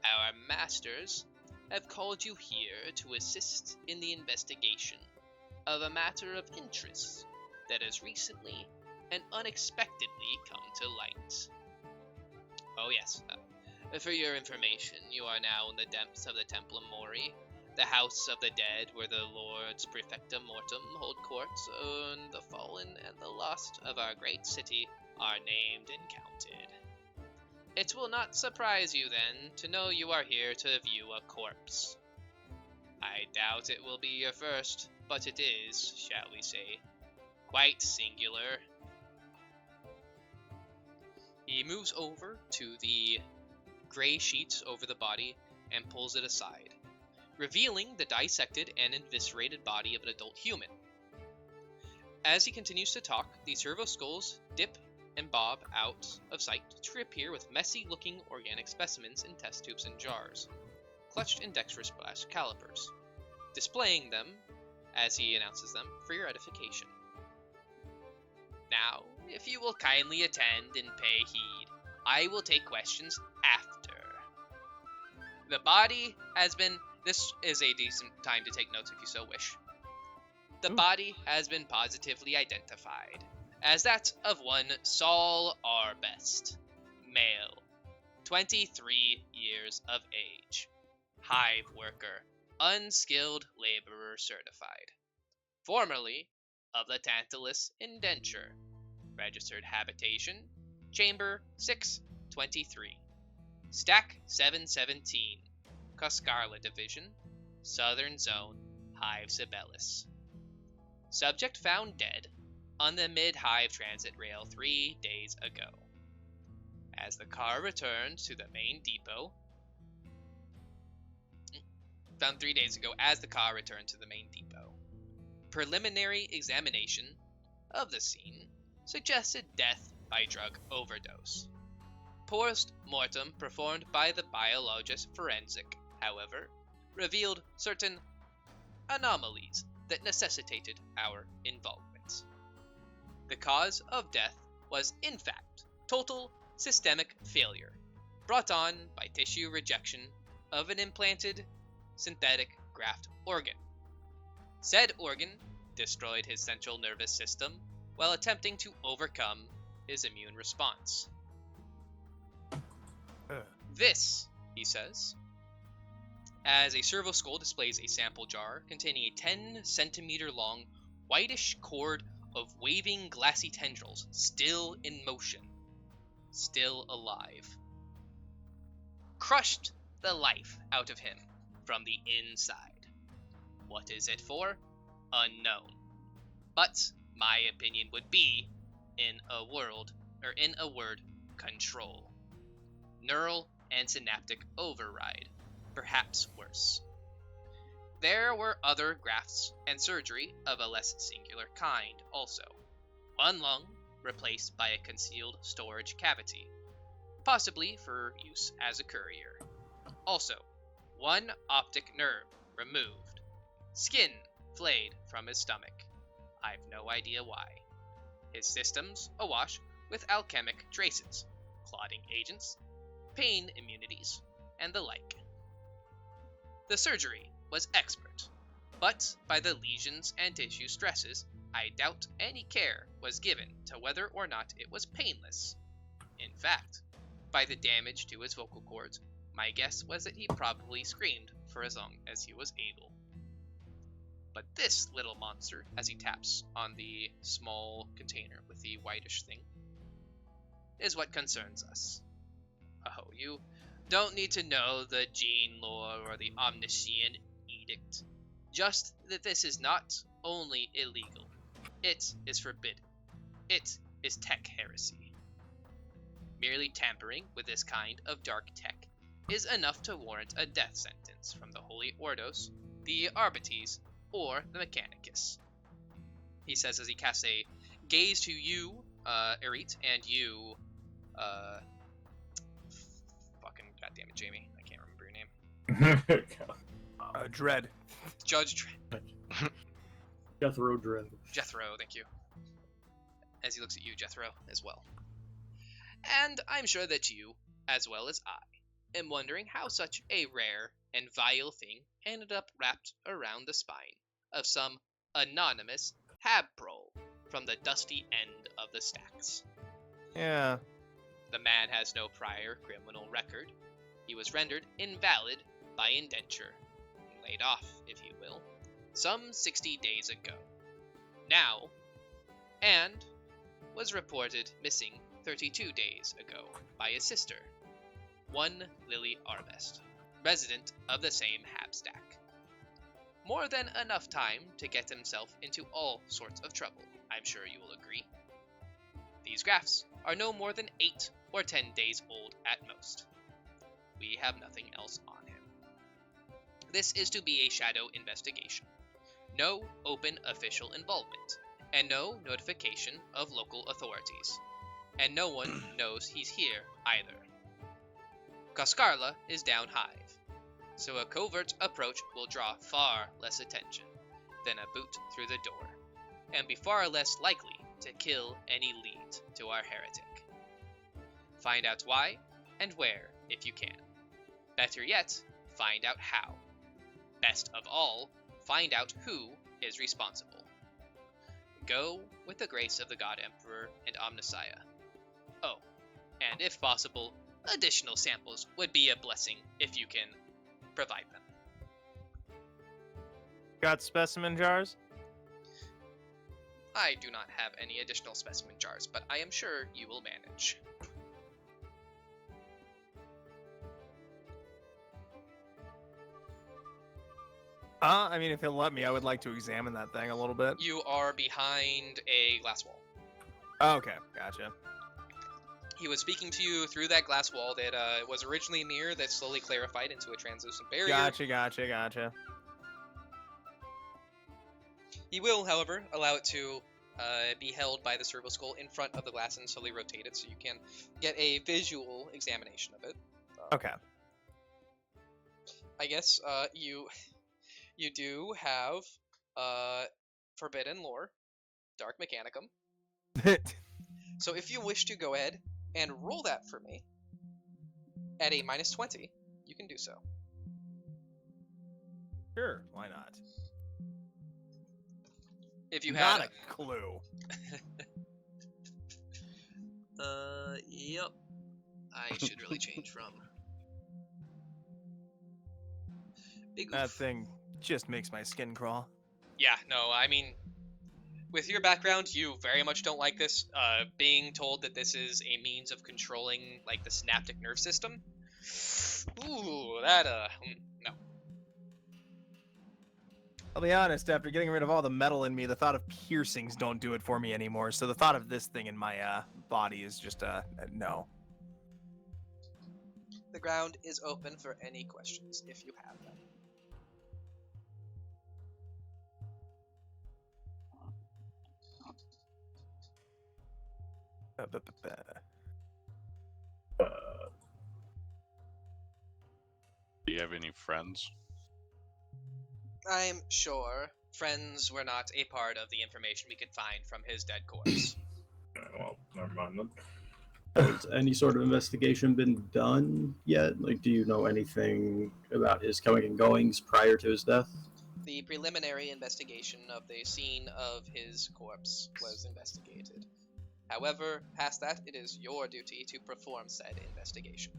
Our masters have called you here to assist in the investigation of a matter of interest that has recently and unexpectedly come to light. Oh yes, for your information, you are now in the depths of the Templum Mori, the house of the dead where the Lords Prefectum Mortem hold court, and the fallen and the lost of our great city are named and counted. It will not surprise you then to know you are here to view a corpse. I doubt it will be your first, but it is, shall we say, quite singular. He moves over to the gray sheets over the body and pulls it aside, revealing the dissected and eviscerated body of an adult human. As he continues to talk, the servo skulls dip and bob out of sight to reappear with messy-looking organic specimens in test tubes and jars, clutched in dexterous brass calipers, displaying them, as he announces them, for your edification. Now, if you will kindly attend and pay heed, I will take questions after. The body has been... This is a decent time to take notes if you so wish. The body has been positively identified as that of one Saul Arbest, male, 23 years of age, hive worker, unskilled laborer certified, formerly of the Tantalus Indenture, registered habitation, chamber 623, stack 717, Coscarla division, southern zone, hive Sibelius. Subject found dead on the mid-hive transit rail 3 days ago. As the car returned to the main depot, found 3 days ago as the car returned to the main depot. Preliminary examination of the scene suggested death by drug overdose. Post-mortem performed by the biologist forensic, however, revealed certain anomalies that necessitated our involvement. The cause of death was, in fact, total systemic failure, brought on by tissue rejection of an implanted synthetic graft organ. Said organ destroyed his central nervous system while attempting to overcome his immune response. This, he says, as a servo skull displays a sample jar containing a 10-centimeter long whitish cord of waving glassy tendrils, still in motion, still alive. Crushed the life out of him from the inside. What is it for? Unknown. But my opinion would be, in a word, control. Neural and synaptic override, perhaps worse. There were other grafts and surgery of a less singular kind also. One lung replaced by a concealed storage cavity, possibly for use as a courier. Also, one optic nerve removed. Skin flayed from his stomach. I've no idea why. His systems awash with alchemic traces, clotting agents, pain immunities, and the like. The surgery was expert, but by the lesions and tissue stresses, I doubt any care was given to whether or not it was painless. In fact, by the damage to his vocal cords, my guess was that he probably screamed for as long as he was able. But this little monster, as he taps on the small container with the whitish thing, is what concerns us. Oh, you don't need to know the gene lore or the omniscient edict. Just that this is not only illegal, it is forbidden. It is tech heresy. Merely tampering with this kind of dark tech is enough to warrant a death sentence from the Holy Ordos, the Arbites, or the Mechanicus. He says as he casts a gaze to you, Erit, and you, fucking goddammit, Jamie. I can't remember your name. Dread. Judge Dread. Jethro Dread. Jethro, thank you. As he looks at you, Jethro, as well. And I'm sure that you, as well as I, am wondering how such a rare and vile thing ended up wrapped around the spine of some anonymous habprol from the dusty end of the stacks. Yeah. The man has no prior criminal record. He was rendered invalid by indenture, laid off, if you will, some 60 days ago. Now, and was reported missing 32 days ago by his sister, one Lily Arvest, resident of the same Habstack. More than enough time to get himself into all sorts of trouble, I'm sure you will agree. These graphs are no more than 8 or 10 days old at most. We have nothing else on him. This is to be a shadow investigation. No open official involvement, and no notification of local authorities. And no one knows he's here either. Coscarla is down hive, so a covert approach will draw far less attention than a boot through the door, and be far less likely to kill any lead to our heretic. Find out why and where if you can. Better yet, find out how. Best of all, find out who is responsible. Go with the grace of the God Emperor and Omnissiah. Oh, and if possible, additional samples would be a blessing if you can provide them. Got specimen jars? I do not have any additional specimen jars, but I am sure you will manage. I mean, if he'll let me, I would like to examine that thing a little bit. You are behind a glass wall. Okay, gotcha. He was speaking to you through that glass wall that was originally a mirror that slowly clarified into a translucent barrier. Gotcha. He will, however, allow it to be held by the cerebral skull in front of the glass and slowly rotate it so you can get a visual examination of it. Okay. I guess you do have Forbidden Lore, Dark Mechanicum. So if you wish to go ahead and roll that for me at a -20, you can do so. Sure, why not? If you Not had a clue. Yep. I should really change from Big That Oof. thing just makes my skin crawl. Yeah, no, I mean, with your background, you very much don't like this. Being told that this is a means of controlling, like, the synaptic nerve system. Ooh, that, no. I'll be honest, after getting rid of all the metal in me, the thought of piercings don't do it for me anymore, so the thought of this thing in my body is just a no. The ground is open for any questions, if you have them. Do you have any friends? I'm sure friends were not a part of the information we could find from his dead corpse. Well, never mind then. Has any sort of investigation been done yet? Like, do you know anything about his coming and goings prior to his death? The preliminary investigation of the scene of his corpse was investigated. However, past that, it is your duty to perform said investigation.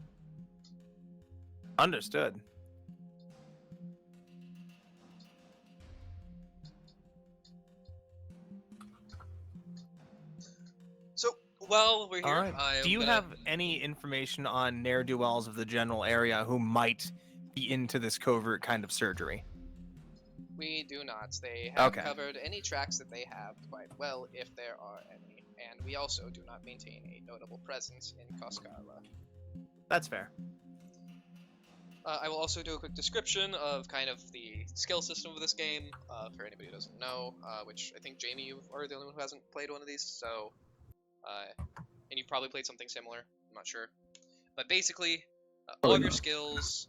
Understood. So, while we're here, All right. I'm Do you gonna... have any information on ne'er-do-wells of the general area who might be into this covert kind of surgery? We do not. They have Okay. covered any tracks that they have quite well, if there are any. And we also do not maintain a notable presence in Coscarla. That's fair. I will also do a quick description of kind of the skill system of this game, for anybody who doesn't know, which I think, Jamie, you are the only one who hasn't played one of these, so... and you probably played something similar, I'm not sure. But basically, all of your skills...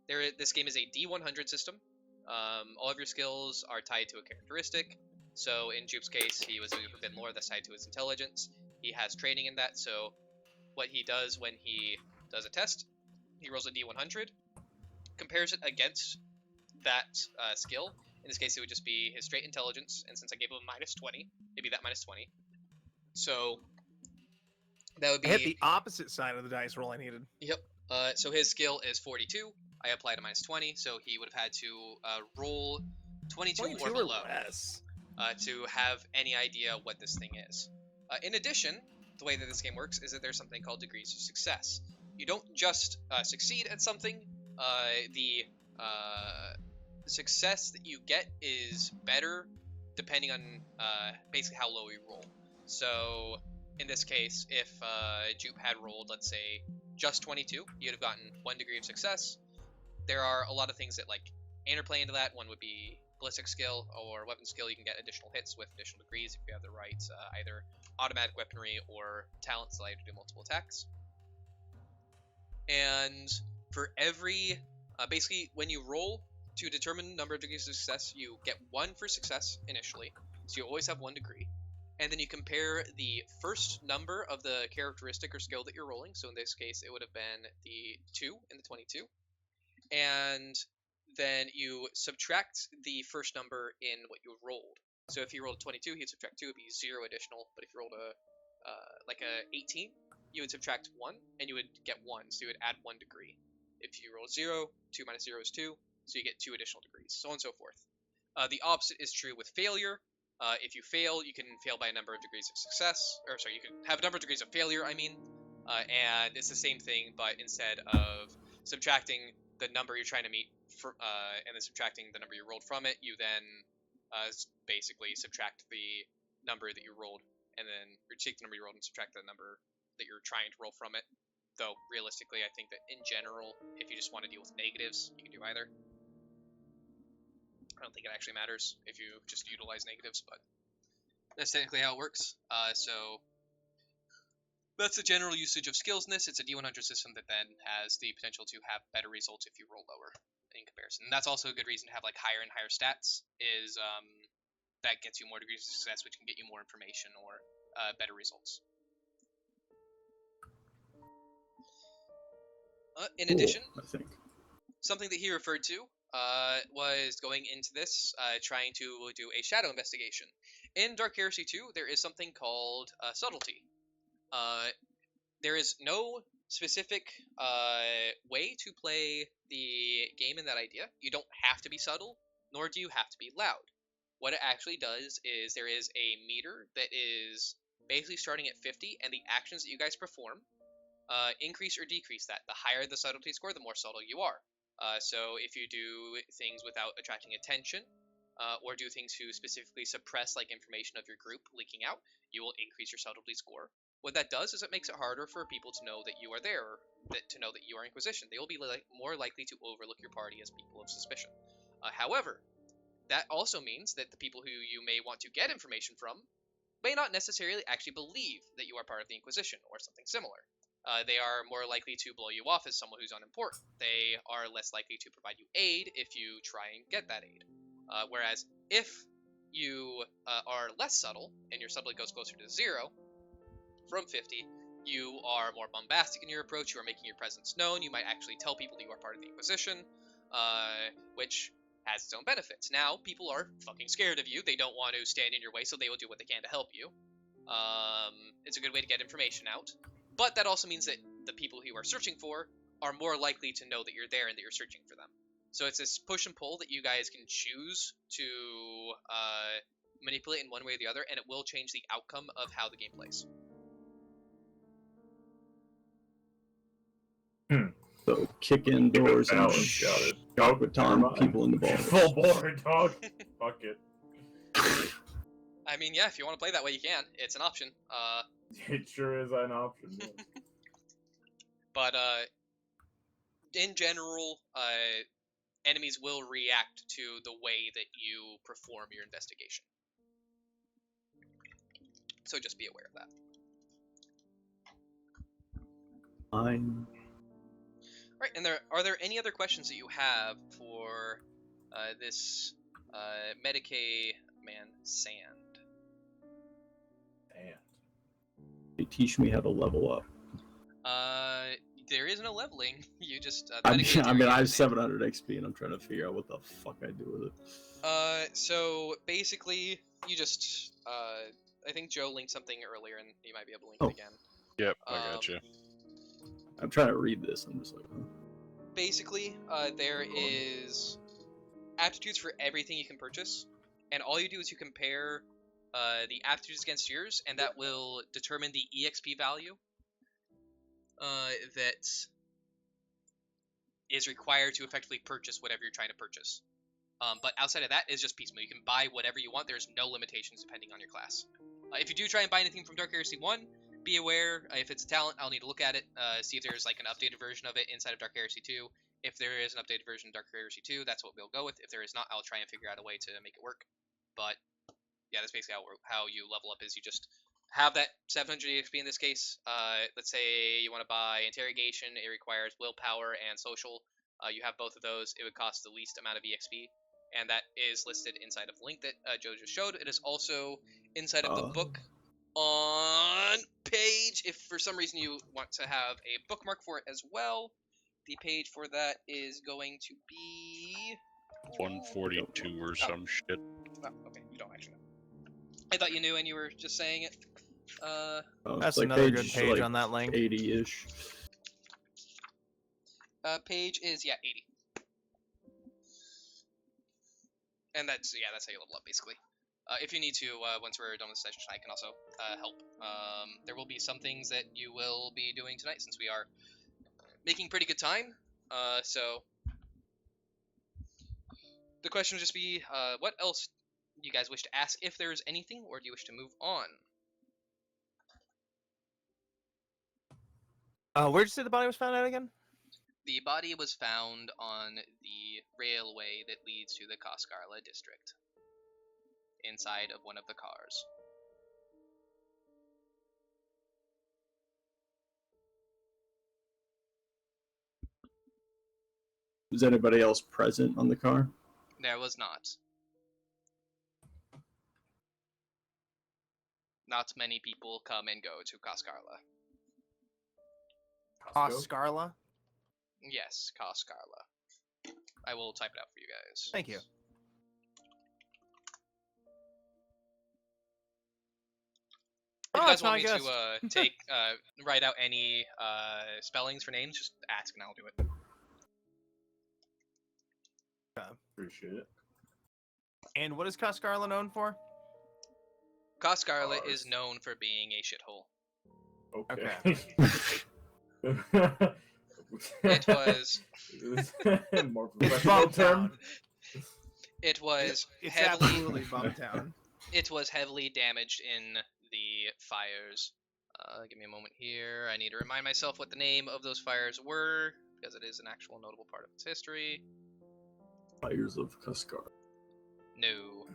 this game is a D100 system. All of your skills are tied to a characteristic. So in Jupe's case, he was doing Forbidden Lore that's tied to his intelligence. He has training in that, so what he does when he does a test, he rolls a D100, compares it against that skill, In this case, it would just be his straight intelligence, and since I gave him a -20, it'd be that -20. So that would I hit be the opposite side of the dice roll I needed. yep. So his skill is 42. I applied a -20, so he would have had to roll 22 or 22 or below less. to have any idea what this thing is. In addition, the way that this game works is that there's something called degrees of success. You don't just succeed at something. The success that you get is better depending on basically how low you roll. So in this case, if Jupe had rolled, let's say, just 22, you'd have gotten 1 degree of success. There are a lot of things that like interplay into that. One would be ballistic skill or weapon skill. You can get additional hits with additional degrees if you have the right either automatic weaponry or talents that allow you to do multiple attacks. And for every basically when you roll to determine the number of degrees of success, you get 1 for success initially, so you always have 1 degree, and then you compare the first number of the characteristic or skill that you're rolling. So in this case it would have been the 2 and the 22, and then you subtract the first number in what you rolled. So if you rolled a 22, you'd subtract 2, it'd be 0 additional. But if you rolled like a 18, you would subtract 1, and you would get 1, so you would add 1 degree. If you roll 0, 2 minus 0 is 2, so you get 2 additional degrees, so on and so forth. The opposite is true with failure. If you fail, you can fail by a number of degrees of success, or sorry, you can have a number of degrees of failure, and it's the same thing, but instead of subtracting the number you're trying to meet and then subtracting the number you rolled from it, you then basically subtract the number that you rolled, and then or take the number you rolled and subtract the number that you're trying to roll from it. Though realistically, I think that in general, if you just want to deal with negatives, you can do either. I don't think it actually matters if you just utilize negatives, but that's technically how it works. So that's the general usage of skills in this. It's a D100 system that then has the potential to have better results if you roll lower in comparison. And that's also a good reason to have like higher and higher stats, is that gets you more degrees of success, which can get you more information or better results. In addition, I think. something that he referred to was going into this, trying to do a shadow investigation. In Dark Heresy 2, there is something called subtlety. There is no specific way to play the game in that idea. You don't have to be subtle, nor do you have to be loud. What it actually does is there is a meter that is basically starting at 50, and the actions that you guys perform increase or decrease that. The higher the subtlety score, the more subtle you are. So if you do things without attracting attention, or do things to specifically suppress like information of your group leaking out, you will increase your subtlety score. What that does is it makes it harder for people to know that you are there, or to know that you are Inquisition. They will be more likely to overlook your party as people of suspicion. However, that also means that the people who you may want to get information from may not necessarily actually believe that you are part of the Inquisition or something similar. They are more likely to blow you off as someone who's unimportant. They are less likely to provide you aid if you try and get that aid. Whereas if you are less subtle and your subtlety goes closer to 0 from 50, you are more bombastic in your approach. You are making your presence known. You might actually tell people that you are part of the Inquisition, which has its own benefits. Now, people are fucking scared of you. They don't want to stand in your way, so they will do what they can to help you. It's a good way to get information out. But that also means that the people who you are searching for are more likely to know that you're there and that you're searching for them. So it's this push and pull that you guys can choose to manipulate in one way or the other, and it will change the outcome of how the game plays. So kick in doors and Balance, got it. shock with Tom people in the balls. Full board, dog. Fuck it. I mean, yeah, if you want to play that way, you can. It's an option. It sure is an option. Yeah. But in general, enemies will react to the way that you perform your investigation. So just be aware of that. Fine. Right, and are there any other questions that you have for this Medicae man Sand? Damn. They teach me how to level up. There is no leveling. You just I dedicate to mean, your I have username. 700 XP, and I'm trying to figure out what the fuck I do with it. So basically, you just I think Joe linked something earlier, and you might be able to link Oh. it again. Yep, I got you. I'm trying to read this. I'm just like, huh? Basically, there is aptitudes for everything you can purchase, and all you do is you compare the aptitudes against yours, and that will determine the EXP value that is required to effectively purchase whatever you're trying to purchase. But outside of that, it's just piecemeal. You can buy whatever you want. There's no limitations depending on your class. If you do try and buy anything from Dark Heresy 1, be aware, if it's a talent, I'll need to look at it, see if there's like an updated version of it inside of Dark Heresy 2. If there is an updated version of Dark Heresy 2, that's what we'll go with. If there is not, I'll try and figure out a way to make it work. But yeah, that's basically how you level up, is you just have that 700 EXP in this case. Let's say you want to buy Interrogation. It requires willpower and social. You have both of those. It would cost the least amount of EXP. And that is listed inside of the link that Joe just showed. It is also inside of the book on page, if for some reason you want to have a bookmark for it as well. The page for that is going to be 142 or some shit. Oh, okay, you don't actually know. I thought you knew and you were just saying it. That's like another good page, page like, on that link. 80-ish. Page is 80. And that's how you level up, basically. If you need to, once we're done with the session, I can also help. There will be some things that you will be doing tonight, since we are making pretty good time. So the question would just be, what else do you guys wish to ask, if there is anything, or do you wish to move on? Where'd you say the body was found at again? The body was found on the railway that leads to the Coscarla district, inside of one of the cars. Was anybody else present on the car? There was not. Not many people come and go to Coscarla. Coscarla? Yes, Coscarla. I will type it out for you guys. Thank you. If you Oh, guys it's want my me guess. to write out any spellings for names, just ask and I'll do it. Appreciate it. And what is Coscarla known for? Coscarla Cars. is known for being a shithole. Okay. It was more professional term. It was It's heavily absolutely Bumtown. it was heavily damaged in the fires. Give me a moment here. I need to remind myself what the name of those fires were, because it is an actual notable part of its history. Fires of Coscarla. No.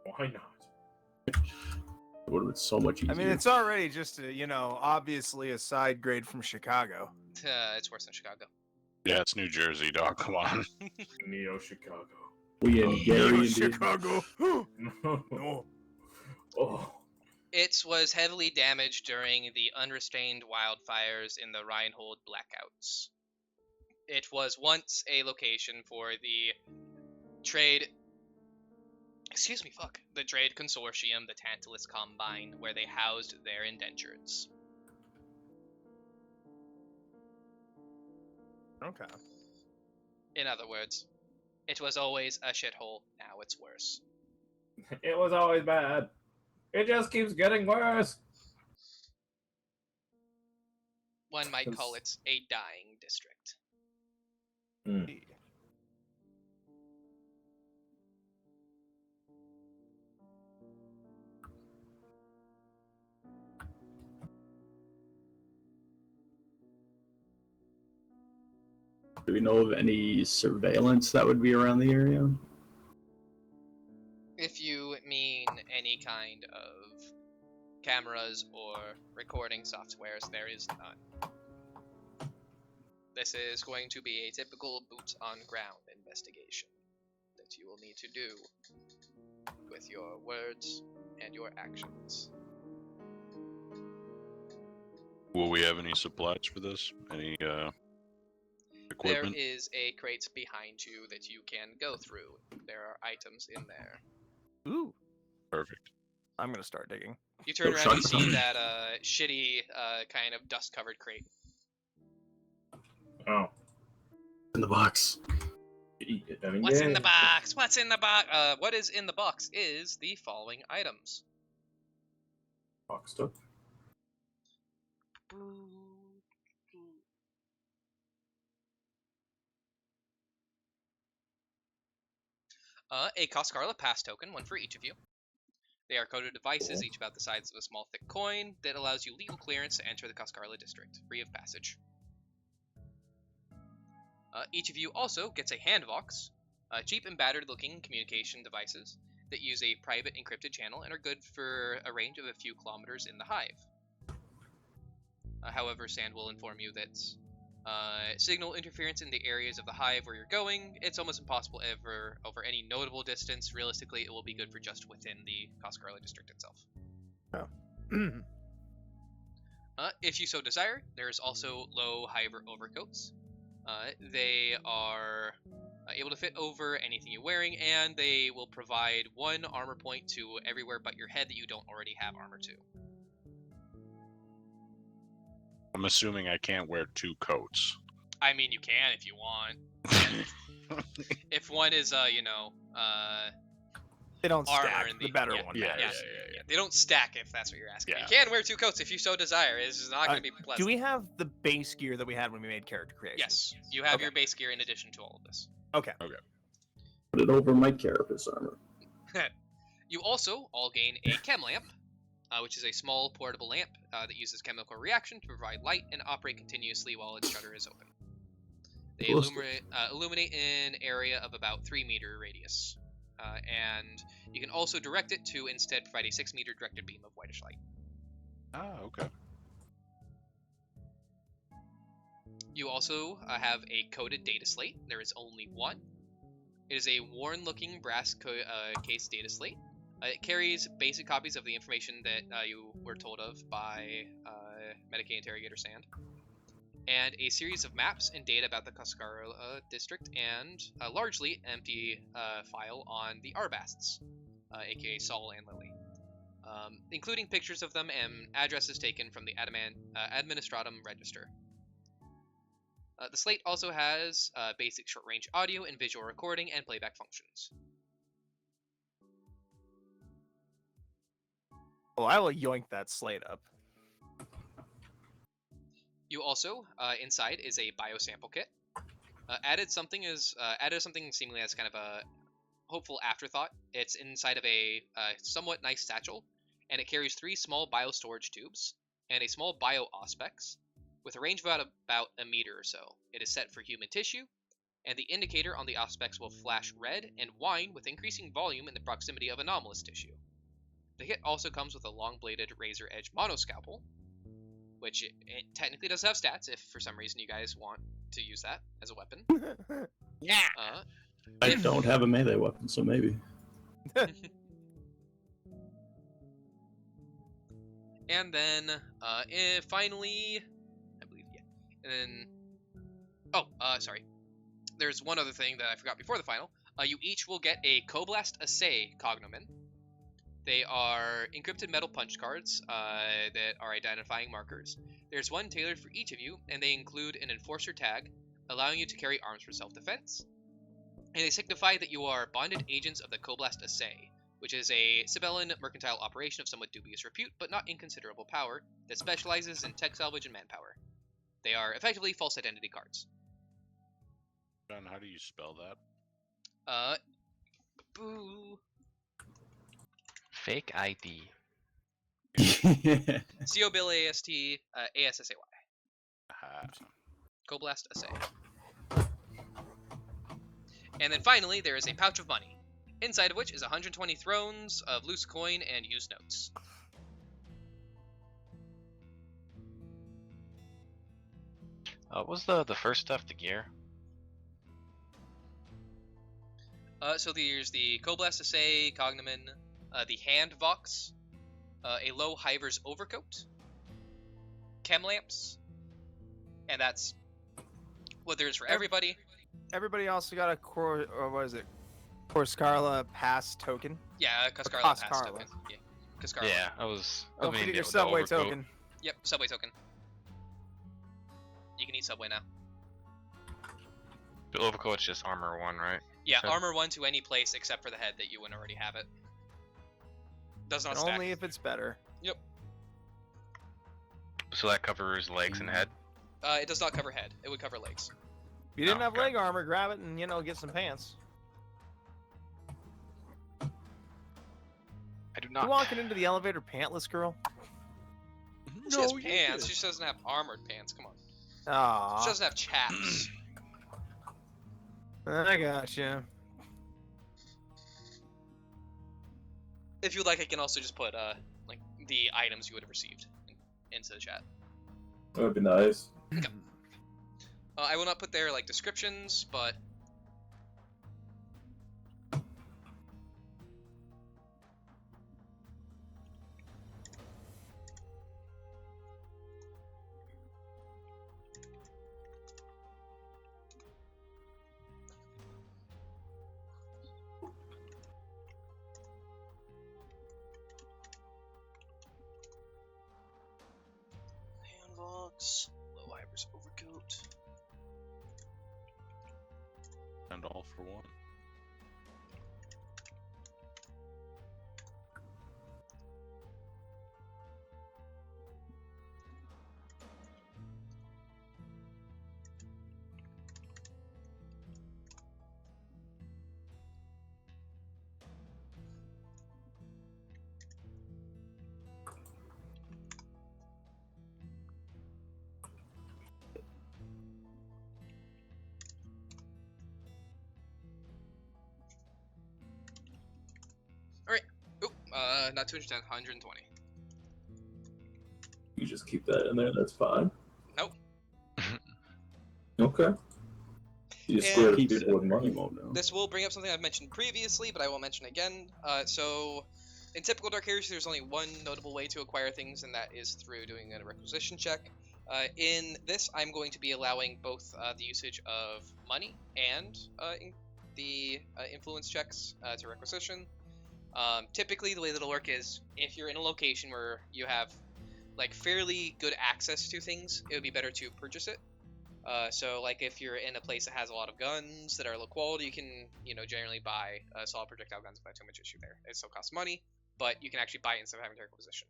Why not? It would have been so much easier. I mean, it's already just obviously a side grade from Chicago. It's worse than Chicago. Yeah, it's New Jersey, dog. Come on. Neo Chicago. We in Gary and Chicago. No. Oh. It was heavily damaged during the unrestrained wildfires in the Reinhold blackouts. It was once a location for the trade consortium, the Tantalus Combine, where they housed their indentures. Okay. In other words, it was always a shithole, now it's worse. It was always bad. It just keeps getting worse. One might call it a dying district. Do we know of any surveillance that would be around the area? If you mean any kind of cameras or recording softwares, there is none. This is going to be a typical boots-on-ground investigation that you will need to do with your words and your actions. Will we have any supplies for this? Any equipment? There is a crate behind you that you can go through. There are items in there. Ooh, Perfect. I'm gonna start digging. You turn Oh, around, you shotgun. see that shitty kind of dust-covered crate. Oh. In the box. What's in the box? What's in the box? What is in the box is the following items. Boxed up. A Coscarla pass token, one for each of you. They are coded devices, Cool. each about the size of a small thick coin, that allows you legal clearance to enter the Coscarla district, free of passage. Each of you also gets a handvox, cheap and battered looking communication devices that use a private encrypted channel and are good for a range of a few kilometers in the hive. However, Sand will inform you that signal interference in the areas of the hive where you're going, it's almost impossible ever over any notable distance. Realistically, it will be good for just within the Coscarla district itself. If you so desire, there is also low hiver overcoats. They are able to fit over anything you're wearing, and they will provide 1 armor point to everywhere but your head that you don't already have armor to. I'm assuming I can't wear 2 coats. I mean, you can if you want. If one is, They don't armor stack. in The better yeah, one yeah, matters. yeah. They don't stack if that's what you're asking. Yeah. You can wear 2 coats if you so desire. It's just not going to be pleasant. Do we have the base gear that we had when we made character creation? Yes, you have Okay. your base gear in addition to all of this. Okay. Put it over my carapace armor. You also all gain a chem lamp, which is a small portable lamp that uses chemical reaction to provide light and operate continuously while its shutter is open. They Cool. illuminate an area of about 3-meter radius, and you can also direct it to instead provide a 6-meter directed beam of whitish light. Ah, okay. You also have a coded data slate. There is only one. It is a worn-looking brass case data slate. It carries basic copies of the information that you were told of by Medicaid Interrogator Sand, and a series of maps and data about the Coscarla district, and a largely empty file on the Arbasts, aka Saul and Lily, including pictures of them and addresses taken from the Administratum Register. The slate also has basic short-range audio and visual recording and playback functions. Well, I will yoink that slate up. You also, inside is a biosample kit. Added something seemingly as kind of a hopeful afterthought. It's inside of a somewhat nice satchel, and it carries 3 small biostorage tubes and a small bio-auspex with a range of about a meter or so. It is set for human tissue, and the indicator on the auspex will flash red and whine with increasing volume in the proximity of anomalous tissue. The kit also comes with a long-bladed razor-edge monoscalpel, which it technically does have stats if for some reason you guys want to use that as a weapon. Yeah. I don't have a melee weapon, so maybe. And then, finally, I believe, yeah. And then, sorry. There's one other thing that I forgot before the final. You each will get a Coblast Assay cognomen. They are encrypted metal punch cards that are identifying markers. There's one tailored for each of you, and they include an enforcer tag, allowing you to carry arms for self-defense. And they signify that you are bonded agents of the Coblast Assay, which is a Sibellan mercantile operation of somewhat dubious repute, but not inconsiderable power, that specializes in tech salvage and manpower. They are effectively false identity cards. John, how do you spell that? Boo. Fake ID. C-O-B-L-A-S-T, A-S-S-A-Y. Ah. Coblast Assay. And then finally, there is a pouch of money, inside of which is 120 thrones of loose coin and used notes. What was the first stuff, the gear? So there's the Coblast Assay cognomen, the Handvox, a low hiver's overcoat, chem lamps, and that's what there is for everybody. Everybody also got a Coscarla pass token. Yeah, Coscarla pass Coscarla. token. Yeah, Coscarla. Yeah, I was Don't meaning forget your the subway overcoat. token. Yep, subway token. You can eat Subway now. The overcoat's just armor 1, right? Yeah, Okay. armor 1 to any place except for the head that you wouldn't already have it. Does not And stack. only if it's better. Yep. So that covers legs and head. It does not cover head. It would cover legs. If you didn't Oh, have okay. leg armor, grab it and, get some pants. I do You not. walking into the elevator pantless, girl? She has pants. She just doesn't have armored pants. Come on. She Aww. doesn't have chaps. I gotcha. If you'd like, I can also just put like the items you would have received into the chat. That would be nice. I will not put their like descriptions, but handbox, low Ivor's overcoat. And all for one. Oop, not 210, 120. You just keep that in there, that's fine. Nope. Okay. You just And- scared Keep it people with in money. there. This will bring up something I've mentioned previously, but I will mention again. So, in typical Dark Heresy, there's only one notable way to acquire things, and that is through doing a requisition check. In this, I'm going to be allowing both the usage of money and the influence checks to requisition. Typically, the way that'll work is if you're in a location where you have like fairly good access to things, it would be better to purchase it. So, like, if you're in a place that has a lot of guns that are low quality, you can, generally buy solid projectile guns without too much issue there. It still costs money, but you can actually buy it instead of having to requisition.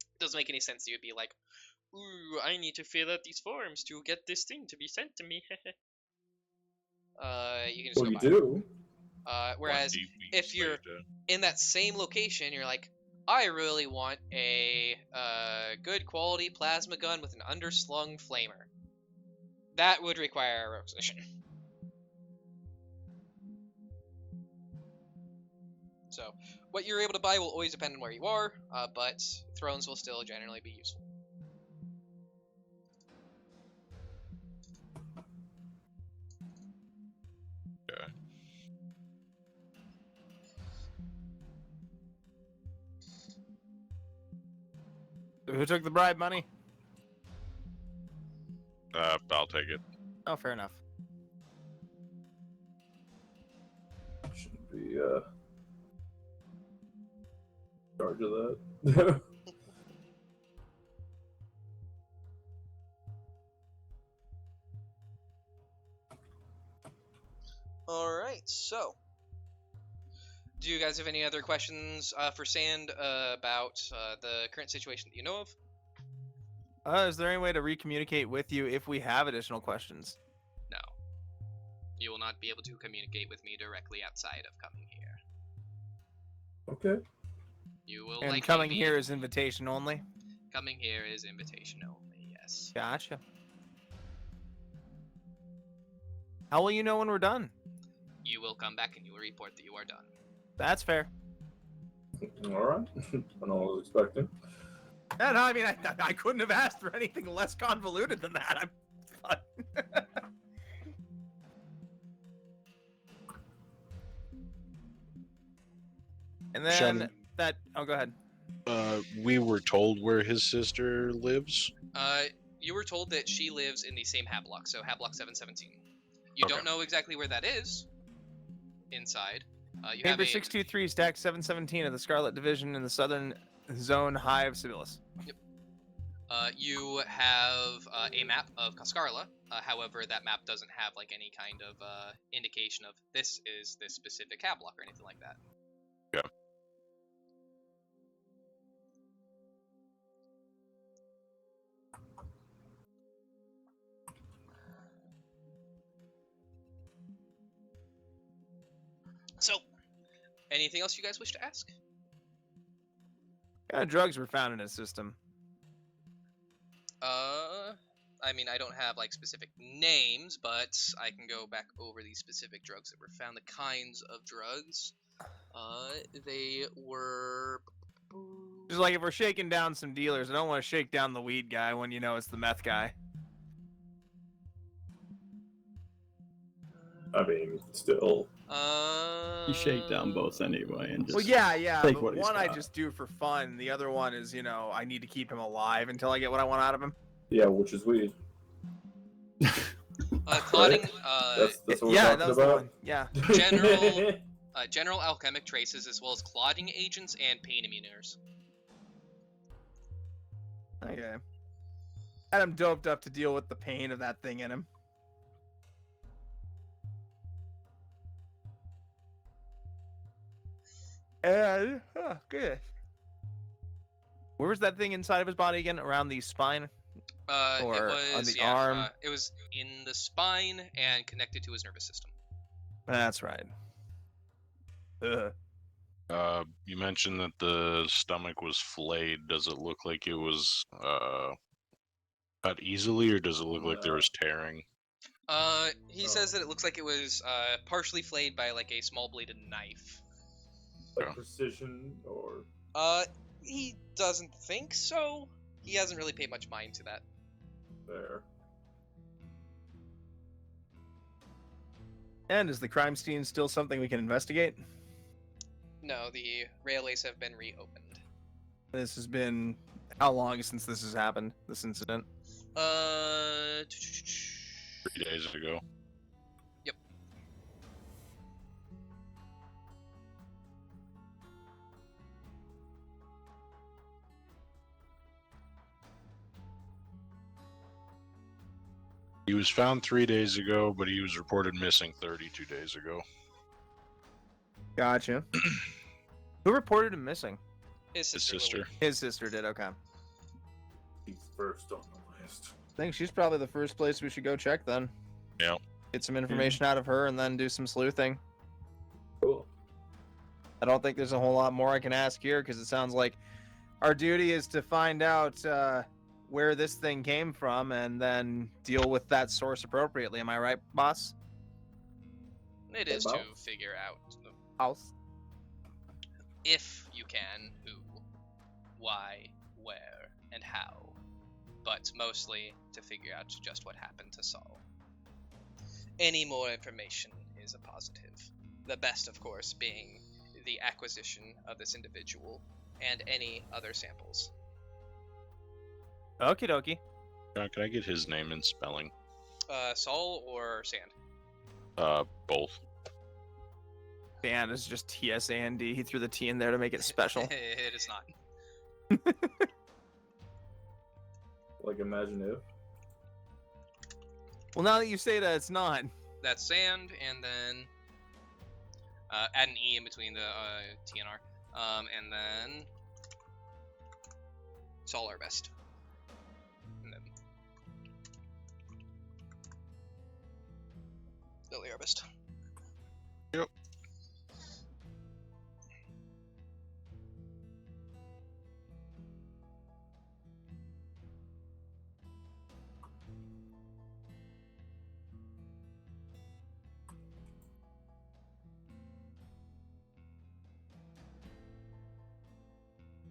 It doesn't make any sense that you'd be like, ooh, I need to fill out these forms to get this thing to be sent to me. You can just Well, go you buy it. do. Whereas, if you're in that same location, you're like, I really want a good quality plasma gun with an underslung flamer. That would require a requisition. So, what you're able to buy will always depend on where you are, but thrones will still generally be useful. Okay. Who took the bribe money? I'll take it. Oh, fair enough. Shouldn't be charge of that. Alright, so. Do you guys have any other questions for Sand about the current situation that you know of? Is there any way to recommunicate with you if we have additional questions? No. You will not be able to communicate with me directly outside of coming here. Okay. You will And likely coming be- here is invitation only? Coming here is invitation only, yes. Gotcha. How will you know when we're done? You will come back and you will report that you are done. That's fair. Alright. I know what I was expecting. Yeah, no, I mean, I couldn't have asked for anything less convoluted than that. And then Shannon. that... Oh, go ahead. We were told where his sister lives. You were told that she lives in the same Hablock, so Hablock 717. You Okay. don't know exactly where that is inside. You Chamber have a 623, stack 717 of the Scarlet Division in the Southern Zone High of Sibyllus. you have a map of Coscarla. However, that map doesn't have like any kind of indication of this is this specific Hablock or anything like that. Yeah. So, anything else you guys wish to ask? What kind of drugs were found in his system? I mean, I don't have like specific names, but I can go back over the specific drugs that were found, the kinds of drugs. They were. Just like if we're shaking down some dealers, I don't want to shake down the weed guy when you know it's the meth guy. I mean, still. You shake down both anyway, and just Well, yeah, take but what he's one I got. just do for fun. The other one is, you know, I need to keep him alive until I get what I want out of him. Yeah, which is weed. Clotting. That's what we're Yeah, talking that was the about. one. Yeah. General alchemic traces, as well as clotting agents and pain immuners. Okay. Had him doped up to deal with the pain of that thing in him. And, good. Where was that thing inside of his body again? Around the spine? Or it was on the arm? it was in the spine and connected to his nervous system. That's right. You mentioned that the stomach was flayed. Does it look like it was cut easily, or does it look like there was tearing? He says that it looks like it was partially flayed by like a small bladed knife. Like Yeah. precision or. He doesn't think so. He hasn't really paid much mind to that. There. And is the crime scene still something we can investigate? No, the railways have been reopened. This has been how long since this has happened, this incident? 3 days ago. Yep. He was found 3 days ago, but he was reported missing 32 days ago. Gotcha. Who reported him missing? His His sister. sister. Lily. His sister did, okay. He's first on the list. I think she's probably the first place we should go check then. Yeah. Get some information out of her and then do some sleuthing. Cool. I don't think there's a whole lot more I can ask here because it sounds like our duty is to find out where this thing came from and then deal with that source appropriately. Am I right, boss? It is to About? figure out House. if you can who, why, where, and how, but mostly to figure out just what happened to Saul. Any more information is a positive. The best, of course, being the acquisition of this individual and any other samples. Okie dokie. John, can I get his name and spelling? Saul or Sand? Both. Band is just TSAND. He threw the T in there to make it special. It is not. Like imagine if. Well, now that you say that, it's not. That's Sand, and then add an E in between the T and R. And then Saul our best. And then Lily our best. Yep.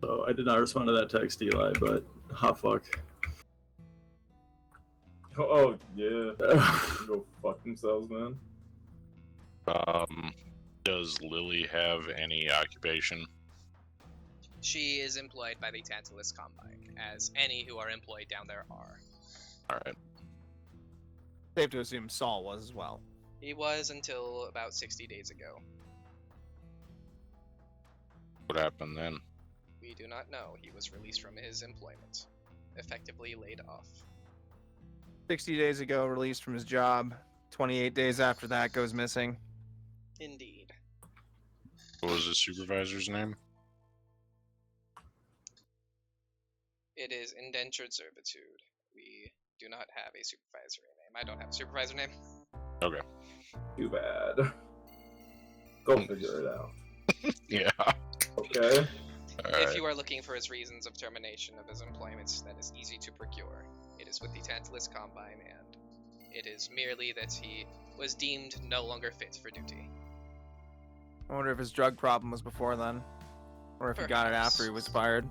So I did not respond to that text, Eli, but hot fuck. Oh yeah. Go fuck themselves, man. Does Lily have any occupation? She is employed by the Tantalus Combine as any who are employed down there are. All right. Safe to assume Saul was as well. He was until about 60 days ago. What happened then? We do not know. He was released from his employment, effectively laid off. 60 days ago, released from his job. 28 days after that, goes missing. Indeed. What was the supervisor's name? It is indentured servitude. We do not have a supervisory name. I don't have a supervisor name. Okay. Too bad. Go figure it out. Yeah. Okay. If you are looking for his reasons of termination of his employment, that is easy to procure. It is with the Tantalus Combine, and it is merely that he was deemed no longer fit for duty. I wonder if his drug problem was before then. Or if he got it after he was fired.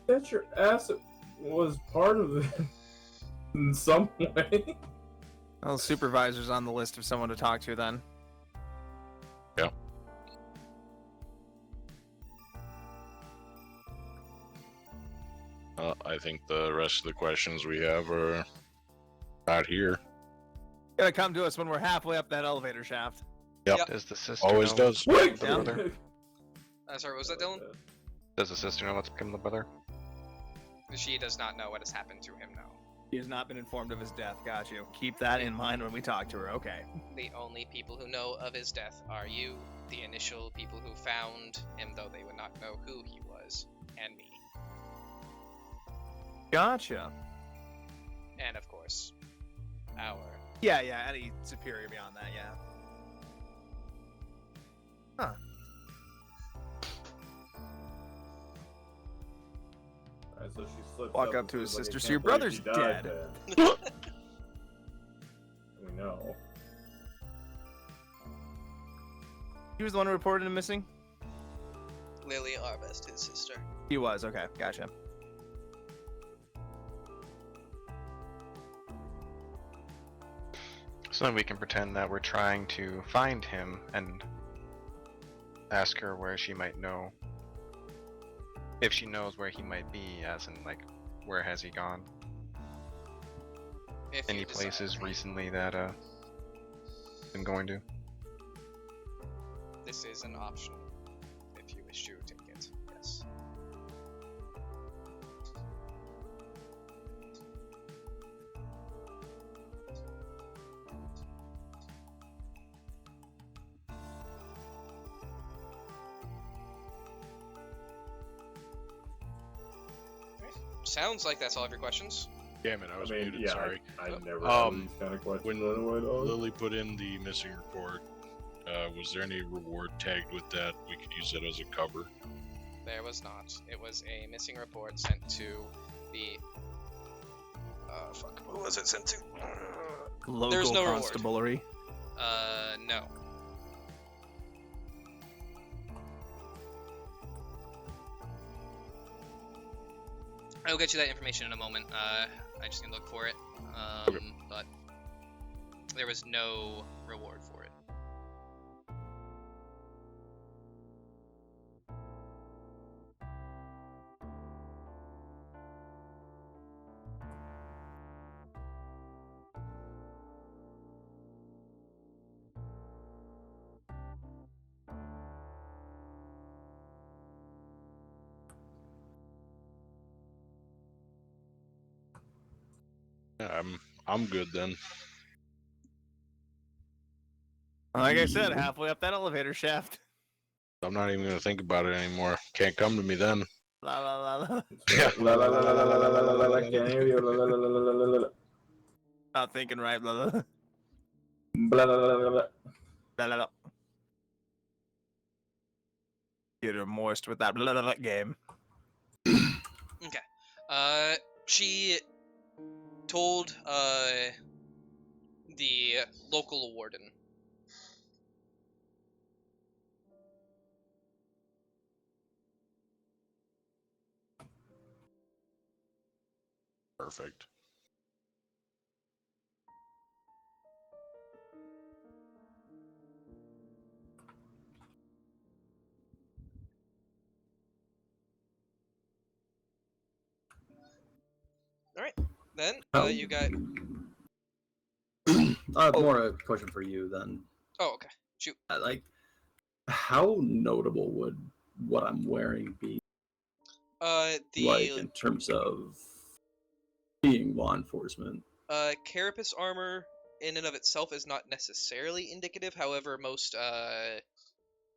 That your ass was part of it in some way. Well, supervisor's on the list of someone to talk to then. Yeah. I think the rest of the questions we have are not here. Gotta come to us when we're halfway up that elevator shaft. Yep. Does the sister Always know does. what's Wait! become of the brother? Sorry, what was that, Dylan? Does the sister know what's become of the brother? She does not know what has happened to him, no. He has not been informed of his death. Got you. Keep that in mind when we talk to her. Okay. The only people who know of his death are you, the initial people who found him, though they would not know who he was, and me. Gotcha. And, of course, our... Yeah, any superior beyond that, yeah. Huh. Alright, so she slips Walk up and to his says, like, sister, "I so your can't believe brother's he died dead." then." We know. He was the one who reported him missing? Lily Arvest, his sister. He was, okay, gotcha. So then we can pretend that we're trying to find him and ask her where she might know. If she knows where he might be, as in, like, where has he gone? If Any you decide. places recently that, been going to? This is an option, if you wish to take it, yes. Sounds like that's all of your questions. Damn it, I was muted, yeah, sorry. I never have Um, these kind of questions when anyway, though. Lily put in the missing report, was there any reward tagged with that? We could use that as a cover. There was not. It was a missing report sent to the... fuck. What was it sent to? Local There's no reward. constabulary. No. I'll get you that information in a moment. I just need to look for it. Okay. But there was no reward for it. Yeah, I'm good then. Like I said, halfway up that elevator shaft. I'm not even gonna think about it anymore. Can't come to me then. La la la la. Yeah. La la la la la la la la la la. Can't hear you. La la la la la la la la. Not thinking right. La la la Blah, blah, blah, blah, blah. la la. La. Get her moist with that blah, blah, blah game. Okay. She told the local warden. Perfect. Then Oh. you got. More a question for you then. Oh, okay. Shoot. Like, how notable would what I'm wearing be? Like, in terms of being law enforcement? Carapace armor in and of itself is not necessarily indicative. However, most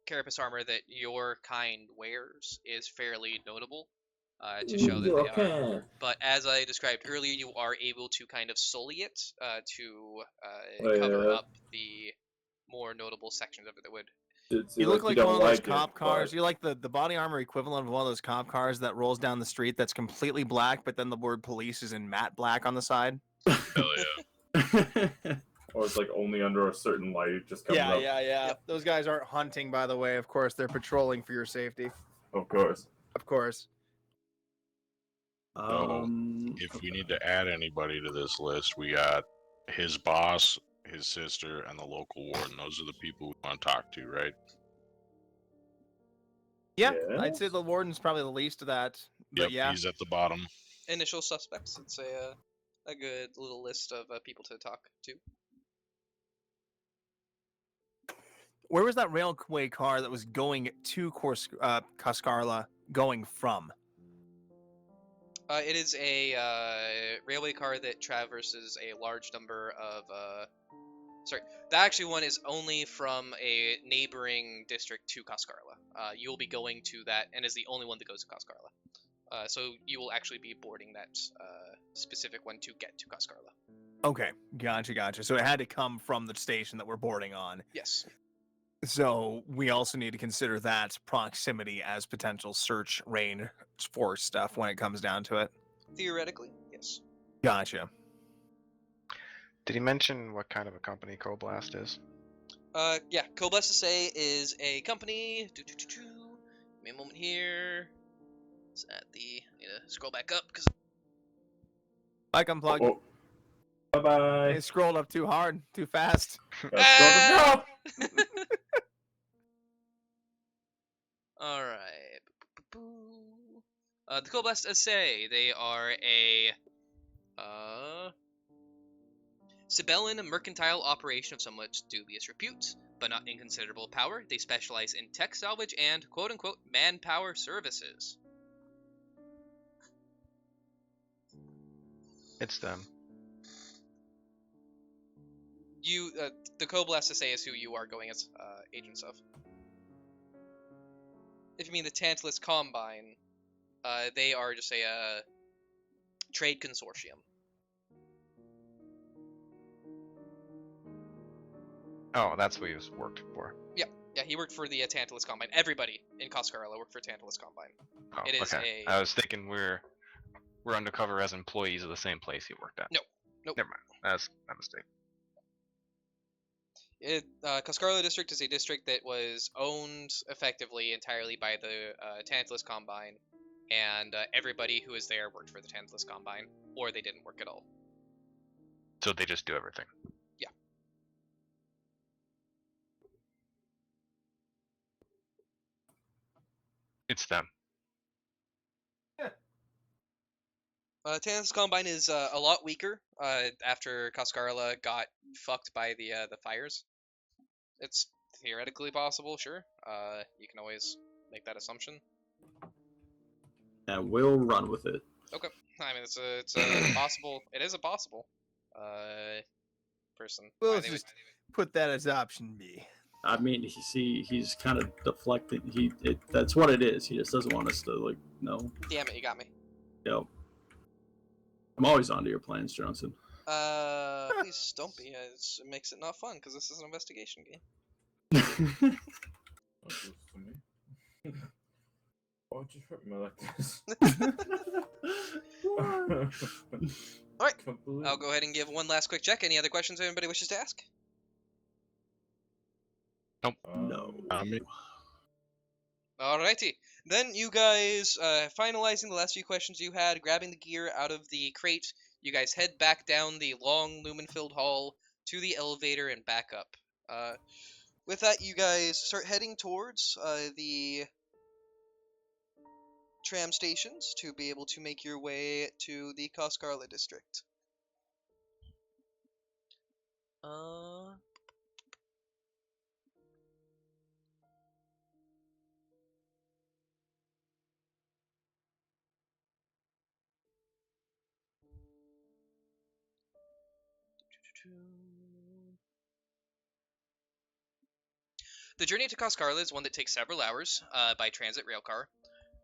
carapace armor that your kind wears is fairly notable to show that they are. But as I described earlier, you are able to kind of sully it to cover up the more notable sections of it that would. You look like one of those cop cars. You're like the body armor equivalent of one of those cop cars that rolls down the street that's completely black, but then the word police is in matte black on the side. Hell yeah. Or it's like only under a certain light just coming up. Yeah. Yep. Those guys aren't hunting, by the way. Of course, they're patrolling for your safety. Of course. Of course. If we need to add anybody to this list, we got his boss, his sister, and the local warden. Those are the people we want to talk to, right? Yeah, I'd say the warden's probably the least of that. But Yep, yeah. he's at the bottom. Initial suspects. It's a good little list of people to talk to. Where was that railway car that was going to Coscarla going from? It is a railway car that traverses a large number of. Sorry, the actual one is only from a neighboring district to Coscarla. You will be going to that, and is the only one that goes to Coscarla. So you will actually be boarding that specific one to get to Coscarla. Okay, gotcha. So it had to come from the station that we're boarding on. Yes. So we also need to consider that proximity as potential search range for stuff when it comes down to it. Theoretically, yes. Gotcha. Did he mention what kind of a company Coblast is? Yeah, Coblast to say is a company. Give me a moment here. It's at the. Need to scroll back up because. Like unplug. Oh. Bye bye. It scrolled up too hard, too fast. All right. The Coblast SA. They are a Sibellan mercantile operation of somewhat dubious repute, but not inconsiderable power. They specialize in tech salvage and quote-unquote manpower services. It's them. You, the Coblast SA is who you are going as agents of. If you mean the Tantalus Combine, they are just a trade consortium. Oh, that's what he was worked for. Yeah, he worked for the Tantalus Combine. Everybody in Coscarla worked for Tantalus Combine. Oh, It is okay. a- I was thinking we're undercover as employees of the same place he worked at. Nope. Never mind. That's my mistake. Coscarla District is a district that was owned effectively entirely by the Tantalus Combine, and everybody who was there worked for the Tantalus Combine, or they didn't work at all. So they just do everything. Yeah. It's them. Tantalus Combine is a lot weaker after Coscarla got fucked by the fires. It's theoretically possible, sure. You can always make that assumption. And we'll run with it. Okay. I mean, it's a possible. It is a possible person. Well, Why let's they would- just put that as option B. I mean, he's kind of deflecting. That's what it is. He just doesn't want us to no. Damn it, you got me. Yep. I'm always onto your plans, Johnson. Please don't be. It makes it not fun because this is an investigation game. Why would you hurt me like this? All right. I'll go ahead and give one last quick check. Any other questions anybody wishes to ask? No. Alrighty. Then you guys, finalizing the last few questions you had, grabbing the gear out of the crate, you guys head back down the long lumen-filled hall to the elevator and back up. With that, you guys start heading towards the tram stations to be able to make your way to the Coscarla district. The journey to Coscarla is one that takes several hours by transit railcar,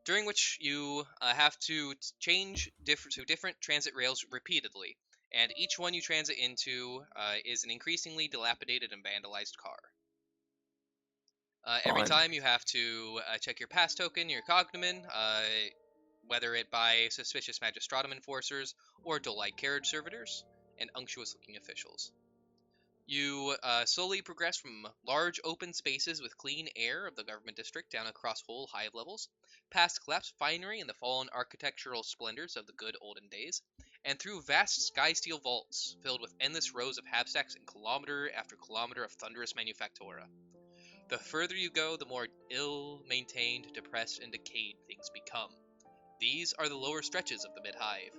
during which you have to change different transit rails repeatedly, and each one you transit into is an increasingly dilapidated and vandalized car. Every Fun. time you have to check your pass token, your cognomen, whether it by suspicious magistratum enforcers or dull-eyed carriage servitors and unctuous-looking officials. You slowly progress from large open spaces with clean air of the government district down across whole hive levels, past collapsed finery and the fallen architectural splendors of the good olden days, and through vast sky steel vaults filled with endless rows of habstacks and kilometer after kilometer of thunderous manufactura. The further you go, the more ill-maintained, depressed, and decayed things become. These are the lower stretches of the mid-hive.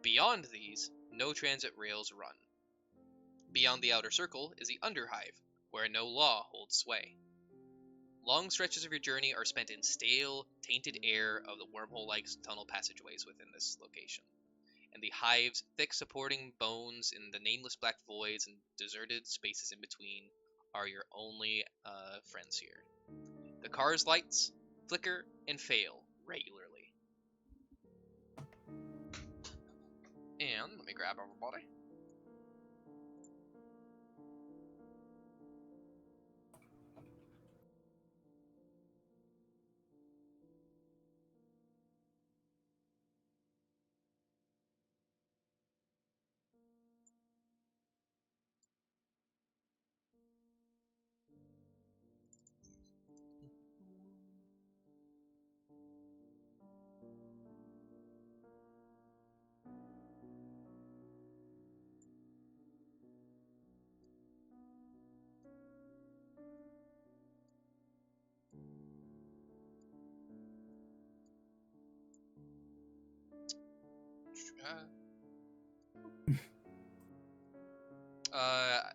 Beyond these, no transit rails run. Beyond the outer circle is the underhive, where no law holds sway. Long stretches of your journey are spent in stale, tainted air of the wormhole-like tunnel passageways within this location, and the hive's thick supporting bones in the nameless black voids and deserted spaces in between are your only friends here. The car's lights flicker and fail regularly. And let me grab everybody.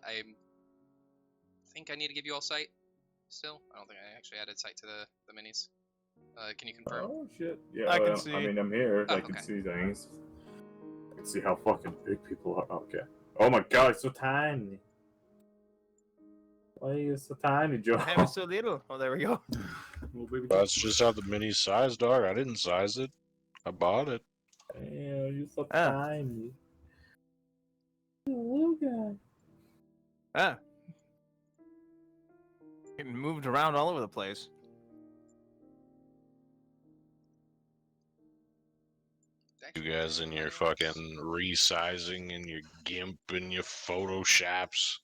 I think I need to give you all sight still. I don't think I actually added sight to the minis. Can you confirm? Oh shit! Yeah, I can I see. mean, I'm here. Oh, I can okay. see things. I can see how fucking big people are. Okay. Oh my god, it's so tiny. Why are you so tiny, Joe? I have it so little. Oh, there we go. Little baby That's just how the mini size, dog. I didn't size it. I bought it. Damn, you're so Ah. tiny. Little guy. Ah. Getting moved around all over the place. You guys in your fucking resizing and your GIMP and your Photoshops.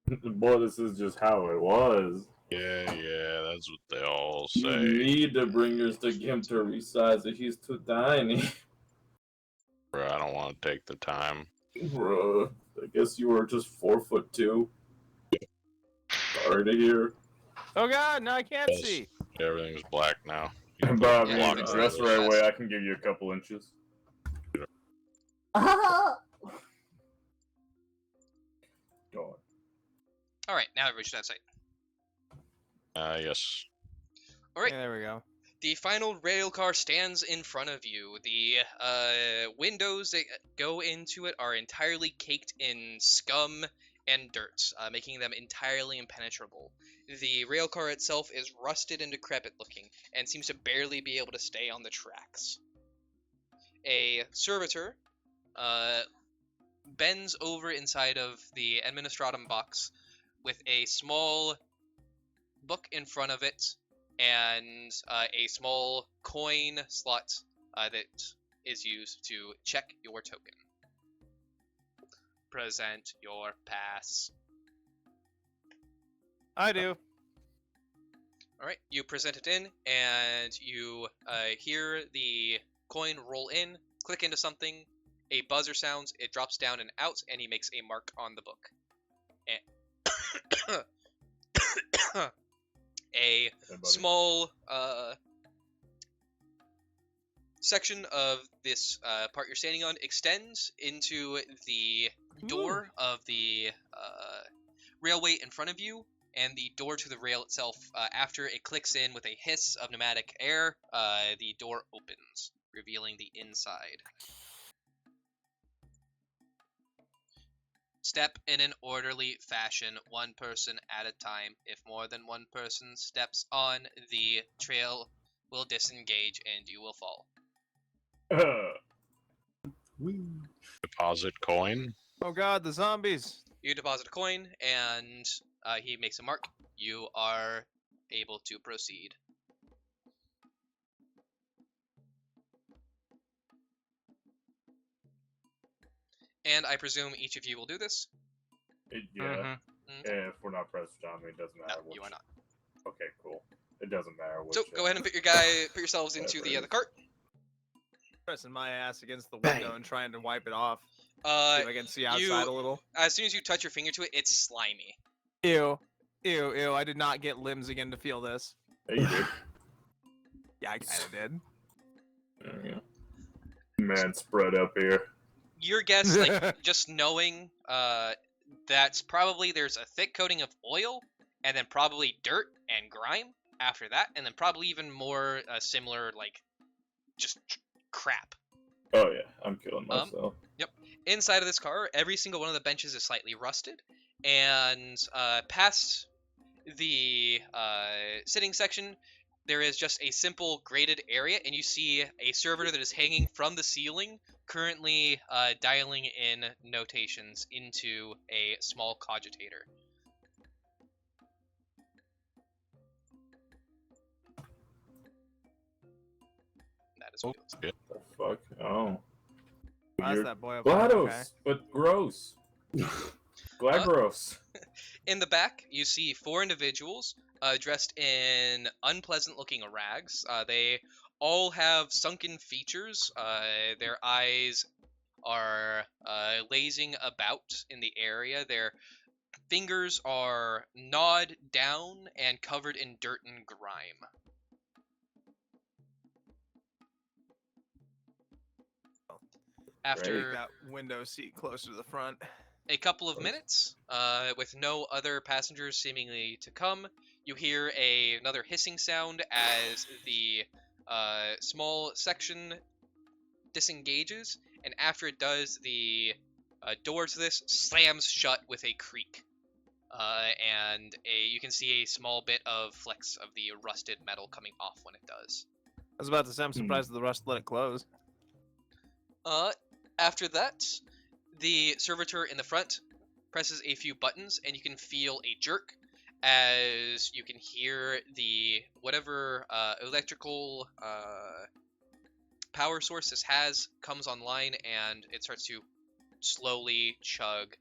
Boy, this is just how it was. Yeah, that's what they all You say. need to bring yours to Gimp to resize it. He's too tiny. Bro, I don't want to take the time. Bruh, I guess you were just 4'2". Sorry to hear. Oh god, now I can't Yes. see. Everything's black now. You But put I a mean, block fixed of it. dress the this. right way, I can give you a couple inches. Go on. All right, now everybody should have sight. Yes. All right. Yeah, there we go. The final rail car stands in front of you. The windows that go into it are entirely caked in scum and dirt, making them entirely impenetrable. The rail car itself is rusted and decrepit looking, and seems to barely be able to stay on the tracks. A servitor bends over inside of the administratum box with a small book in front of it and a small coin slot that is used to check your token. Present your pass. I do. All right, you present it in, and you hear the coin roll in, click into something, a buzzer sounds, it drops down and out, and he makes a mark on the book. A small section of this part you're standing on extends into the door of the railway in front of you, and the door to the rail itself, after it clicks in with a hiss of pneumatic air, the door opens, revealing the inside. Step in an orderly fashion, one person at a time. If more than one person steps on, the trail will disengage and you will fall. Deposit coin. Oh god, the zombies. You deposit a coin, and he makes a mark. You are able to proceed. And I presume each of you will do this? Yeah. Mhm. If we're not pressed zombie, it doesn't matter. No, you are not. Okay, cool. It doesn't matter which. So go ahead and put yourselves into whatever it the is. cart. Pressing my ass against the window Bang. and trying to wipe it off. See if I can see You- outside a little. As soon as you touch your finger to it, it's slimy. Ew. Ew, ew. I did not get limbs again to feel this. Hey, you did. Yeah, I kinda did. There we go. Man, spread up here. Your guess, like just knowing, that's probably there's a thick coating of oil, and then probably dirt and grime after that, and then probably even more similar, like just crap. Oh yeah, I'm killing myself. Inside of this car, every single one of the benches is slightly rusted, and past the sitting section, there is just a simple graded area, and you see a servitor that is hanging from the ceiling, currently dialing in notations into a small cogitator. That is what it looks like. The fuck? Oh. That's Weird. that boy up GLaDOS, there, okay. but gross. GLaDOS. In the back, you see four individuals dressed in unpleasant-looking rags. They all have sunken features. Their eyes are lazing about in the area. Their fingers are gnawed down and covered in dirt and grime. After Take that window seat closer to the front. a couple of minutes, with no other passengers seemingly to come, you hear another hissing sound as the small section disengages, and after it does, the door to this slams shut with a creak. And you can see a small bit of flecks of the rusted metal coming off when it does. I was about to say, I'm surprised the rust let it close. After that, the servitor in the front presses a few buttons, and you can feel a jerk as you can hear the whatever electrical power source this has comes online, and it starts to slowly chug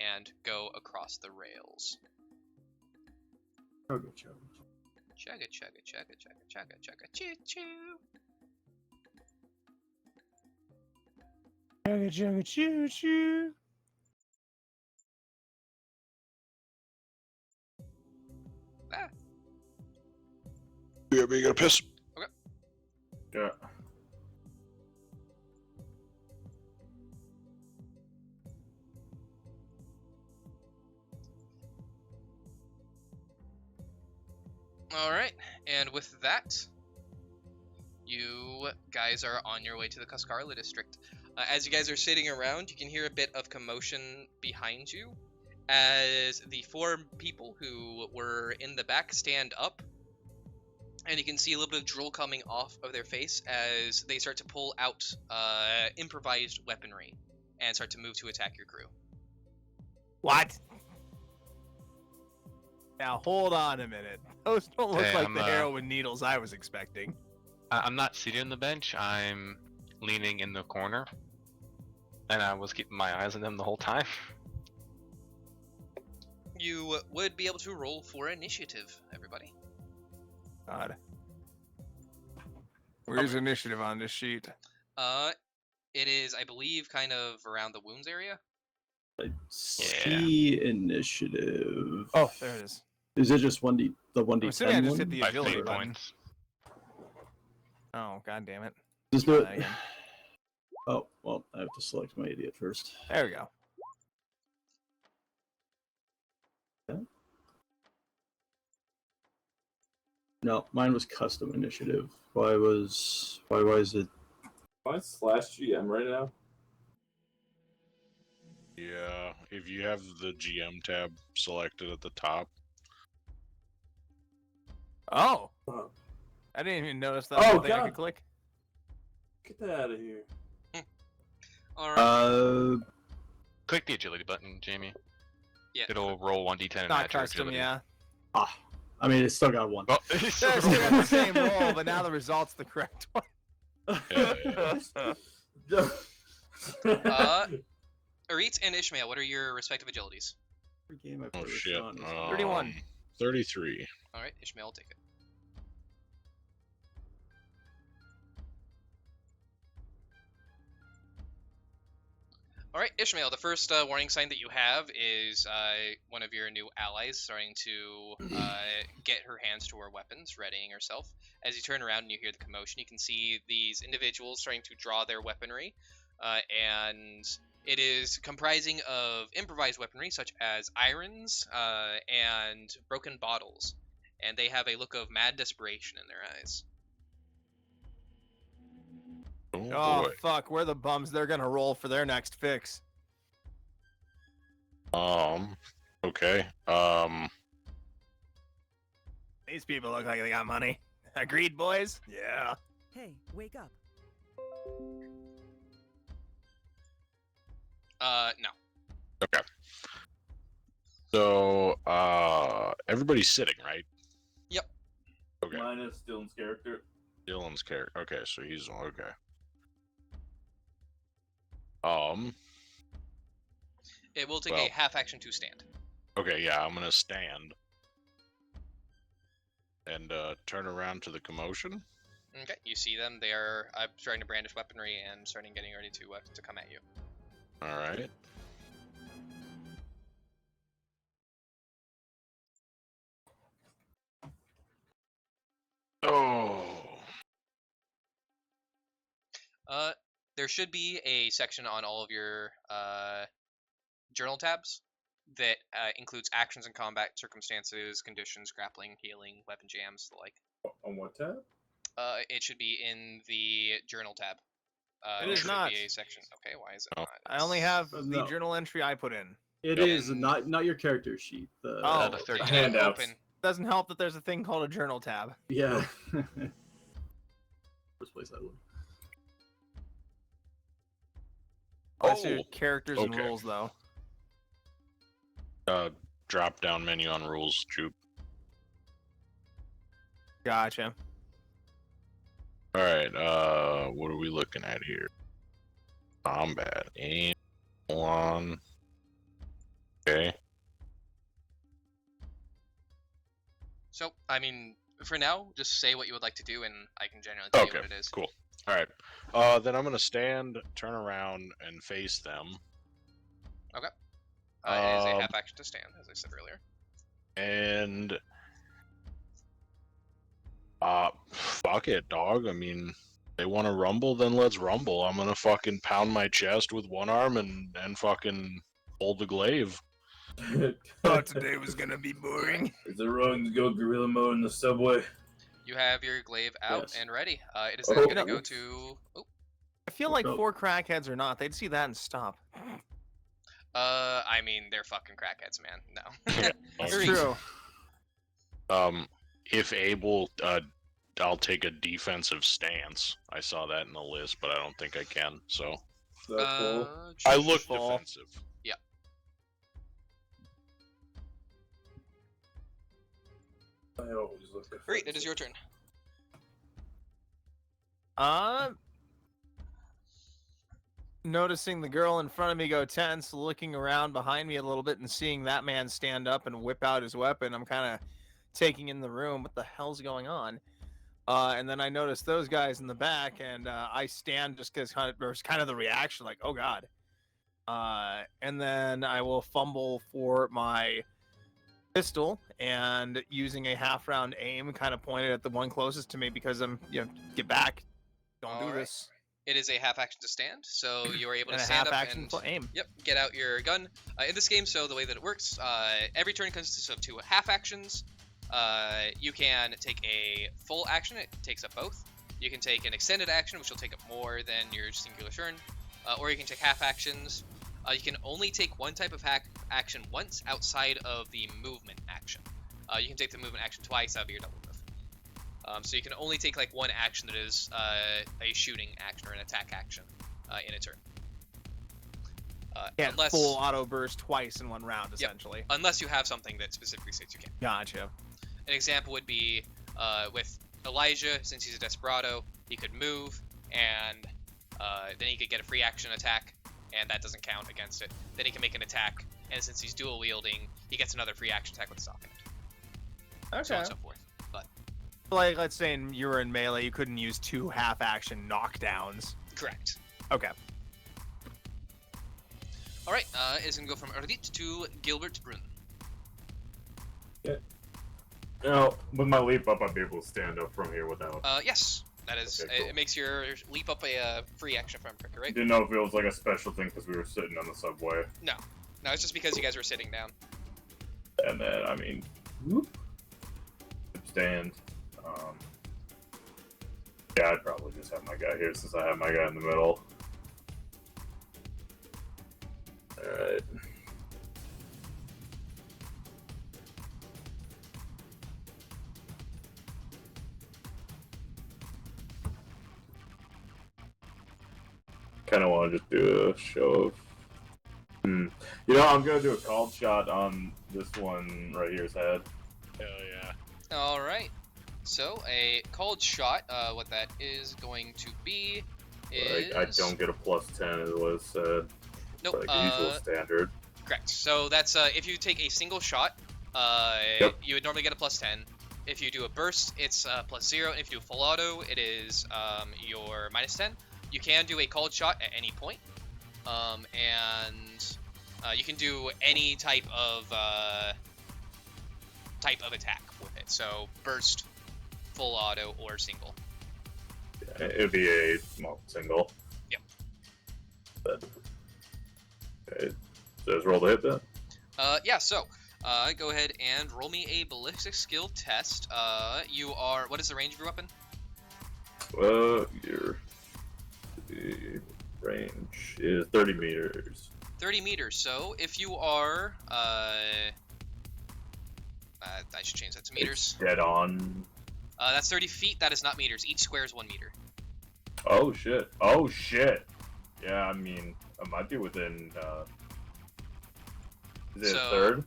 and go across the rails. Okay, chug. Chugga chugga chugga chugga chugga chugga choo choo. Chugga chugga choo choo. Yeah, but you gotta piss. Yeah. Alright, and with that, you guys are on your way to the Coscarla district. As you guys are sitting around, you can hear a bit of commotion behind you as the four people who were in the back stand up, and you can see a little bit of drool coming off of their face as they start to pull out improvised weaponry and start to move to attack your crew. What? Now hold on a minute. Those don't look Hey, like I'm, the heroin needles I was expecting. I'm not seated on the bench. I'm leaning in the corner, and I was keeping my eyes on them the whole time. You would be able to roll for initiative, everybody. God. Where's initiative on this sheet? It is, I believe, kind of around the wounds area. I see initiative. Oh, there it is. Is it just the I'm 1d10 assuming I just one? hit the By agility 3 button. points. Oh, god damn it. Just do it. again. Oh, well, I have to select my idiot first. There we go. No, mine was custom initiative. Why is it? Am I /GM right now? Yeah, if you have the GM tab selected at the top. Oh, Oh, I didn't even notice that. Oh, thing I God. could click. get that out of here. All right. Click the agility button, Jamie. Yeah. It'll roll 1d10 and Not match your custom, agility. yeah. I mean, it's still got one. Well, They still got the same roll, but now the result's the correct one. Arit and Ishmael, what are your respective agilities? Every game I Oh play shit. on is 31. 33. All right, Ishmael will take it. All right, Ishmael, the first warning sign that you have is one of your new allies starting to get her hands to her weapons, readying herself. As you turn around and you hear the commotion, you can see these individuals starting to draw their weaponry, and it is comprising of improvised weaponry such as irons and broken bottles, and they have a look of mad desperation in their eyes. Oh, Boy. fuck. We're the bums they're going to roll for their next fix. Okay. These people look like they got money. Agreed, boys? Yeah. Hey, wake up. No. Okay. So, everybody's sitting, right? Yep. Okay. Minus Dylan's character. Dylan's character. Okay, so he's okay. It will take Well. a half action to stand. Okay, yeah, I'm gonna stand and turn around to the commotion. Okay, you see them. They are starting to brandish weaponry and starting getting ready to come at you. All right. Oh. There should be a section on all of your journal tabs that includes actions and combat, circumstances, conditions, grappling, healing, weapon jams, the like. On what tab? It should be in the journal tab. It There is should not. be a section. Okay, why is it Oh. not? I only have the No. journal entry I put in. It Yep. is not your character sheet. Oh. the third You tab. didn't handouts. open. Doesn't help that there's a thing called a journal tab. Yeah. First place I look. That's your characters and okay. rules, though. Drop down menu on rules, Jupe. Gotcha. All right. What are we looking at here? Combat. Aim. On. Okay. So, I mean, for now, just say what you would like to do, and I can generally tell you Okay. what it is. Cool. All right. Then I'm gonna stand, turn around, and face them. It is a half action to stand, as I said earlier. And fuck it, dog. I mean, they want to rumble, then let's rumble. I'm gonna fucking pound my chest with one arm and fucking hold the glaive. Thought today was gonna be boring. Is it wrong to go gorilla mode in the subway? You have your glaive out Yes. and ready. It is Oh, then going to no. go to. Oh, I feel like Oh. 4 crackheads or not, they'd see that and stop. I mean, they're fucking crackheads, man. No. That's Agreed. true. If able, I'll take a defensive stance. I saw that in the list, but I don't think I can. So Is that cool? I look Full. defensive. I always look Great, it is your turn. Noticing the girl in front of me go tense, looking around behind me a little bit and seeing that man stand up and whip out his weapon, I'm kind of taking in the room. What the hell's going on? And then I notice those guys in the back, and I stand just because there's kind of the reaction, like, oh god. And then I will fumble for my pistol and using a half round aim, kind of pointed at the one closest to me because I'm, get back, Don't do Alright. this. It is a half action to stand, so you are able And to a stand half up action and for aim. yep, get out your gun. In this game, so the way that it works, every turn consists of 2 half actions. You can take a full action; it takes up both. You can take an extended action, which will take up more than your singular turn, or you can take half actions. You can only take one type of action once outside of the movement action. You can take the movement action twice out of your double move. So you can only take like one action that is a shooting action or an attack action in a turn. Yeah, Unless, full auto burst twice in one round, essentially. unless you have something that specifically states you can. Gotcha. An example would be with Elijah, since he's a Desperado, he could move, and then he could get a free action attack, and that doesn't count against it. Then he can make an attack, and since he's dual wielding, he gets another free action attack with his offhand. Okay. So on and so forth. Like, let's say you were in melee, you couldn't use 2 half action knockdowns. Correct. Okay. Alright, it's going to go from Erdit to Gilbert Brun. Now, with my leap up, I'd be able to stand up from here without. Yes, that is. Okay, cool. It makes your leap up a free action from Pricker, right? Didn't know if it was like a special thing because we were sitting on the subway. No, it's just because you guys were sitting down. And then, I mean, whoop, stand. Yeah, I'd probably just have my guy here since I have my guy in the middle. Alright. Kind of want to just do a show of. You know, I'm gonna do a called shot on this one right here's head. Hell yeah. All right. So a called shot. What that is going to be is. I don't get a +10, is what it said. Nope. Like usual standard. Correct. So that's if you take a single shot, you would normally get a +10. If you do a burst, it's +0. And if you do full auto, it is your -10. You can do a called shot at any point, and you can do any type of attack with it. So burst, full auto, or single. Yeah, it'd be a small single. Yep. But, okay. So let's roll to hit that. Yeah. So go ahead and roll me a ballistic skill test. You are. What is the range of your weapon? The range is 30 meters. 30 meters. So if you are, I should change that to meters. It's dead on. That's 30 feet. That is not meters. Each square is 1 meter. Oh shit. Oh shit. Yeah, I mean, I might be within. Is it a third?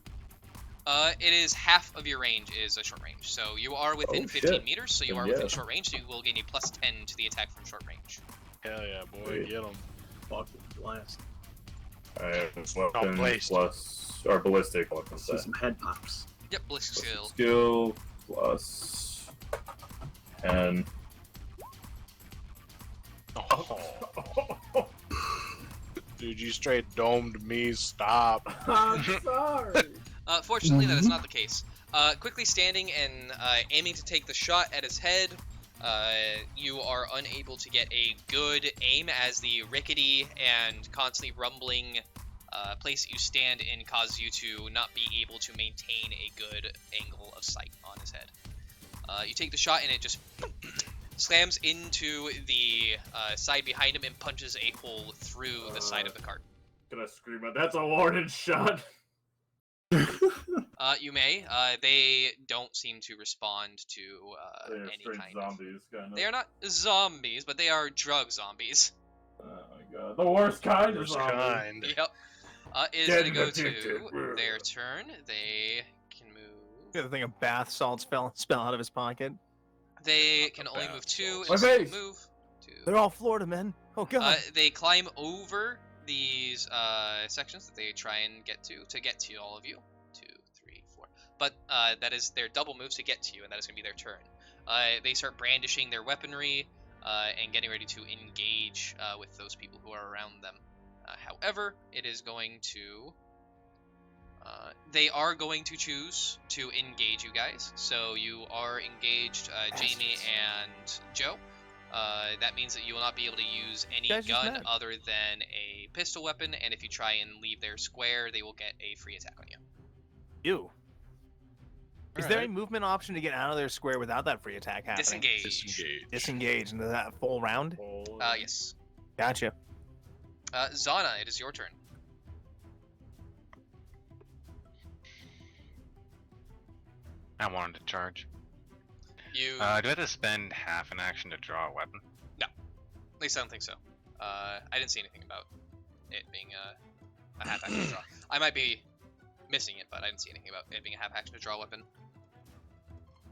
It is half of your range is a short range. So you are within 15 meters. So you are within short range. So you will gain a +10 to the attack from short range. Hell yeah, boy, get him. Fucking blast. I have weapon plus or ballistic weapon See set. some head pops. Yep, ballistic skill. Skill plus 10. Oh. Dude, you straight domed me. Stop. I'm sorry. Fortunately, that is not the case. Quickly standing and aiming to take the shot at his head, you are unable to get a good aim as the rickety and constantly rumbling place that you stand in causes you to not be able to maintain a good angle of sight on his head. You take the shot and it just slams into the side behind him and punches a hole through the side of the cart. Can I scream out? That's a warning shot. You may. They don't seem to respond to They're any straight kind zombies, kind of. They are not zombies, but they are drug zombies. Oh my god, the worst kind of Worst zombie. kind. Yep. Is Get gonna go addicted. to their turn. They can move. Get the thing of bath salts spell out of his pocket. They can only move 2 My in a single face! move. 2. They're all Florida men. Oh god. They climb over these sections that they try and get to all of you. 2, 3, 4. But that is their double moves to get to you, and that is going to be their turn. They start brandishing their weaponry and getting ready to engage with those people who are around them. However, it is going to... they are going to choose to engage you guys. So you are engaged, Jamie and Joe. That means that you will not be able to use any Guys just gun met. other than a pistol weapon, and if you try and leave their square, they will get a free attack on you. Ew. Is there Alright. a movement option to get out of their square without that free attack happening? Disengage. Disengage. Disengage into that full round? Yes. Gotcha. Zana, it is your turn. I wanted to charge. You... Do I have to spend half an action to draw a weapon? At least I don't think so. I didn't see anything about it being a half action to draw. I might be missing it, but I didn't see anything about it being a half action to draw a weapon.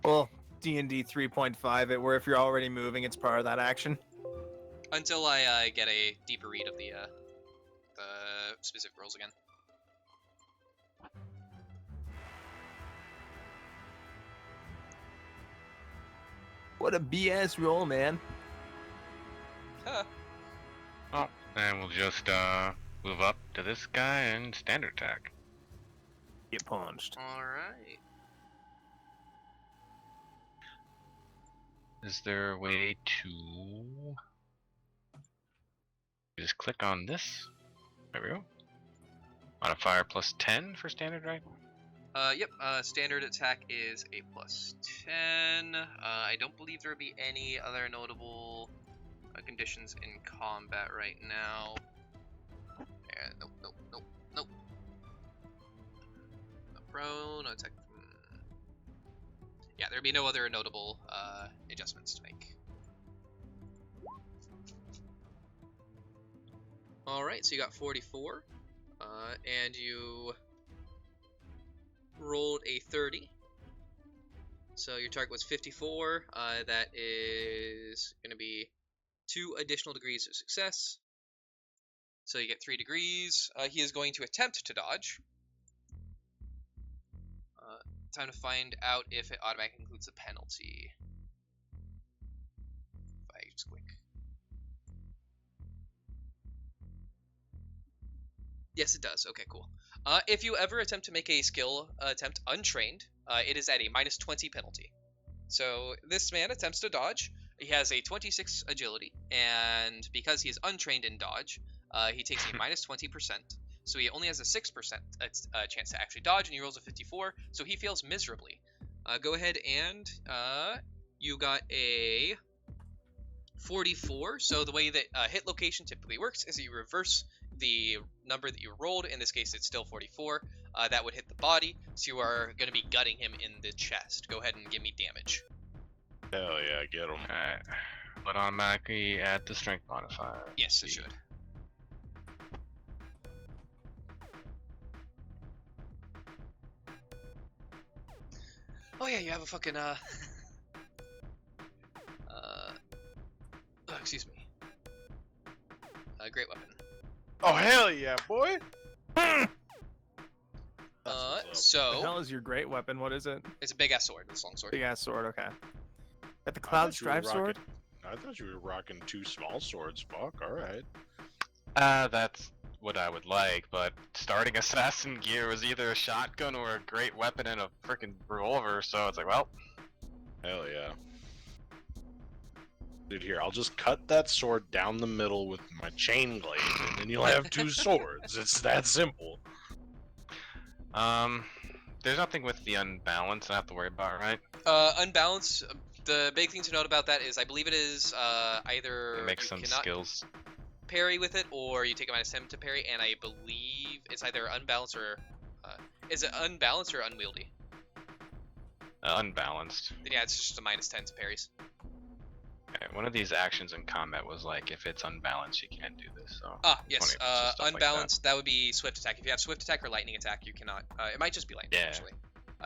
Well, D&D 3.5 it, where if you're already moving, it's part of that action. Until I get a deeper read of the specific rules again. What a BS roll, man. Huh. Oh, and we'll just move up to this guy and standard attack. Get punched. Alright. Is there a way to just click on this? There we go. Modifier plus 10 for standard, right? Yep, standard attack is a plus 10. I don't believe there will be any other notable conditions in combat right now. And nope. Not prone, attack. Yeah, there'd be no other notable adjustments to make. Alright, so you got 44. And you rolled a 30. So your target was 54. That is going to be 2 additional degrees of success. So you get 3 degrees. He is going to attempt to dodge. Time to find out if it automatically includes a penalty. If I just click. Yes, it does. Okay, cool. If you ever attempt to make a skill attempt untrained, it is at a minus 20 penalty. So this man attempts to dodge. He has a 26 agility, and because he is untrained in dodge, he takes a minus 20%. So he only has a 6% chance to actually dodge, and he rolls a 54, so he fails miserably. Go ahead and you got a 44. So the way that hit location typically works is that you reverse the number that you rolled. In this case, it's still 44. That would hit the body, so you are going to be gutting him in the chest. Go ahead and give me damage. Hell yeah, get him. Alright. But automatically add the strength modifier. Yes, it should. Oh yeah, you have a fucking oh, excuse me. Great weapon. Oh hell yeah, boy! The So hell is your great weapon? What is it? it's a big ass sword. It's a long sword. Big ass sword, okay. Got the I Cloud thought you were Strife sword? I thought you were rocking 2 small swords. Fuck, alright. That's what I would like, but starting assassin gear was either a shotgun or a great weapon and a freaking revolver, so it's like, well. Hell yeah. Dude, here, I'll just cut that sword down the middle with my chain blade, and then you'll have 2 swords. It's that simple. There's nothing with the unbalance I have to worry about, right? Unbalanced. The big thing to note about that is I believe it is either It makes you some cannot skills. parry with it, or you take a minus 10 to parry, and I believe it's either unbalanced or is it unbalanced or unwieldy? Unbalanced. Then yeah, it's just a minus 10 to parries. Okay, one of these actions in combat was like, if it's unbalanced, you can't do this. So. Ah, yes. 20%, stuff like Unbalanced. That would be swift attack. If you have swift attack or lightning attack, you cannot. It might just be lightning Yeah. actually.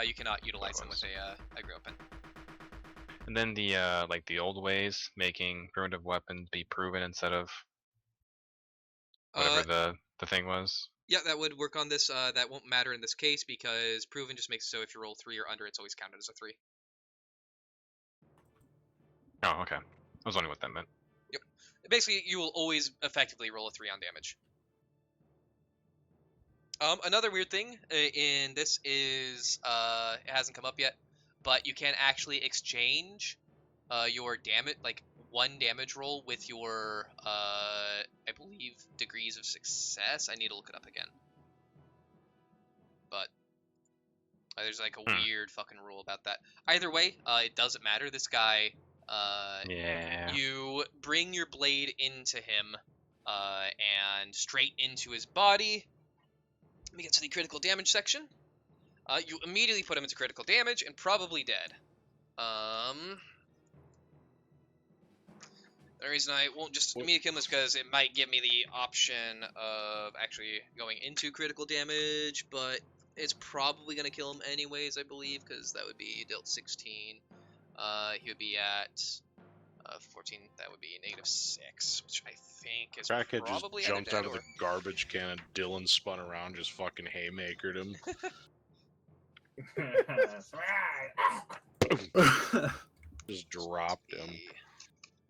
You cannot utilize them with was. a great weapon. And then the like the old ways, making primitive weapons be proven instead of whatever the thing was. Yeah, that would work on this. That won't matter in this case because proven just makes it so if you roll 3 or under, it's always counted as a 3. Oh, okay. I was wondering what that meant. Yep. Basically, you will always effectively roll a 3 on damage. Another weird thing in this is it hasn't come up yet, but you can actually exchange your damage, like one damage roll with your, I believe, degrees of success. I need to look it up again. But there's like a weird fucking rule about that. Either way, it doesn't matter. This guy, Yeah. you bring your blade into him, and straight into his body. Let me get to the critical damage section. You immediately put him into critical damage and probably dead. The reason I won't just immediately kill him is because it might give me the option of actually going into critical damage, but it's probably going to kill him anyways, I believe, because that would be dealt 16. He would be at 14, that would be -6, which I think is Crackhead just probably jumped either out dead of the garbage can and Dylan spun around, just fucking haymakered him. Just dropped him.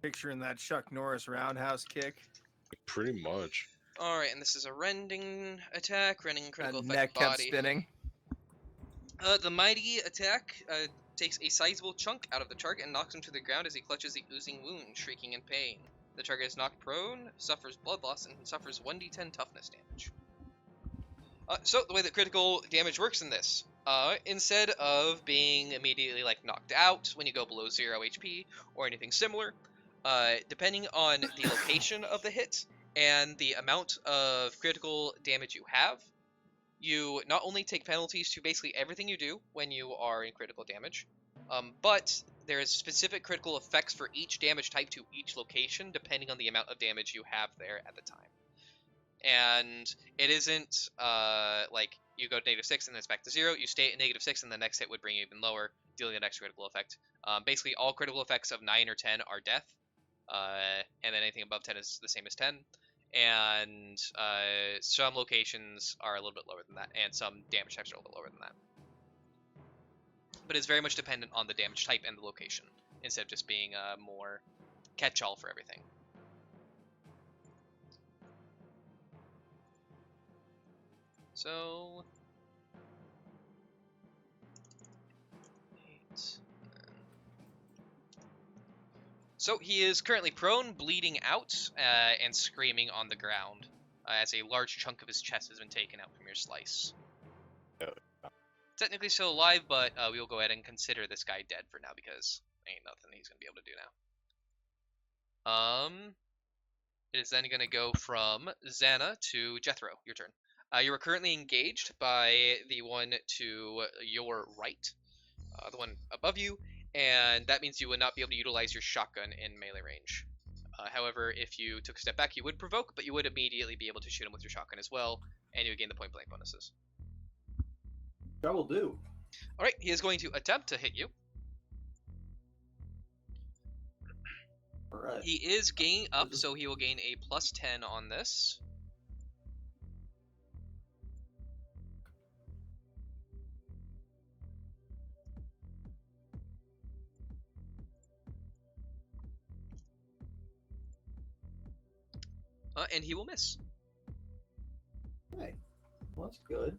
Picturing that Chuck Norris roundhouse kick. Pretty much. Alright, and this is a rending attack, rending critical That effect neck kept body. spinning. The mighty attack takes a sizable chunk out of the target and knocks him to the ground as he clutches the oozing wound, shrieking in pain. The target is knocked prone, suffers blood loss, and suffers 1d10 toughness damage. So the way that critical damage works in this, instead of being immediately like knocked out when you go below 0 HP or anything similar, depending on the location of the hit and the amount of critical damage you have, you not only take penalties to basically everything you do when you are in critical damage, but there is specific critical effects for each damage type to each location depending on the amount of damage you have there at the time. And it isn't like you go to -6 and then it's back to 0. You stay at -6 and the next hit would bring you even lower, dealing the next critical effect. Basically, all critical effects of 9 or 10 are death, and then anything above 10 is the same as 10. And some locations are a little bit lower than that, and some damage types are a little bit lower than that. But it's very much dependent on the damage type and the location, instead of just being more catch-all for everything. So... 8... So he is currently prone, bleeding out, and screaming on the ground, as a large chunk of his chest has been taken out from your slice. Technically still alive, but we will go ahead and consider this guy dead for now, because ain't nothing he's going to be able to do now. It is then going to go from Xana to Jethro. Your turn. You are currently engaged by the one to your right, the one above you, and that means you would not be able to utilize your shotgun in melee range. However, if you took a step back, you would provoke, but you would immediately be able to shoot him with your shotgun as well, and you would gain the point-blank bonuses. I will do. Alright, he is going to attempt to hit you. Alright. He is gaining up, so he will gain a +10 on this. And he will miss. Hey, well, that's good.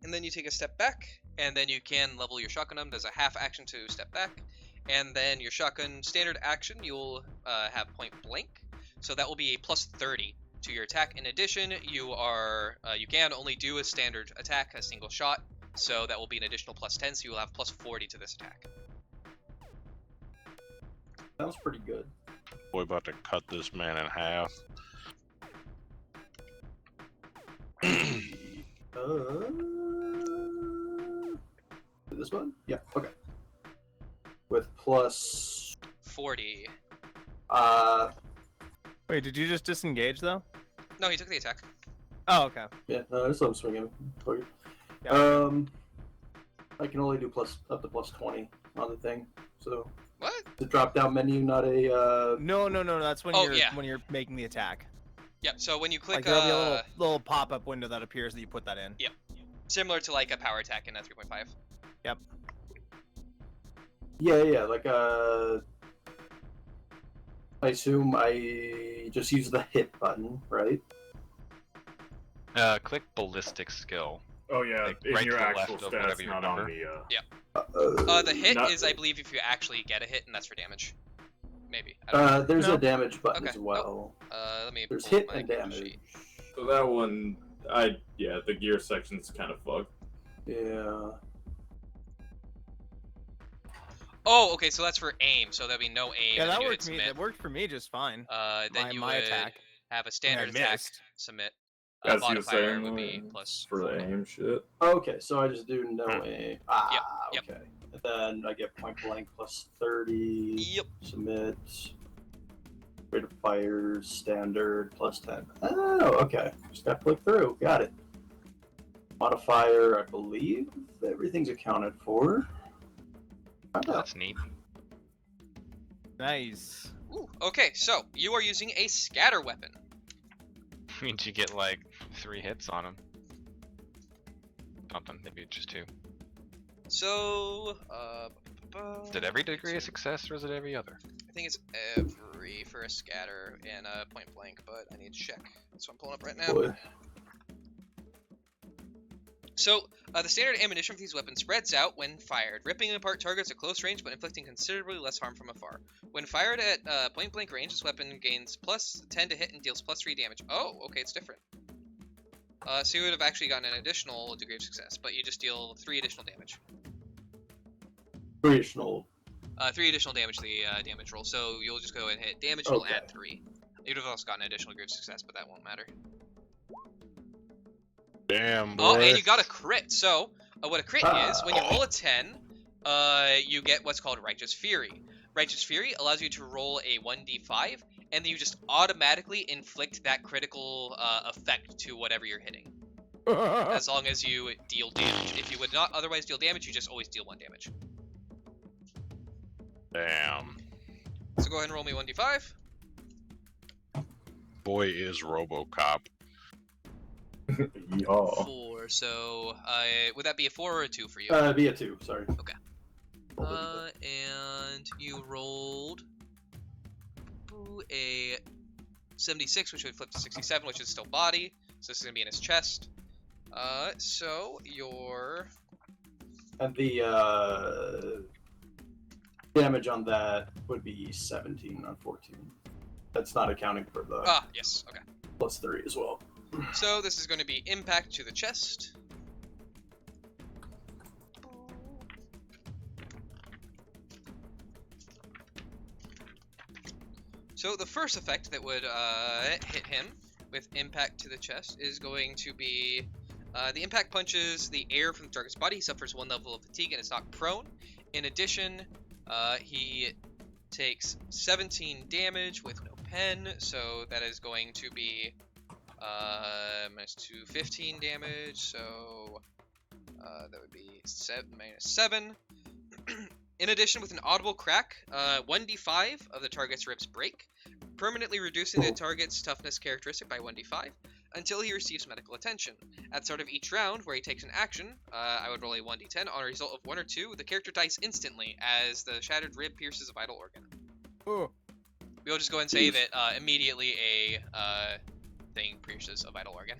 And then you take a step back, and then you can level your shotgun up. There's a half action to step back, and then your shotgun standard action, you'll have point blank, so that will be a +30 to your attack. In addition, you can only do a standard attack, a single shot, so that will be an additional +10, so you will have +40 to this attack. Sounds pretty good. Boy, about to cut this man in half. This one? Yeah, okay. With plus... 40. Wait, did you just disengage though? No, he took the attack. Oh, okay. Yeah, that's what I'm swinging for you. Yeah. I can only do up to +20 on the thing, so... What? The drop-down menu, not a... No. That's when when you're making the attack. Yep, so when you click... Like there'll be a little pop-up window that appears that you put that in. Yep. Similar to like a power attack in a 3.5. Yep. Yeah, like, I assume I just use the hit button, right? Click ballistic skill. Oh yeah, Like, in right your to the actual left of whatever stats, you not on remember. the... The hit Not- is, I believe, if you actually get a hit, and that's for damage. maybe. I don't know. There's No. a damage button Okay. as well. Let me There's pull hit up my and character damage. sheet. So that one, the gear section's kind of fucked. Yeah. Oh, okay, so that's for aim. So there'll be no aim. Yeah, and then that you hit worked me. submit. That worked for me just fine. Then you my would attack. have a standard I attack. missed. Submit. As you were Modifier saying, would be like, plus for 4. the aim shit. Okay, so I just do no aim. Yep. Okay. And then I get point blank plus 30. Yep. Submit. Rate of fire, standard, plus 10. Oh, okay. Just gotta click through. Got it. Modifier, I believe everything's accounted for. That's neat. Nice. Ooh, okay, so you are using a scatter weapon. Means you get like 3 hits on him. Something, maybe just 2. So, Is it every degree of success or is it every other? I think it's every for a scatter and a point blank, but I need to check. That's what I'm pulling up right now. Boy. So, the standard ammunition for these weapons spreads out when fired, ripping apart targets at close range but inflicting considerably less harm from afar. When fired at point blank range, this weapon gains plus 10 to hit and deals plus 3 damage. Oh, okay, it's different. So you would have actually gotten an additional degree of success, but you just deal 3 additional damage. 3 additional. 3 additional damage to the damage roll, so you'll just go and hit damage and it'll Okay. add 3. You'd have also gotten an additional degree of success, but that won't matter. Damn, boy. Oh, and you got a crit. So, what a crit is, when you roll a 10, you get what's called Righteous Fury. Righteous Fury allows you to roll a 1d5, and then you just automatically inflict that critical effect to whatever you're hitting. As long as you deal damage. If you would not otherwise deal damage, you just always deal 1 damage. Damn. So go ahead and roll me 1d5. Boy is RoboCop. Yeah. 4, so would that be a 4 or a 2 for you? Be a 2, sorry. Okay. And you rolled a 76, which would flip to 67, which is still body. So this is going to be in his chest. So your... And the damage on that would be 17 on 14. That's not accounting for the Ah, yes, okay. plus 3 as well. So this is going to be impact to the chest. So the first effect that would hit him with impact to the chest is going to be the impact punches the air from the target's body. He suffers 1 level of fatigue and is knocked prone. In addition, he takes 17 damage with no pen, so that is going to be minus 2, 15 damage, so that would be minus 7. In addition, with an audible crack, 1d5 of the target's ribs break, permanently reducing the target's toughness characteristic by 1d5 until he receives medical attention. At the start of each round, where he takes an action, I would roll a 1d10. On a result of 1 or 2, the character dies instantly as the shattered rib pierces a vital organ. Oh. We'll just go and say that immediately a thing pierces a vital organ.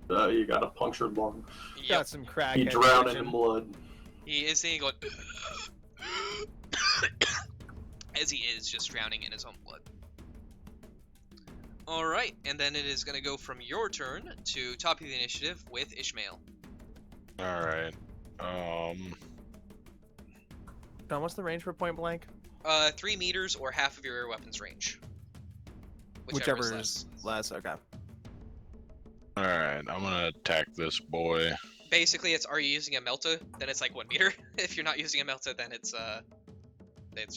You got a punctured lung. Got some crack. You drown in blood. He is singing going as he is just drowning in his own blood. Alright, and then it is going to go from your turn to top of the initiative with Ishmael. Alright. Don, what's the range for point blank? 3 meters or half of your weapon's range. Whichever is less. Okay. Alright, I'm gonna attack this boy. Basically, it's are you using a Melta? Then it's like 1 meter. If you're not using a Melta, then it's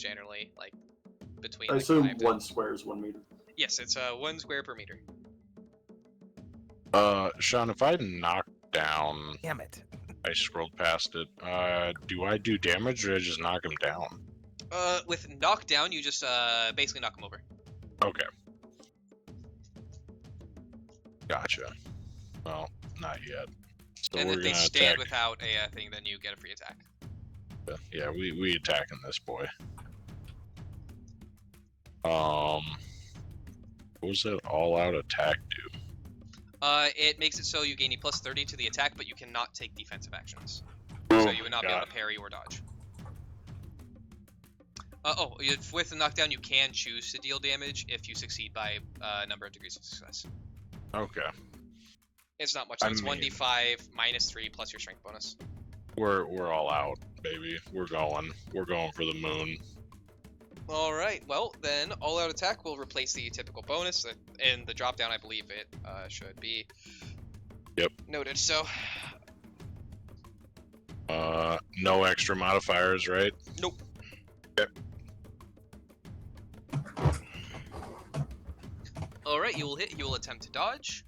generally like between. I like, assume 5 to- 1 square is 1 meter. Yes, it's 1 square per meter. Sean, if I knock down... Damn it. I scrolled past it. Do I do damage or I just knock him down? With knockdown, you just basically knock him over. Okay. Gotcha. Well, not yet. So And we're if they gonna stand attack. without a thing, then you get a free attack. Yeah, we attacking this boy. What was that all-out attack do? It makes it so you gain a plus 30 to the attack, but you cannot take defensive actions. So you would not be able to parry or dodge. With the knockdown, you can choose to deal damage if you succeed by a number of degrees of success. Okay. It's not much. So I it's mean- 1d5 minus 3 plus your strength bonus. We're all out, baby. We're going for the moon. All right. Well, then all-out attack will replace the typical bonus. In the drop-down, I believe it should be. Yep. Noted. So. No extra modifiers, right? Nope. Okay. All right. You will hit. You will attempt to dodge.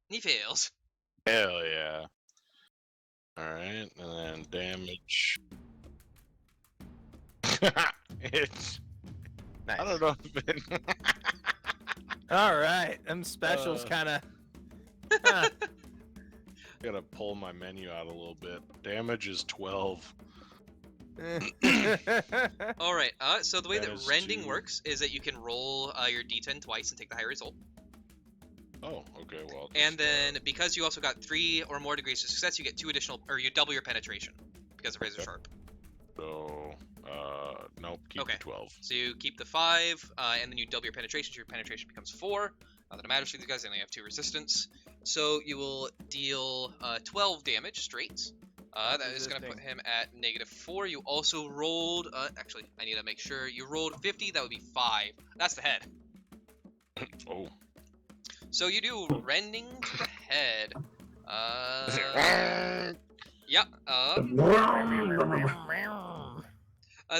He fails. Hell yeah. Alright, and then damage. It's. Nice. I don't know if it. All right, them specials kind of. Gotta pull my menu out a little bit. Damage is 12. All right. So the way That that is rending 2. works is that you can roll your d10 twice and take the higher result. Oh, okay, well. And then because you also got 3 or more degrees of success, you get 2 additional, or you double your penetration because of razor Okay. sharp. So, nope, keep Okay. the 12. So you keep the 5, and then you double your penetration, so your penetration becomes 4. Not that it matters for these guys, they only have 2 resistance. So you will deal 12 damage straight. That is going to put him at -4. You also rolled, actually, I need to make sure. You rolled 50, that would be 5. That's the head. Oh. So you do rending to the head. Yeah.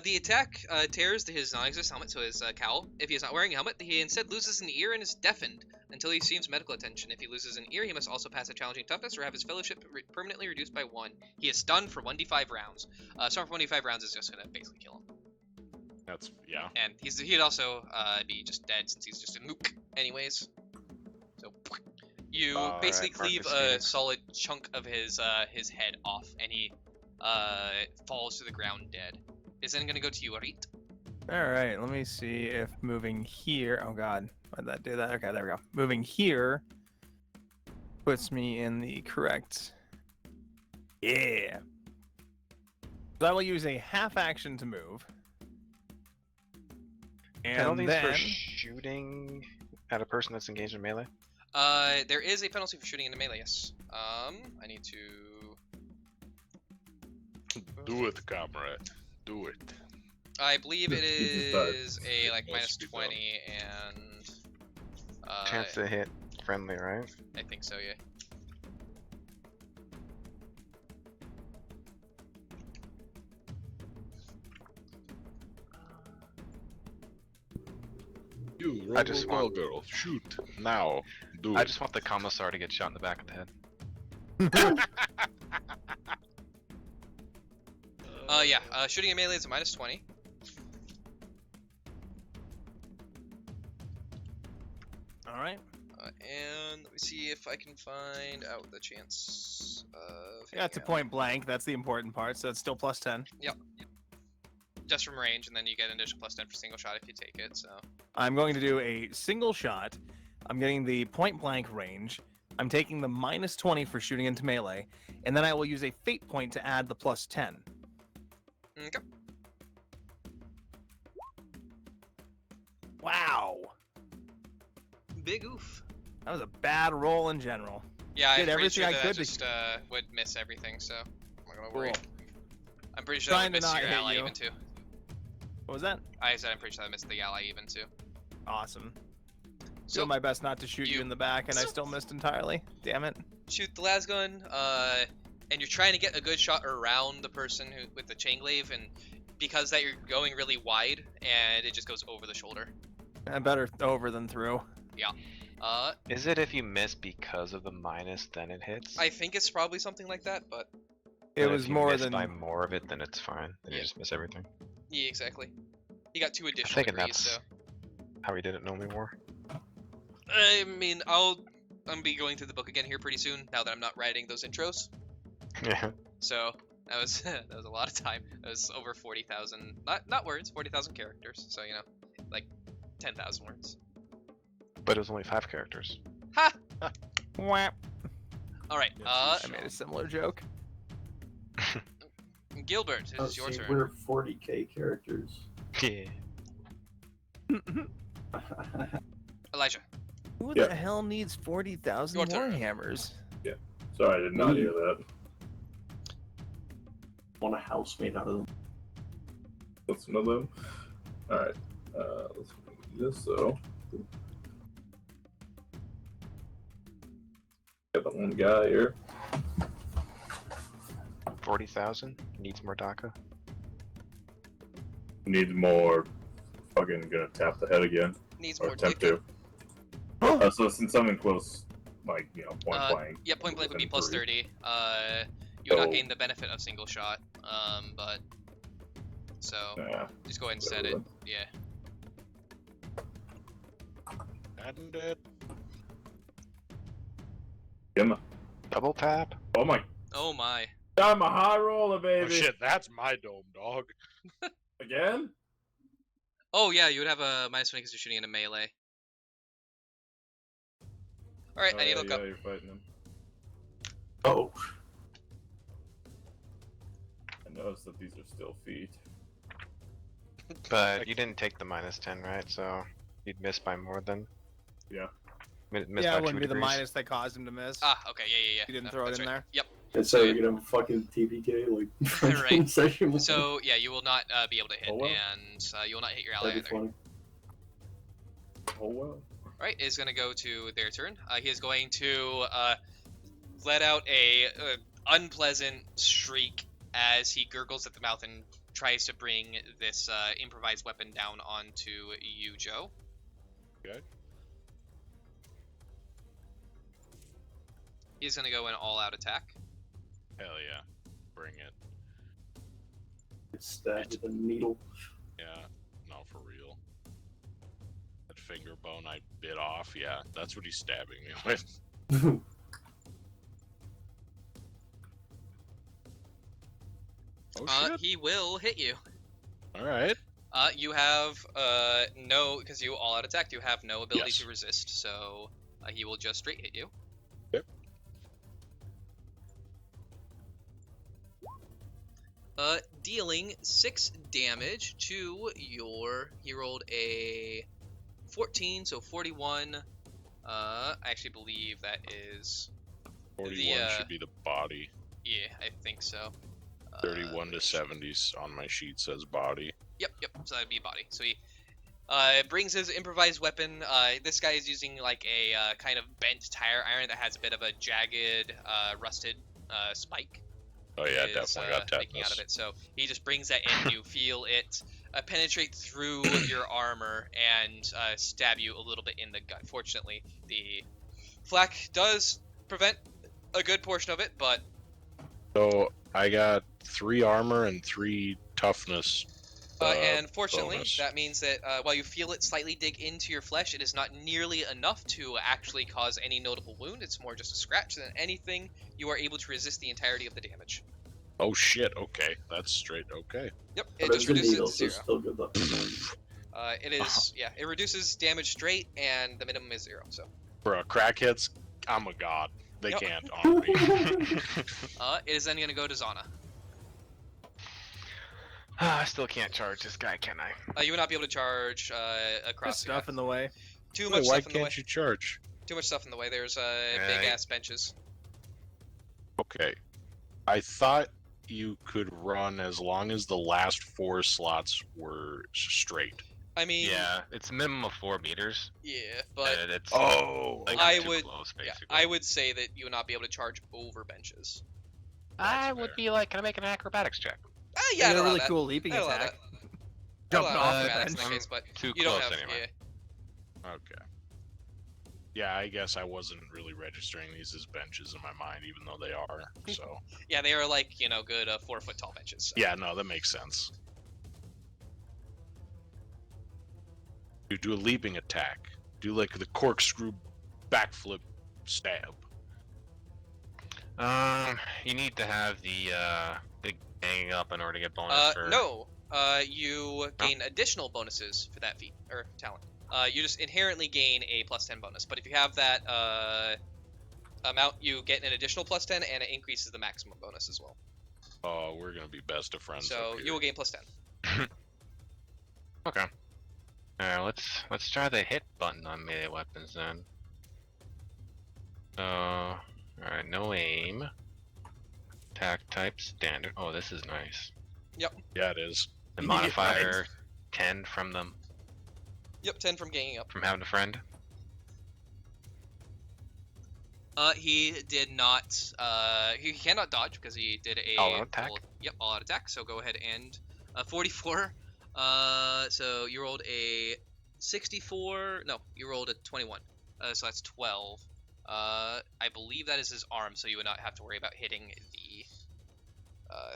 The attack tears his non-existent helmet, so his cowl. If he is not wearing a helmet, he instead loses an ear and is deafened until he receives medical attention. If he loses an ear, he must also pass a challenging toughness or have his fellowship permanently reduced by 1. He is stunned for 1d5 rounds. Stunned for 1d5 rounds is just going to basically kill him. That's, yeah. And he'd also be just dead since he's just a mook anyways. So you Alright, basically cleave Marcus a Phoenix. solid chunk of his head off, and he falls to the ground dead. Is then gonna go to you, Arit. All right, let me see if moving here. Oh God, why did that do that? Okay, there we go. Moving here puts me in the correct. Yeah. So I will use a half action to move. And Penalties then for shooting at a person that's engaged in melee? There is a penalty for shooting into melee. Yes. I need to. Do it, comrade. Do it. I believe it He just died. is a like Yes, good job. -20 and. Chance to hit friendly, right? I think so. Yeah. You, I just roll want- girl. Shoot. Now. Do I it. just want the commissar to get shot in the back of the head. Yeah. Shooting in melee is a -20. all right. And let me see if I can find out the chance of. Yeah, to hitting him. point blank. That's the important part. So it's still +10. Just from range, and then you get an additional +10 for single shot if you take it. So. I'm going to do a single shot. I'm getting the point blank range. I'm taking the -20 for shooting into melee, and then I will use a fate point to add the +10. Okay. Wow, Big oof. that was a bad roll in general. Yeah, Did I'm pretty everything sure I that could to- just would miss everything, so I'm not gonna worry. Cool. I'm pretty sure Trying that to would miss not your hit ally you. even too. What was that? I said I'm pretty sure that missed the ally even too. Awesome. So Doing my best not to shoot you you- in the back, and I still missed entirely. Damn it. shoot the las gun, and you're trying to get a good shot around the person who with the chain glaive, and because that you're going really wide, and it just goes over the shoulder. Better over than through. Is it if you miss because of the minus, then it hits? I think it's probably something like that, but It But was if you more miss than by more of it, then it's fine. Then Yeah. you just miss everything. yeah, exactly. You got 2 additional thinking degrees, that's- so. How he didn't know me more. I mean, I'm be going through the book again here pretty soon. Now that I'm not writing those intros, Yeah. so that was that was a lot of time. It was over 40,000, not words, 40,000 characters. So you know, like 10,000 words. But it was only 5 characters. Ha! Whap. All right. I made a similar joke. Gilbert, it is your turn. We're 40k characters. Yeah. Elijah. Who Yeah. the hell needs 40,000 Your turn. Warhammers? Sorry, I did not hear that. Want a house made out of them. That's one of them. Alright. Let's do this, so. Got the one guy here. 40,000 needs more DACA. Needs more. Fucking gonna tap the head again. Needs Or more attempt dick. to. So since I'm in close, like, point blank. Yeah, point blank would be within plus 3. 30. You would not So- gain the benefit of single shot. But so Yeah. just go ahead and set it. Yeah. And dead. Give him Double tap. Oh my. Oh my. I'm a high roller, Oh baby. shit, that's my dome, dog. Again? Oh yeah, you would have a -20 because you're shooting in a melee. All right, Oh, I need yeah, to look yeah, up. you're fighting him. Oh. I noticed that these are still feet. But you didn't take the -10, right? So you'd miss by more than. Yeah. Miss Yeah, by it wouldn't 2 be the degrees. minus that caused him to miss. Ah, okay, yeah. You didn't No, throw it that's in right. there? Yep. And so yeah. you're gonna fucking TPK like Right. session one. So yeah, you will not be able to hit, Oh, well. and you will not hit your ally That'd be either. funny. Oh well. Alright, it's going to go to their turn. He is going to let out a unpleasant shriek as he gurgles at the mouth and tries to bring this improvised weapon down onto you, Joe. Okay. He's going to go in all-out attack. Hell yeah. Bring it. It's stabbed with a needle. Yeah. No, for real. That finger bone I bit off, yeah, that's what he's stabbing me with. Oh shit. He will hit you. Alright. You have no, because you all-out attack, you have no ability Yes. to resist, so he will just straight hit you. Yep. Dealing 6 damage to your. He rolled a 14, so 41. I actually believe that is. 41 should be the body. Yeah, I think so. 31 to 70 on my sheet says body. Yep. So that'd be body. So he brings his improvised weapon. This guy is using like a kind of bent tire iron that has a bit of a jagged, rusted spike. Oh yeah, Is, definitely got making out of tetanus. it. So he just brings that in. You feel it penetrate through your armor and stab you a little bit in the gut. Fortunately, the flak does prevent a good portion of it, but So I got 3 armor and 3 toughness. and fortunately, bonus. that means that while you feel it slightly dig into your flesh, it is not nearly enough to actually cause any notable wound. It's more just a scratch than anything. You are able to resist the entirety of the damage. Oh shit, okay. That's straight okay. Yep, But it just it's a reduces needle, it to so it's 0. still good luck. It is, yeah, it reduces damage straight, and the minimum is 0. So, Bro, crackheads, I'm a god. They Yep. can't harm me. it is then going to go to Zana. I still can't charge this guy, can I? You would not be able to charge across Stuff in the way. too Wait, much why stuff in the way. can't you charge? Too much stuff in the way. There's big ass benches. Okay. I thought you could run as long as the last 4 slots were straight. I mean, Yeah, it's a minimum of 4 meters. yeah, but And it's Oh! like I too would- close, yeah, basically. I would say that you would not be able to charge over benches. I That's would fair. be like, can I make an acrobatics check? Yeah, And I'd a allow really that. cool leaping I'd allow attack. that. I'd Jumping allow off the acrobatics bench. in that case, but Too you don't close have. anyway. Okay. Yeah, I guess I wasn't really registering these as benches in my mind, even though they are. So Yeah, they are like good 4 foot tall benches. So. yeah, no, that makes sense. You do a leaping attack. Do like the corkscrew backflip stab. You need to have the big hanging up in order to get bonus. or... No. You gain additional bonuses for that feat or talent. You just inherently gain a +10 bonus. But if you have that amount, you get an additional +10, and it increases the maximum bonus as well. Oh, we're gonna be best of friends. So up you will here. gain +10. Okay. Alright, let's try the hit button on melee weapons then. So, alright, no aim. Attack type standard. Oh, this is nice. Yeah, it is. The Yeah, modifier 10 from them, Yep, 10 from ganging up. from having a friend. He did not. He cannot dodge because he did a All-out attack? all out attack. So go ahead and 44. So you rolled a 64. No, you rolled a 21. So that's 12. I believe that is his arm, so you would not have to worry about hitting the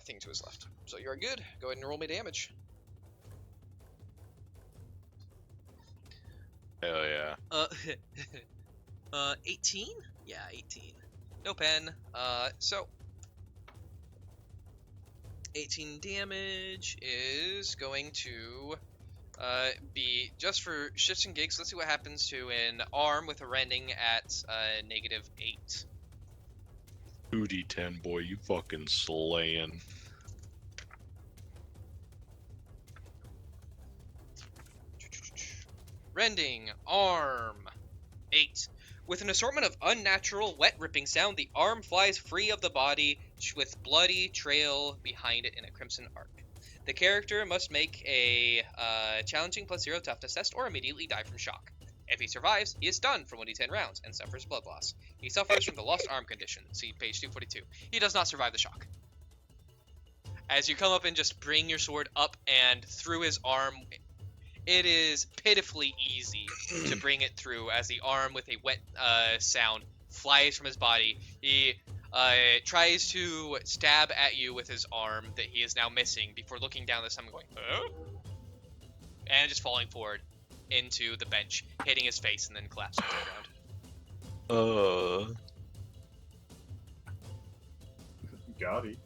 thing to his left. So you're good. Go ahead and roll me damage. Hell yeah. 18? Yeah, 18. No pen. So 18 damage is going to be just for shits and gigs. Let's see what happens to an arm with a rending at -8. 2d10, boy, you fucking slaying. Rending, arm, 8. With an assortment of unnatural, wet-ripping sound, the arm flies free of the body with bloody trail behind it in a crimson arc. The character must make a challenging +0 toughness test or immediately die from shock. If he survives, he is stunned for 1d10 rounds and suffers blood loss. He suffers from the lost arm condition. See page 242. He does not survive the shock. As you come up and just bring your sword up and through his arm, it is pitifully easy to bring it through as the arm with a wet sound flies from his body. He tries to stab at you with his arm that he is now missing before looking down this time and going, oh? And just falling forward into the bench, hitting his face and then collapsing to the ground. Got it.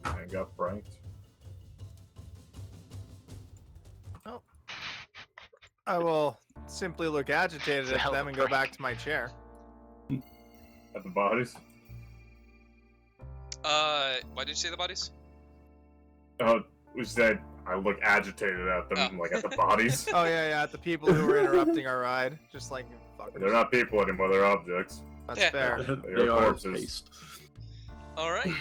I got pranked. I will simply look agitated It's a at hell of them a and go prank. back to my chair. At the bodies. Why did you say the bodies? We said I look agitated at them, Oh. like at the bodies. Oh yeah, at the people who were interrupting our ride, just like fuckers. They're not people anymore, they're objects. That's Yeah. fair. They are corpses. paste. Alright.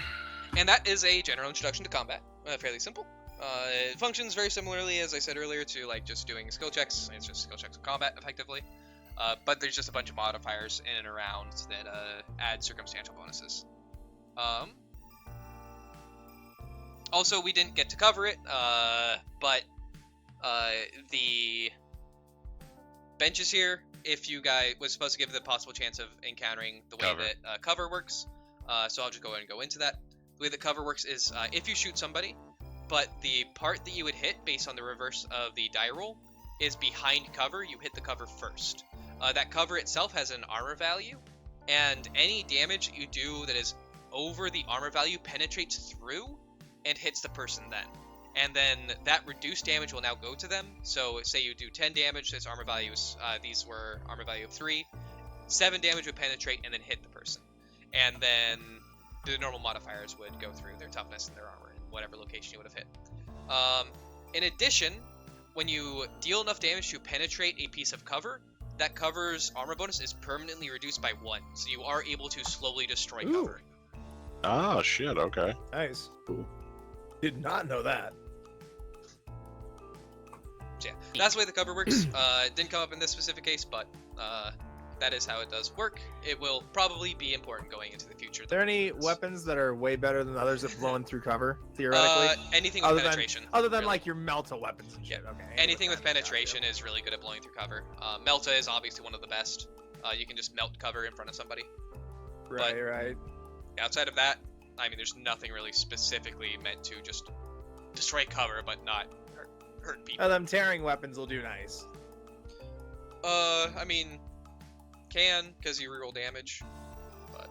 And that is a general introduction to combat. Fairly simple. It functions very similarly, as I said earlier, to like just doing skill checks. It's just skill checks of combat, effectively. But there's just a bunch of modifiers in and around that add circumstantial bonuses. Also, we didn't get to cover it, but the benches here, if you guys was supposed to give the possible chance of encountering the way Cover. that cover works. So I'll just go ahead and go into that. The way that cover works is if you shoot somebody, but the part that you would hit based on the reverse of the die roll is behind cover, you hit the cover first. That cover itself has an armor value, and any damage you do that is over the armor value penetrates through and hits the person then. And then that reduced damage will now go to them. So say you do 10 damage, this armor value is, these were armor value of 3. 7 damage would penetrate and then hit the person. And then the normal modifiers would go through their toughness and their armor in whatever location you would have hit. In addition, when you deal enough damage to penetrate a piece of cover, that cover's armor bonus is permanently reduced by 1. So you are able to slowly destroy cover. Ah, shit, okay. Nice. Cool. Did not know that. So yeah, that's the way the cover works. It didn't come up in this specific case, but that is how it does work. It will probably be important going into the future. Are there any weapons that are way better than others at blowing through cover, theoretically? Anything with penetration. Other than really. like your Melta weapons and shit, okay. Anything with penetration is really good at blowing through cover. Melta is obviously one of the best. You can just melt cover in front of somebody. Right. Outside of that, I mean, there's nothing really specifically meant to just destroy cover, but not hurt people. Oh, them tearing weapons will do nice. I mean, because you reroll damage. But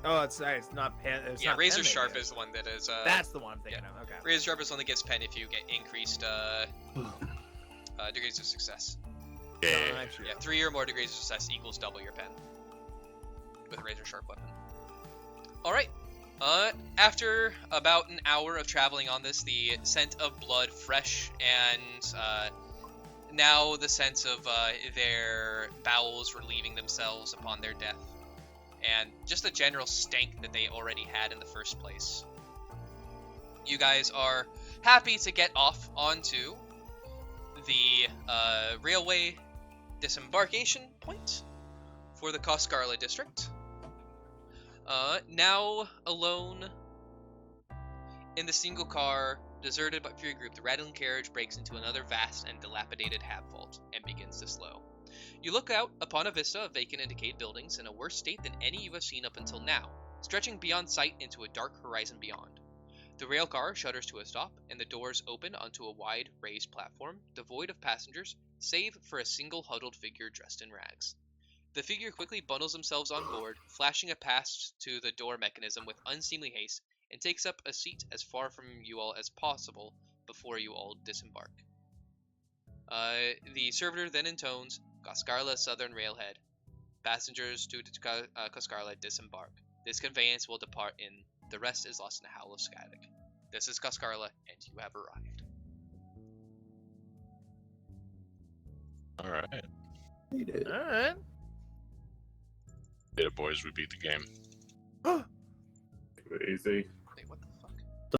Oh, it's nice. Not pen. It's yeah, not Razor pen they Sharp get. is the one that is. That's the one I'm thinking of. Okay. Razor Sharp is the one that gets pen if you get increased degrees of success. Gotcha. Yeah, 3 or more degrees of success equals double your pen with a razor sharp weapon. All right. After about an hour of traveling on this, the scent of blood fresh, and now the sense of their bowels relieving themselves upon their death, and just the general stank that they already had in the first place. You guys are happy to get off onto the railway disembarkation point for the Coscarla district. Now alone in the single car, deserted but for your group, the rattling carriage breaks into another vast and dilapidated half vault and begins to slow. You look out upon a vista of vacant and decayed buildings in a worse state than any you have seen up until now, stretching beyond sight into a dark horizon beyond. The rail car shudders to a stop, and the doors open onto a wide, raised platform, devoid of passengers, save for a single huddled figure dressed in rags. The figure quickly bundles themselves on board, flashing a pass to the door mechanism with unseemly haste, and takes up a seat as far from you all as possible before you all disembark. The servitor then intones, Coscarla Southern Railhead. Passengers to Coscarla disembark. This conveyance will depart in. The rest is lost in a howl of static. This is Coscarla, and you have arrived. Alright. He did. All right. Yeah, boys, we beat the game. Easy.